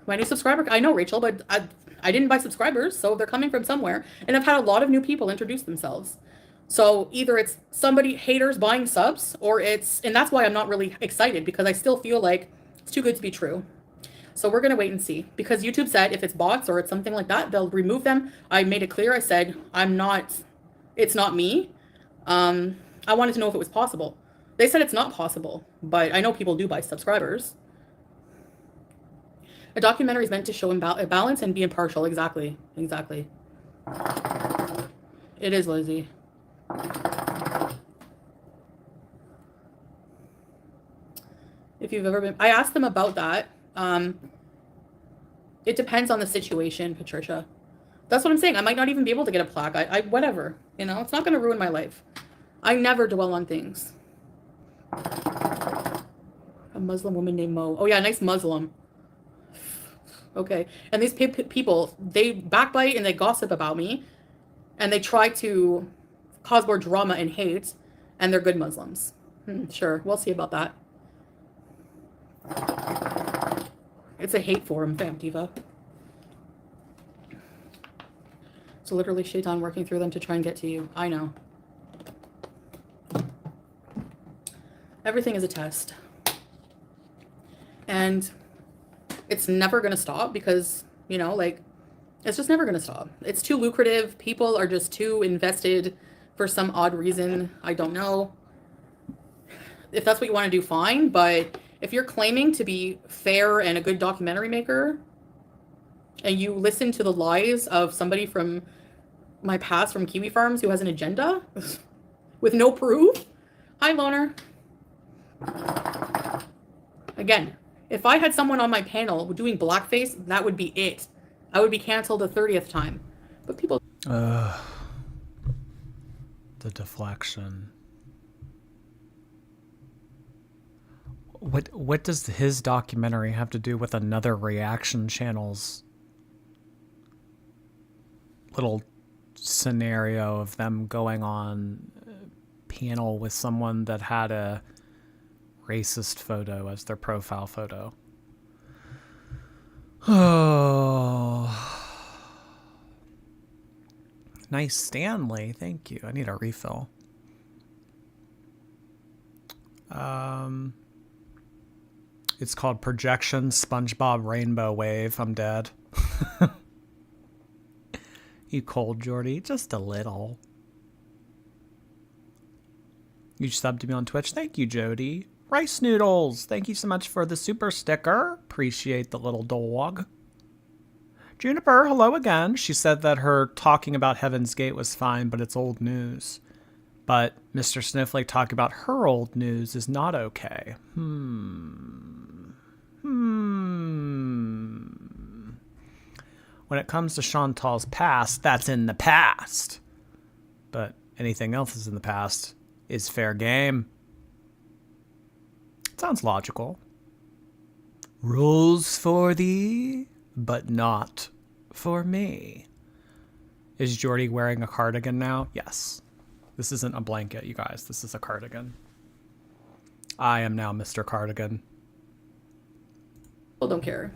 My new subscriber, I know, Rachel, but I didn't buy subscribers, so they're coming from somewhere. And I've had a lot of new people introduce themselves. So either it's somebody, haters buying subs, and that's why I'm not really excited, because I still feel like it's too good to be true. So we're going to wait and see, because YouTube said if it's bots or it's something like that, they'll remove them. I made it clear. I said, it's not me. I wanted to know if it was possible. They said it's not possible, but I know people do buy subscribers. A documentary is meant to show balance and be impartial. Exactly. Exactly. It is, Lizzie. If you've ever been, I asked them about that. It depends on the situation, Patricia. That's what I'm saying. I might not even be able to get a plaque. Whatever, it's not going to ruin my life. I never dwell on things. A Muslim woman named Mo. Oh yeah, nice Muslim. Okay. And these people, they backbite and they gossip about me, and they try to cause more drama and hate, and they're good Muslims. Sure, we'll see about that. It's a hate forum, fam diva. So literally Shaitan working through them to try and get to you. I know. Everything is a test. And it's never going to stop because, like, it's just never going to stop. It's too lucrative. People are just too invested for some odd reason. I don't know. If that's what you want to do, fine. But if you're claiming to be fair and a good documentary maker, and you listen to the lies of somebody from my past from Kiwi Farms who has an agenda with no proof, hi, Loner. Again, if I had someone on my panel doing blackface, that would be it. I would be canceled a 30th time. But people... The deflection. What does his documentary have to do with another reaction channel's little scenario of them going on a panel with someone that had a racist photo as their profile photo? Oh, Nice Stanley. Thank you. I need a refill. It's called Projection SpongeBob Rainbow Wave. I'm dead. You cold, Jordy? Just a little. You subbed to me on Twitch. Thank you, Jody. Rice Noodles. Thank you so much for the super sticker. Appreciate the little dog. Juniper, hello again. She said that her talking about Heaven's Gate was fine, but it's old news. But Mr. Snowflake talking about her old news is not okay. When it comes to Chantal's past, that's in the past. But anything else is in the past is fair game. Sounds logical. Rules for thee, but not for me. Is Jordy wearing a cardigan now? Yes. This isn't a blanket, you guys. This is a cardigan. I am now Mr. Cardigan. People don't care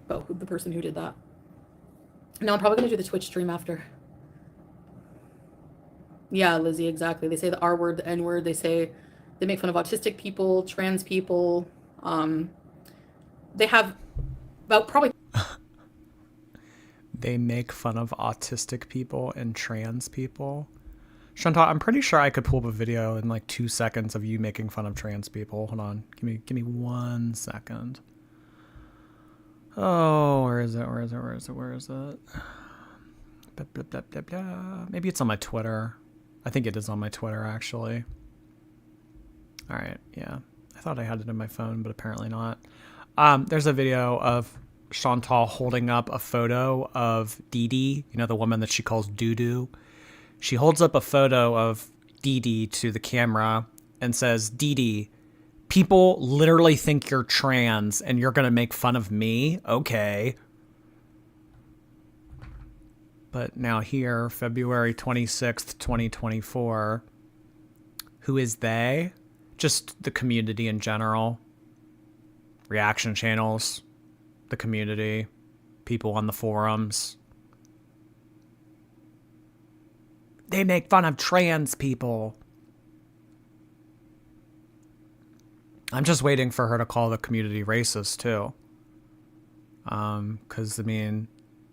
about the person who did that. No, I'm probably going to do the Twitch stream after. Yeah, Lizzie, exactly. They say the R word, the N word. They make fun of autistic people, trans people. They have about probably... They make fun of autistic people and trans people. Chantal, I'm pretty sure I could pull up a video in like 2 seconds of you making fun of trans people. Hold on. Give me 1 second. Oh, where is it? Blah, blah, blah, blah, blah. Maybe it's on my Twitter. I think it is on my Twitter, actually. All right, yeah. I thought I had it in my phone, but apparently not. There's a video of Chantal holding up a photo of Dee Dee, you know, the woman that she calls Doodoo. She holds up a photo of Dee Dee to the camera and says, Dee Dee, people literally think you're trans and you're going to make fun of me? Okay. But now here, February 26th, 2024, who is they? Just the community in general. Reaction channels, the community, people on the forums. They make fun of trans people. I'm just waiting for her to call the community racist, too. Because, I mean,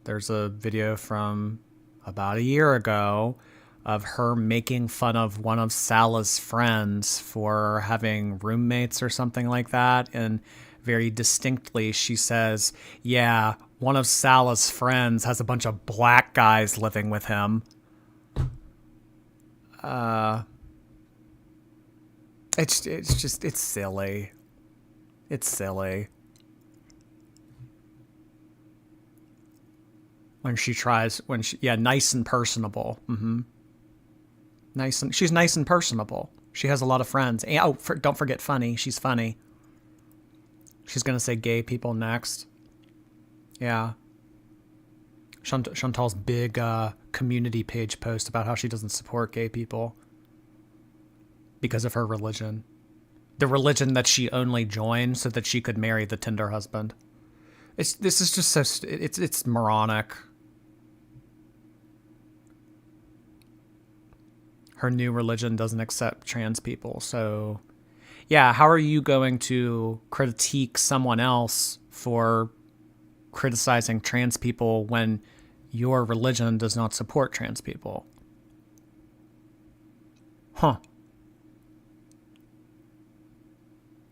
there's a video from about a year ago of her making fun of one of Salah's friends for having roommates or something like that. And very distinctly, she says, yeah, one of Salah's friends has a bunch of black guys living with him. It's silly. It's silly. Nice and personable. She's nice and personable. She has a lot of friends. And, don't forget funny. She's funny. She's gonna say gay people next. Yeah. Chantal's big community page post about how she doesn't support gay people because of her religion. The religion that she only joined so that she could marry the Tinder husband. This is just so... It's moronic. Her new religion doesn't accept trans people, so... Yeah, how are you going to critique someone else for criticizing trans people when your religion does not support trans people? Huh.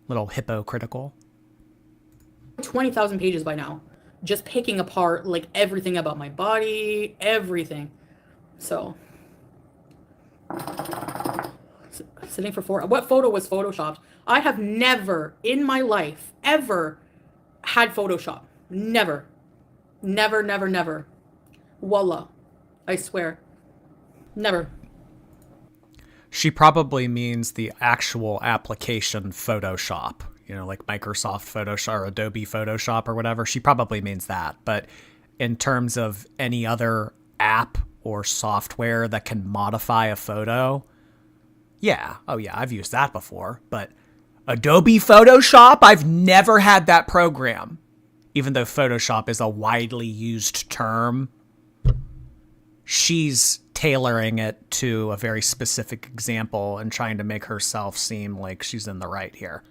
Little hypocritical. 20,000 pages by now. Just picking apart, like, everything about my body, everything. So... Sitting for 4... What photo was photoshopped? I have never in my life ever had Photoshop. Never. Never, never, never. Wallah. I swear. Never. She probably means the actual application Photoshop. You know, like Microsoft Photoshop or Adobe Photoshop or whatever. She probably means that. But in terms of any other app or software that can modify a photo... Yeah. Oh, yeah. I've used that before. But Adobe Photoshop, I've never had that program. Even though Photoshop is a widely used term. She's tailoring it to a very specific example and trying to make herself seem like she's in the right here.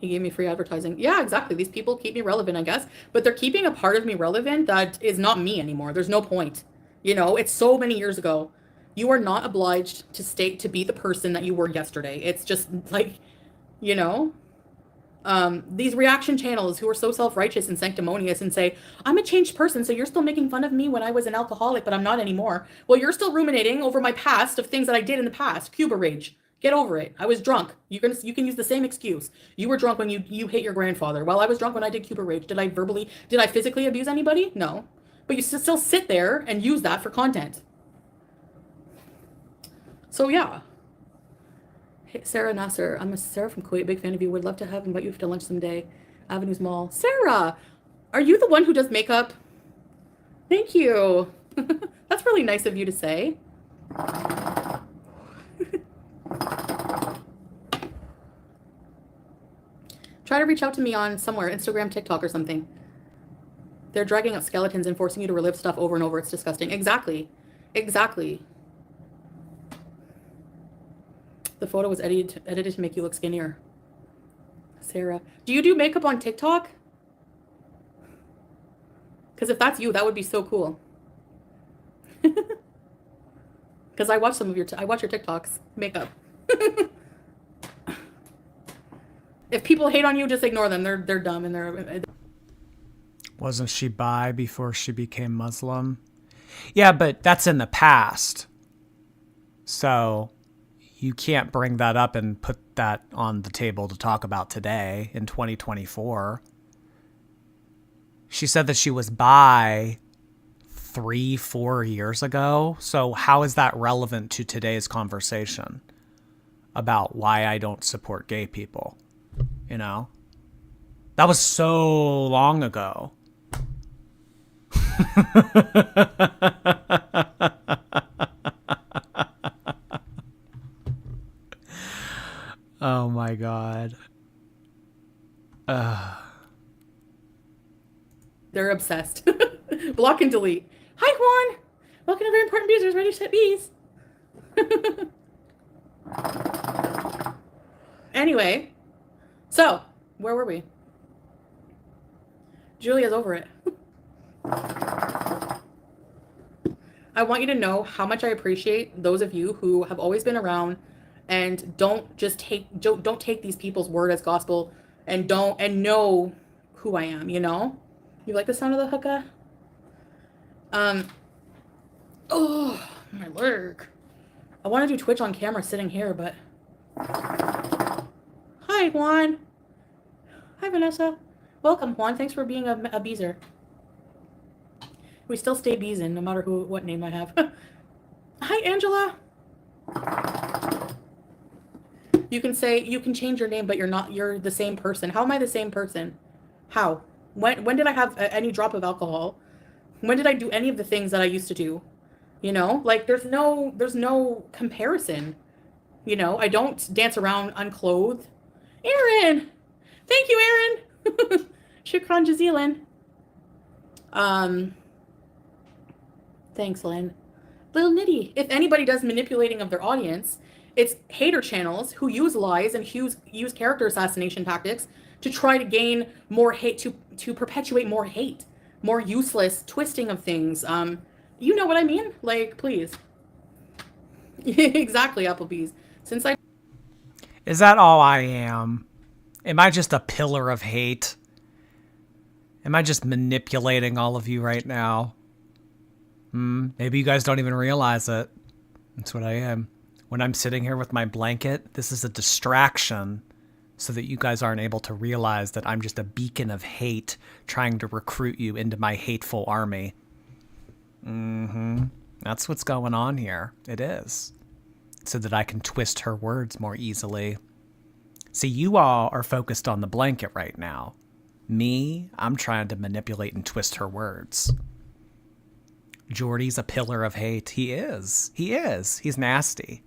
He gave me free advertising. Yeah, exactly. These people keep me relevant, I guess. But they're keeping a part of me relevant that is not me anymore. There's no point. You know, it's so many years ago. You are not obliged to be the person that you were yesterday. It's just like, you know, these reaction channels who are so self-righteous and sanctimonious and say, I'm a changed person, so you're still making fun of me when I was an alcoholic, but I'm not anymore. Well, you're still ruminating over my past of things that I did in the past. Cuba rage. Get over it. I was drunk. You can use the same excuse. You were drunk when you hit your grandfather. Well, I was drunk when I did Cuba rage. Did I physically abuse anybody? No. But you still sit there and use that for content. So yeah. Hey, Sarah Nasser, I'm a Sarah from Kuwait, big fan of you. Would love to invite you to lunch someday. Avenues Mall. Sarah, are you the one who does makeup? Thank you. That's really nice of you to say. Try to reach out to me on somewhere, Instagram, TikTok, or something. They're dragging up skeletons and forcing you to relive stuff over and over. It's disgusting. Exactly. Exactly. The photo was edited to make you look skinnier. Sarah, do you do makeup on TikTok? Because if that's you, that would be so cool. Because I watch your TikToks. Makeup. If people hate on you, just ignore them. They're dumb and they're... Wasn't she bi before she became Muslim? Yeah, but that's in the past. So you can't bring that up and put that on the table to talk about today in 2024. She said that she was bi 3-4 years ago. So how is that relevant to today's conversation about why I don't support gay people? You know, that was so long ago. Oh my God. They're obsessed. Block and delete. Hi, Juan. Welcome to Very Important Bees. Ready to set bees. Anyway. So, where were we? Julia's over it. I want you to know how much I appreciate those of you who have always been around and don't take these people's word as gospel and know who I am, you know? You like the sound of the hookah? Oh, my leg. I want to do Twitch on camera sitting here, but... Hi, Juan. Hi, Vanessa. Welcome, Juan. Thanks for being a beezer. We still stay beezing, no matter what name I have. Hi, Angela. You can change your name, but you're the same person. How am I the same person? How? When did I have any drop of alcohol? When did I do any of the things that I used to do? You know, like there's no comparison. You know, I don't dance around unclothed. Aaron! Thank you, Aaron! Shukran jazilan. Thanks, Lynn. Little Nitty. If anybody does manipulating of their audience, it's hater channels who use lies and use character assassination tactics to try to gain more hate, to perpetuate more hate, more useless twisting of things. You know what I mean? Like, please. Exactly, Applebee's. Is that all I am? Am I just a pillar of hate? Am I just manipulating all of you right now? Maybe you guys don't even realize it. That's what I am. When I'm sitting here with my blanket, this is a distraction so that you guys aren't able to realize that I'm just a beacon of hate trying to recruit you into my hateful army. That's what's going on here. It is. So that I can twist her words more easily. See, you all are focused on the blanket right now. Me, I'm trying to manipulate and twist her words. Jordy's a pillar of hate. He is. He is. He's nasty.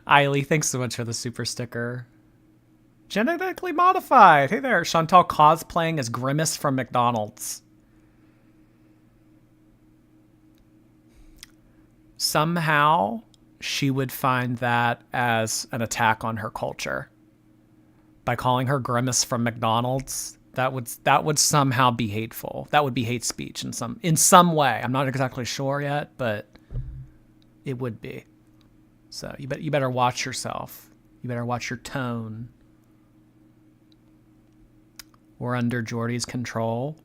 Eiley, thanks so much for the super sticker. Genetically modified. Hey there, Chantal cosplaying as Grimace from McDonald's. Somehow, she would find that as an attack on her culture. By calling her Grimace from McDonald's, that would somehow be hateful. That would be hate speech in some way. I'm not exactly sure yet, but it would be. So you better watch yourself. You better watch your tone. We're under Jordy's control.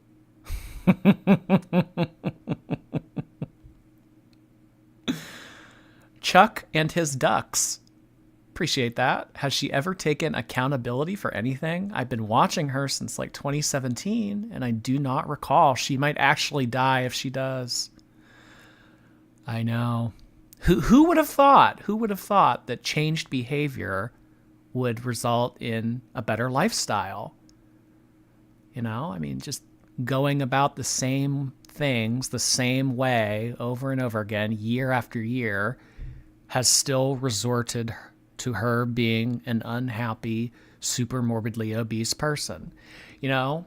Chuck and his ducks. Appreciate that. Has she ever taken accountability for anything? I've been watching her since like 2017, and I do not recall. She might actually die if she does. I know. Who would have thought? Who would have thought that changed behavior would result in a better lifestyle? You know, I mean, just going about the same things the same way over and over again, year after year, has still resorted to her being an unhappy, super morbidly obese person. You know,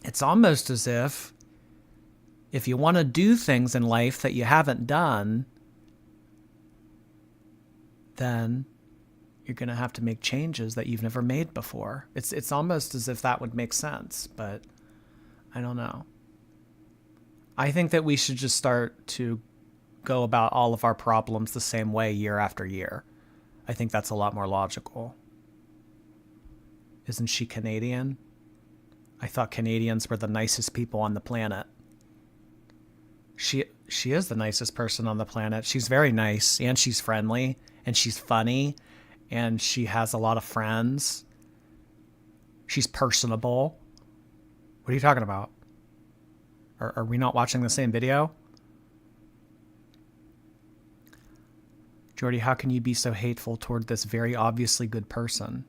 it's almost as if you want to do things in life that you haven't done, then you're going to have to make changes that you've never made before. It's almost as if that would make sense, but I don't know. I think that we should just start to go about all of our problems the same way year after year. I think that's a lot more logical. Isn't she Canadian? I thought Canadians were the nicest people on the planet. She is the nicest person on the planet. She's very nice, and she's friendly, and she's funny, and she has a lot of friends. She's personable. What are you talking about? Are we not watching the same video? Jordy, how can you be so hateful toward this very obviously good person?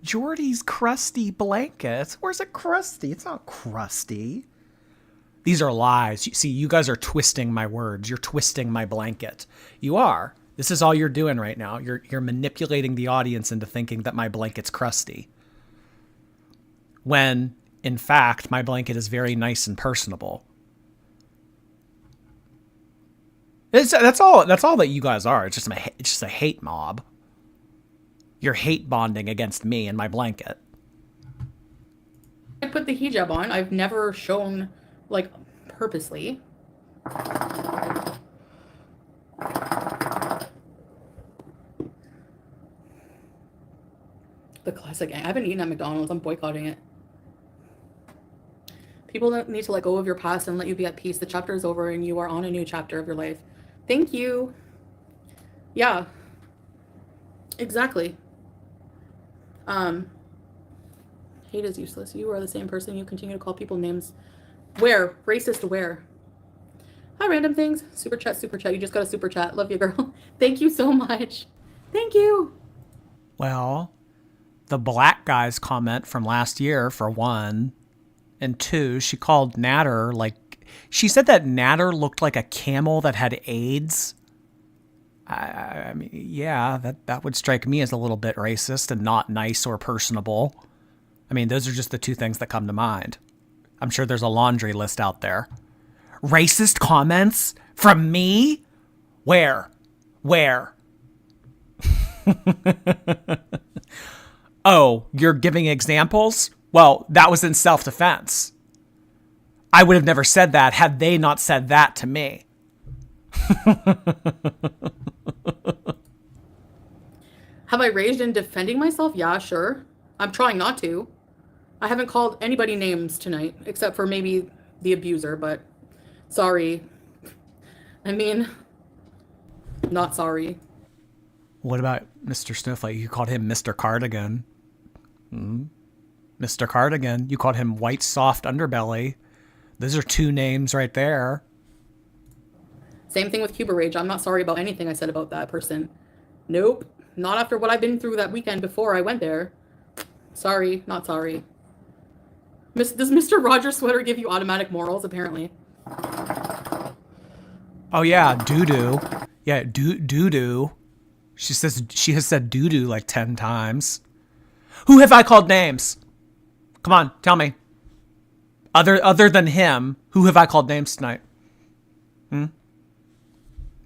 Jordy's crusty blanket. Where's it crusty? It's not crusty. These are lies. See, you guys are twisting my words. You're twisting my blanket. You are. This is all you're doing right now. You're manipulating the audience into thinking that my blanket's crusty. When, in fact, my blanket is very nice and personable. That's all that you guys are. It's just a hate mob. You're hate bonding against me and my blanket. I put the hijab on. I've never shown, like, purposely. The classic. I haven't eaten at McDonald's. I'm boycotting it. People don't need to let go of your past and let you be at peace. The chapter is over and you are on a new chapter of your life. Thank you. Yeah. Exactly. Hate is useless. You are the same person. You continue to call people names. Where? Racist where? Hi, random things. Super chat, super chat. You just got a super chat. Love you, girl. Thank you so much. Thank you. Well, the black guy's comment from last year, for one, and two, she called Natter, she said that Natter looked like a camel that had AIDS. I mean, yeah, that would strike me as a little bit racist and not nice or personable. I mean, those are just the two things that come to mind. I'm sure there's a laundry list out there. Racist comments from me? Where? Oh, you're giving examples? Well, that was in self-defense. I would have never said that had they not said that to me. Have I raged in defending myself? Yeah, sure. I'm trying not to. I haven't called anybody names tonight, except for maybe the abuser, but sorry. I mean, not sorry. What about Mr. Snowflake? You called him Mr. Cardigan. Mr. Cardigan. You called him White Soft Underbelly. Those are two names right there. Same thing with Cuba Rage. I'm not sorry about anything I said about that person. Nope. Not after what I've been through that weekend before I went there. Sorry, not sorry. Does Mr. Rogers sweater give you automatic morals? Apparently. Oh yeah, Doodoo. Yeah, Doodoo. She has said Doodoo like 10 times. Who have I called names? Come on, tell me. Other than him, who have I called names tonight?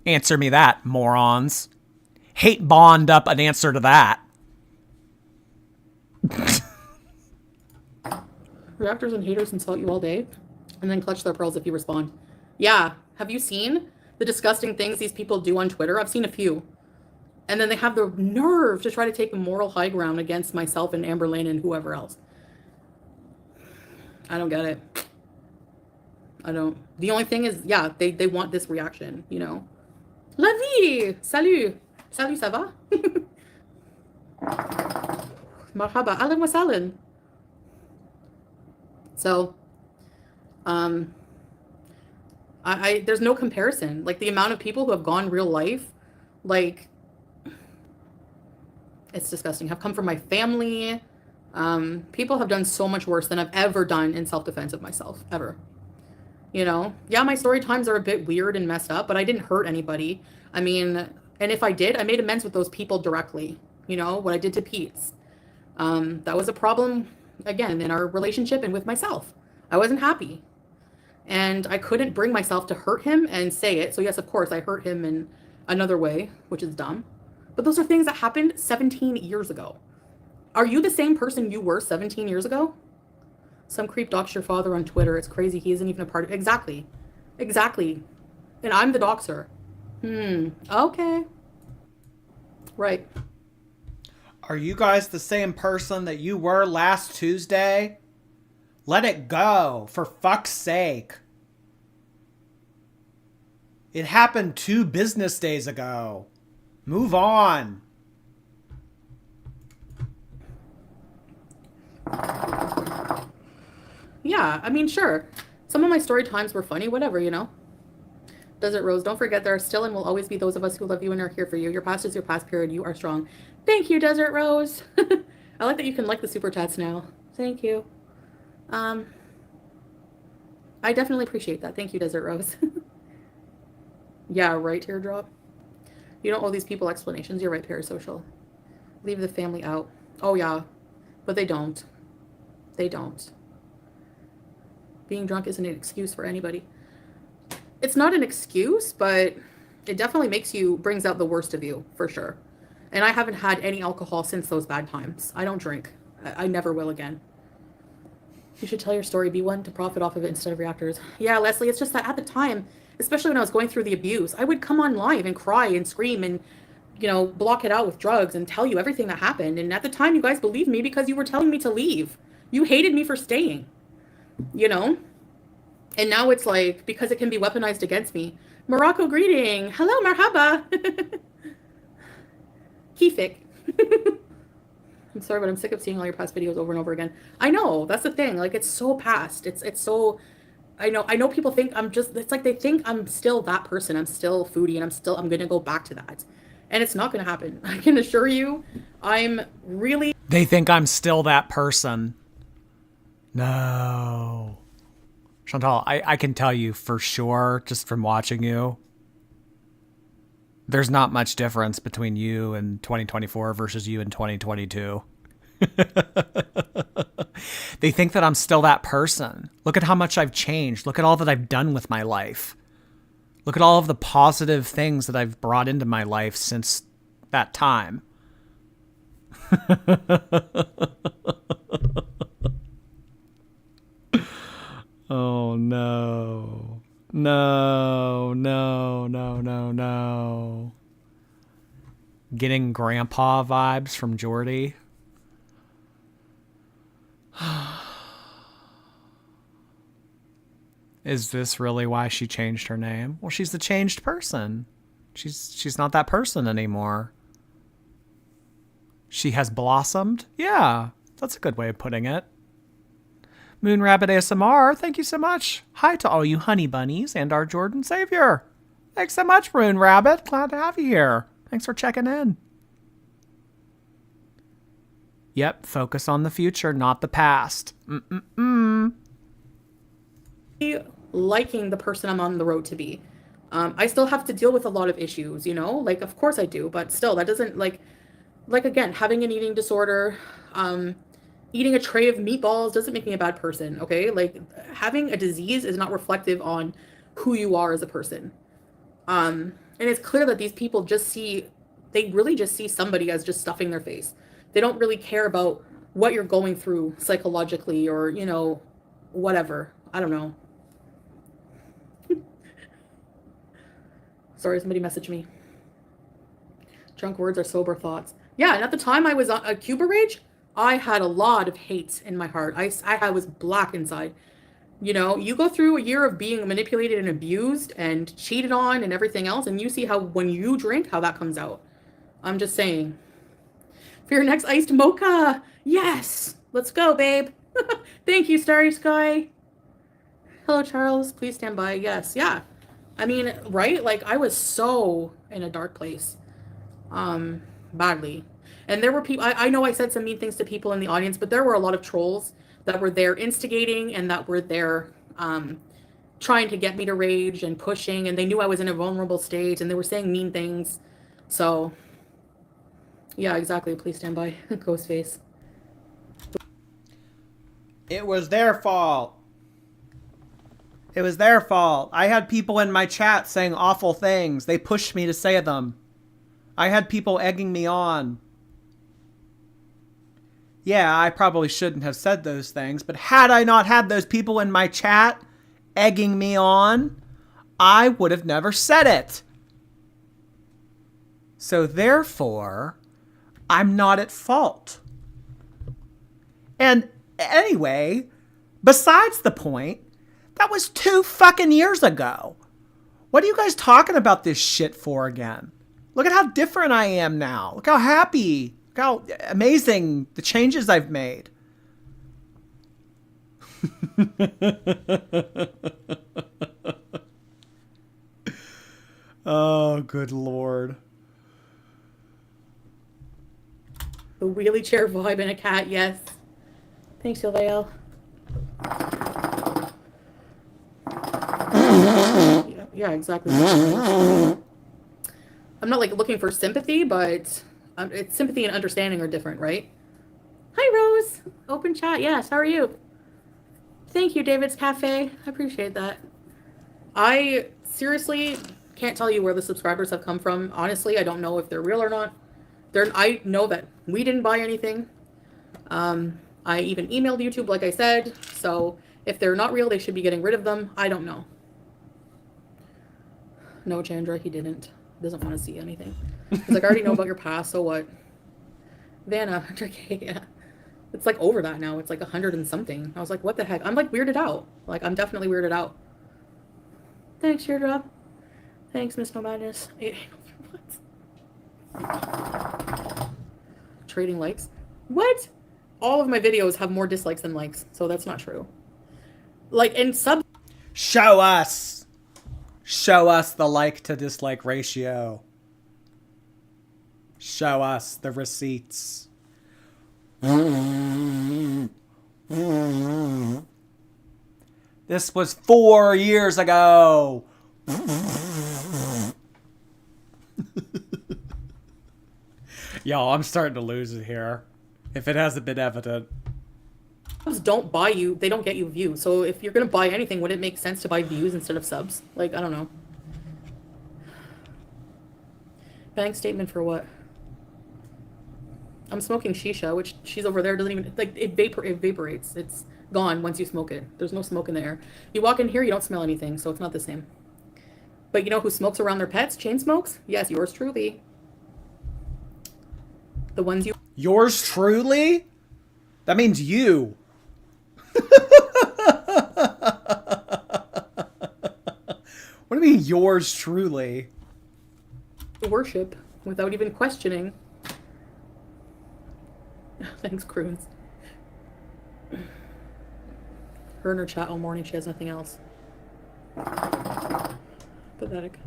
Answer me that, morons. Hate bond up an answer to that. Reactors and haters insult you all day and then clutch their pearls if you respond. Yeah. Have you seen the disgusting things these people do on Twitter? I've seen a few. And then they have the nerve to try to take a moral high ground against myself and Amber Lane and whoever else. I don't get it. I don't. The only thing is, yeah, they want this reaction, you know. La vie! Salut! Salut, ça va? Marhaba, ahlan wa sahlan. So, there's no comparison. Like, the amount of people who have gone real life, like, it's disgusting. Have come from my family. People have done so much worse than I've ever done in self-defense of myself, ever. You know? Yeah, my story times are a bit weird and messed up, but I didn't hurt anybody. I mean, and if I did, I made amends with those people directly. You know, what I did to Pete's. That was a problem, again, in our relationship and with myself. I wasn't happy. And I couldn't bring myself to hurt him and say it. So yes, of course, I hurt him in another way, which is dumb. But those are things that happened 17 years ago. Are you the same person you were 17 years ago? Some creep doxed your father on Twitter. It's crazy. He isn't even a part of it. Exactly. Exactly. And I'm the doxer. Okay. Right. Are you guys the same person that you were last Tuesday? Let it go, for fuck's sake. It happened 2 business days ago. Move on. Yeah, I mean, sure. Some of my story times were funny, whatever, you know. Desert Rose, don't forget there are still and will always be those of us who love you and are here for you. Your past is your past, period. You are strong. Thank you, Desert Rose. I like that you can like the super chats now. Thank you. I definitely appreciate that. Thank you, Desert Rose. Yeah, right, Teardrop. You don't owe these people explanations. You're right, Parasocial. Leave the family out. Oh, yeah. But they don't. They don't. Being drunk isn't an excuse for anybody. It's not an excuse, but it definitely brings out the worst of you, for sure. And I haven't had any alcohol since those bad times. I don't drink. I never will again. You should tell your story. Be one to profit off of it instead of reactors. Yeah, Leslie, it's just that at the time, especially when I was going through the abuse, I would come on live and cry and scream and, you know, block it out with drugs and tell you everything that happened. And at the time, you guys believed me because you were telling me to leave. You hated me for staying, you know? And now it's like, because it can be weaponized against me. Morocco greeting. Hello, marhaba. Kifik. I'm sorry, but I'm sick of seeing all your past videos over and over again. I know, that's the thing. Like, it's so past. It's so, I know people think it's like they think I'm still that person. I'm still Foodie and I'm going to go back to that. And it's not going to happen. I can assure you, They think I'm still that person. No. Chantal, I can tell you for sure, just from watching you, there's not much difference between you in 2024 versus you in 2022. They think that I'm still that person. Look at how much I've changed. Look at all that I've done with my life. Look at all of the positive things that I've brought into my life since that time. Oh, no. No, no, no, no, no. Getting grandpa vibes from Jordy. Is this really why she changed her name? Well, she's the changed person. She's not that person anymore. She has blossomed? Yeah, that's a good way of putting it. Moon Rabbit ASMR, thank you so much. Hi to all you honey bunnies and our Jordan Savior. Thanks so much, Moon Rabbit. Glad to have you here. Thanks for checking in. Yep, focus on the future, not the past. Liking the person I'm on the road to be. I still have to deal with a lot of issues, you know? Like, of course I do, but still, that doesn't, like again, having an eating disorder, eating a tray of meatballs doesn't make me a bad person, okay? Like, having a disease is not reflective on who you are as a person. And it's clear that these people they really just see somebody as just stuffing their face. They don't really care about what you're going through psychologically or, you know, whatever. I don't know. Sorry, somebody messaged me. Drunk words are sober thoughts. Yeah, and at the time I was on a Cuba Rage, I had a lot of hate in my heart. I was black inside. You know, you go through a year of being manipulated and abused and cheated on and everything else, and you see how when you drink, how that comes out. I'm just saying. For your next iced mocha. Yes. Let's go, babe. Thank you, Starry Sky. Hello, Charles. Please stand by. Yes. Yeah. I mean, right? Like, I was so in a dark place. Badly. And there were people, I know I said some mean things to people in the audience, but there were a lot of trolls that were there instigating and that were there trying to get me to rage and pushing, and they knew I was in a vulnerable state and they were saying mean things. So, yeah, exactly. Please stand by. Ghostface. It was their fault. It was their fault. I had people in my chat saying awful things. They pushed me to say them. I had people egging me on. Yeah, I probably shouldn't have said those things, but had I not had those people in my chat egging me on, I would have never said it. So therefore, I'm not at fault. And anyway, besides the point, that was 2 fucking years ago. What are you guys talking about this shit for again? Look at how different I am now. Look how happy. Look how amazing the changes I've made. Oh, good Lord. The wheelie chair vibe and a cat, yes. Thanks, Yilvael. Yeah, exactly. I'm not like looking for sympathy, but it's sympathy and understanding are different, right? Hi, Rose. Open chat. Yes, how are you? Thank you, David's Cafe. I appreciate that. I seriously can't tell you where the subscribers have come from. Honestly, I don't know if they're real or not. I know that we didn't buy anything. I even emailed YouTube, like I said. So if they're not real, they should be getting rid of them. I don't know. No, Chandra, he didn't. Doesn't want to see anything. He's like, I already know about your past, so what? Vanna, yeah. It's like over that now. It's like 100 and something. I was like, what the heck? I'm like weirded out. Like, I'm definitely weirded out. Thanks, Teardrop. Thanks, Miss No Madness. What? Trading likes? What? All of my videos have more dislikes than likes, so that's not true. Like, and sub... Show us! Show us the like to dislike ratio. Show us the receipts. This was 4 years ago. Y'all, I'm starting to lose it here. If it hasn't been evident. Subs don't buy you, they don't get you views. So if you're gonna buy anything, would it make sense to buy views instead of subs? Like, I don't know. Bank statement for what? I'm smoking shisha, which she's over there doesn't even, like, it evaporates. It's gone once you smoke it. There's no smoke in the air. You walk in here, you don't smell anything, so it's not the same. But you know who smokes around their pets? Chain smokes? Yes, yours truly. The ones you... Yours truly? That means you. What do you mean, yours truly? worship without even questioning. Thanks, Croons. Her in her chat all morning, she has nothing else. Pathetic.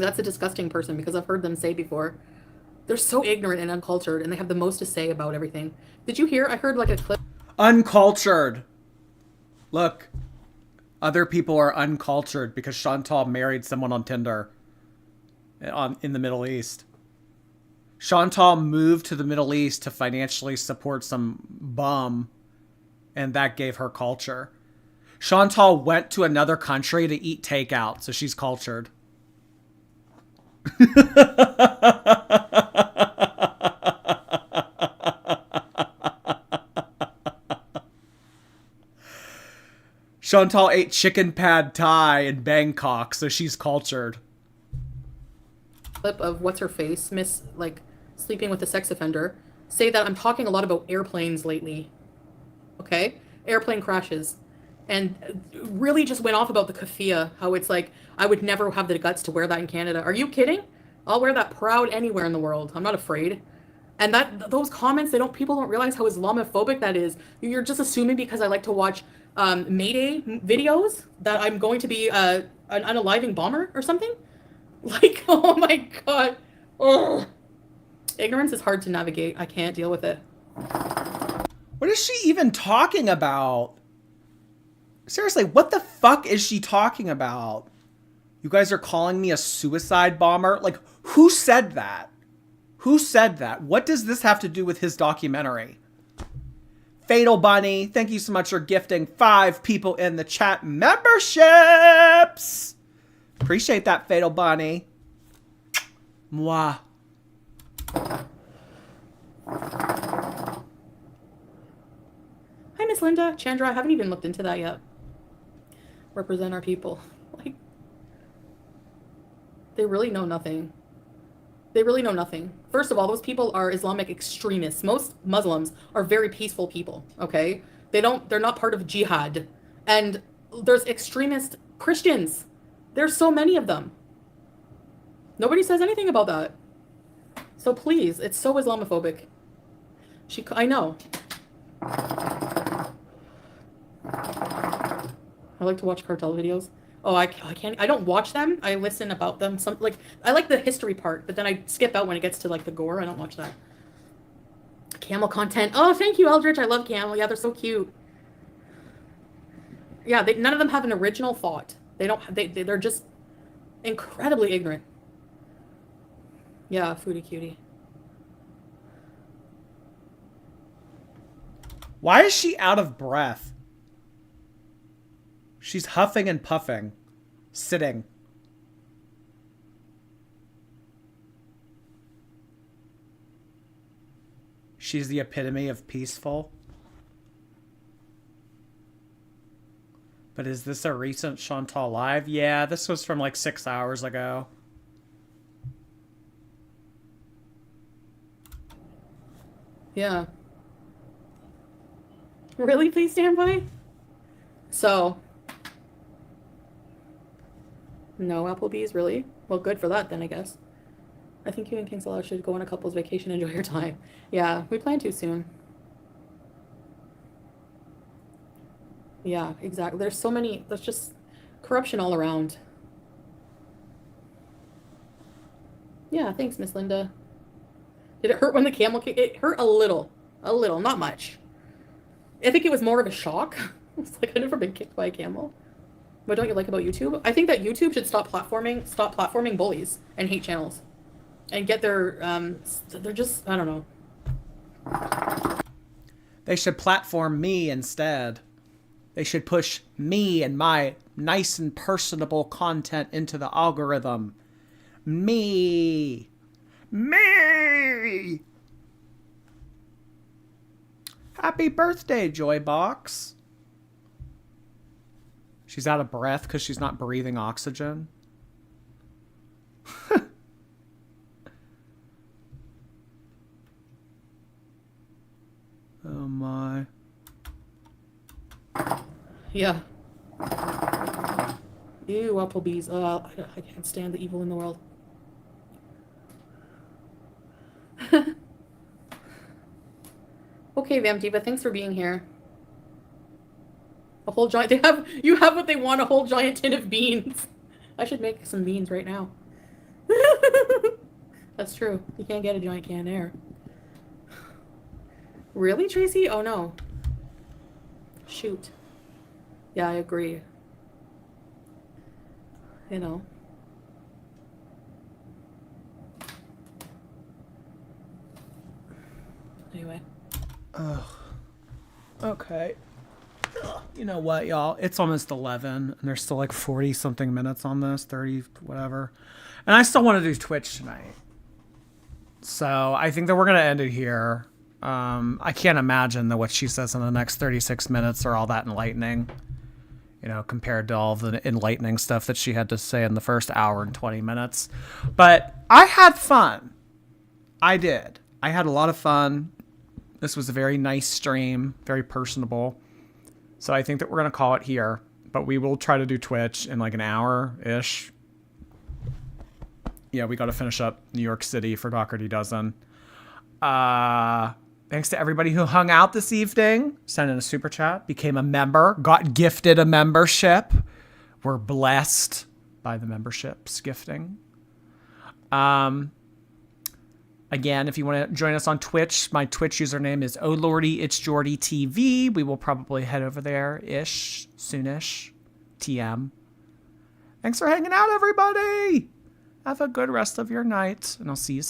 That's a disgusting person because I've heard them say before. They're so ignorant and uncultured, and they have the most to say about everything. Did you hear? I heard like a clip. Uncultured. Look, other people are uncultured because Chantal married someone on Tinder in the Middle East. Chantal moved to the Middle East to financially support some bum, and that gave her culture. Chantal went to another country to eat takeout, so she's cultured. Chantal ate chicken pad thai in Bangkok, so she's cultured. Clip of what's her face, Miss like sleeping with a sex offender, say that I'm talking a lot about airplanes lately. Okay, airplane crashes, and really just went off about the keffiyeh, how it's like I would never have the guts to wear that in Canada. Are you kidding? I'll wear that proud anywhere in the world. I'm not afraid. And those comments, people don't realize how Islamophobic that is. You're just assuming because I like to watch Mayday videos that I'm going to be an unaliving bomber or something. Like, oh my god. Ugh. Ignorance is hard to navigate. I can't deal with it. What is she even talking about? Seriously, what the fuck is she talking about? You guys are calling me a suicide bomber? Like, who said that? Who said that? What does this have to do with his documentary? Fatal Bunny, thank you so much for gifting 5 people in the chat memberships. Appreciate that, Fatal Bunny. Mwah. Hi, Miss Linda. Chandra, I haven't even looked into that yet. Represent our people. Like, they really know nothing. They really know nothing. First of all, those people are Islamic extremists. Most Muslims are very peaceful people, okay? They're not part of jihad. And there's extremist Christians. There's so many of them. Nobody says anything about that. So please, it's so Islamophobic. I know. I like to watch cartel videos. Oh, I can't. I don't watch them. I listen about them. I like the history part, but then I skip out when it gets to like the gore. I don't watch that. Camel content. Oh, thank you, Eldritch. I love camel. Yeah, they're so cute. Yeah, none of them have an original thought. They're just incredibly ignorant. Yeah, foodie cutie. Why is she out of breath? She's huffing and puffing. Sitting. She's the epitome of peaceful. But is this a recent Chantal live? Yeah, this was from like 6 hours ago. Yeah. Really? Please stand by? So. No Applebee's, really? Well, good for that then, I guess. I think you and King Salah should go on a couple's vacation and enjoy your time. Yeah, we plan to soon. Yeah, exactly. There's just corruption all around. Yeah, thanks, Miss Linda. Did it hurt when the camel kicked? It hurt a little, not much. I think it was more of a shock. It's like, I've never been kicked by a camel. What don't you like about YouTube? I think that YouTube should stop platforming bullies and hate channels. And get they're just, I don't know. They should platform me instead. They should push me and my nice and personable content into the algorithm. Me. Happy birthday, Joybox. She's out of breath because she's not breathing oxygen. Oh my. Yeah. Ew, Applebee's. I can't stand the evil in the world. Okay, Vamdiva, thanks for being here. A whole giant. You have what they want, a whole giant tin of beans. I should make some beans right now. That's true. You can't get a joint canned air. Really, Tracy? Oh no. Shoot. Yeah, I agree. You know. Anyway. Ugh. Okay. You know what, y'all? It's almost 11, and there's still like 40-something minutes on this, 30, whatever. And I still want to do Twitch tonight. So I think that we're going to end it here. I can't imagine that what she says in the next 36 minutes are all that enlightening, you know, compared to all the enlightening stuff that she had to say in the first hour and 20 minutes. But I had fun. I did. I had a lot of fun. This was a very nice stream, very personable. So I think that we're going to call it here, but we will try to do Twitch in like an hour-ish. Yeah, we got to finish up New York City for Doherty Dozen. Thanks to everybody who hung out this evening, sent in a super chat, became a member, got gifted a membership. We're blessed by the memberships gifting. Again, if you want to join us on Twitch, my Twitch username is Oh Lordy, It's Jordy TV. We will probably head over there-ish, soonish, TM. Thanks for hanging out, everybody. Have a good rest of your night, and I'll see you soon.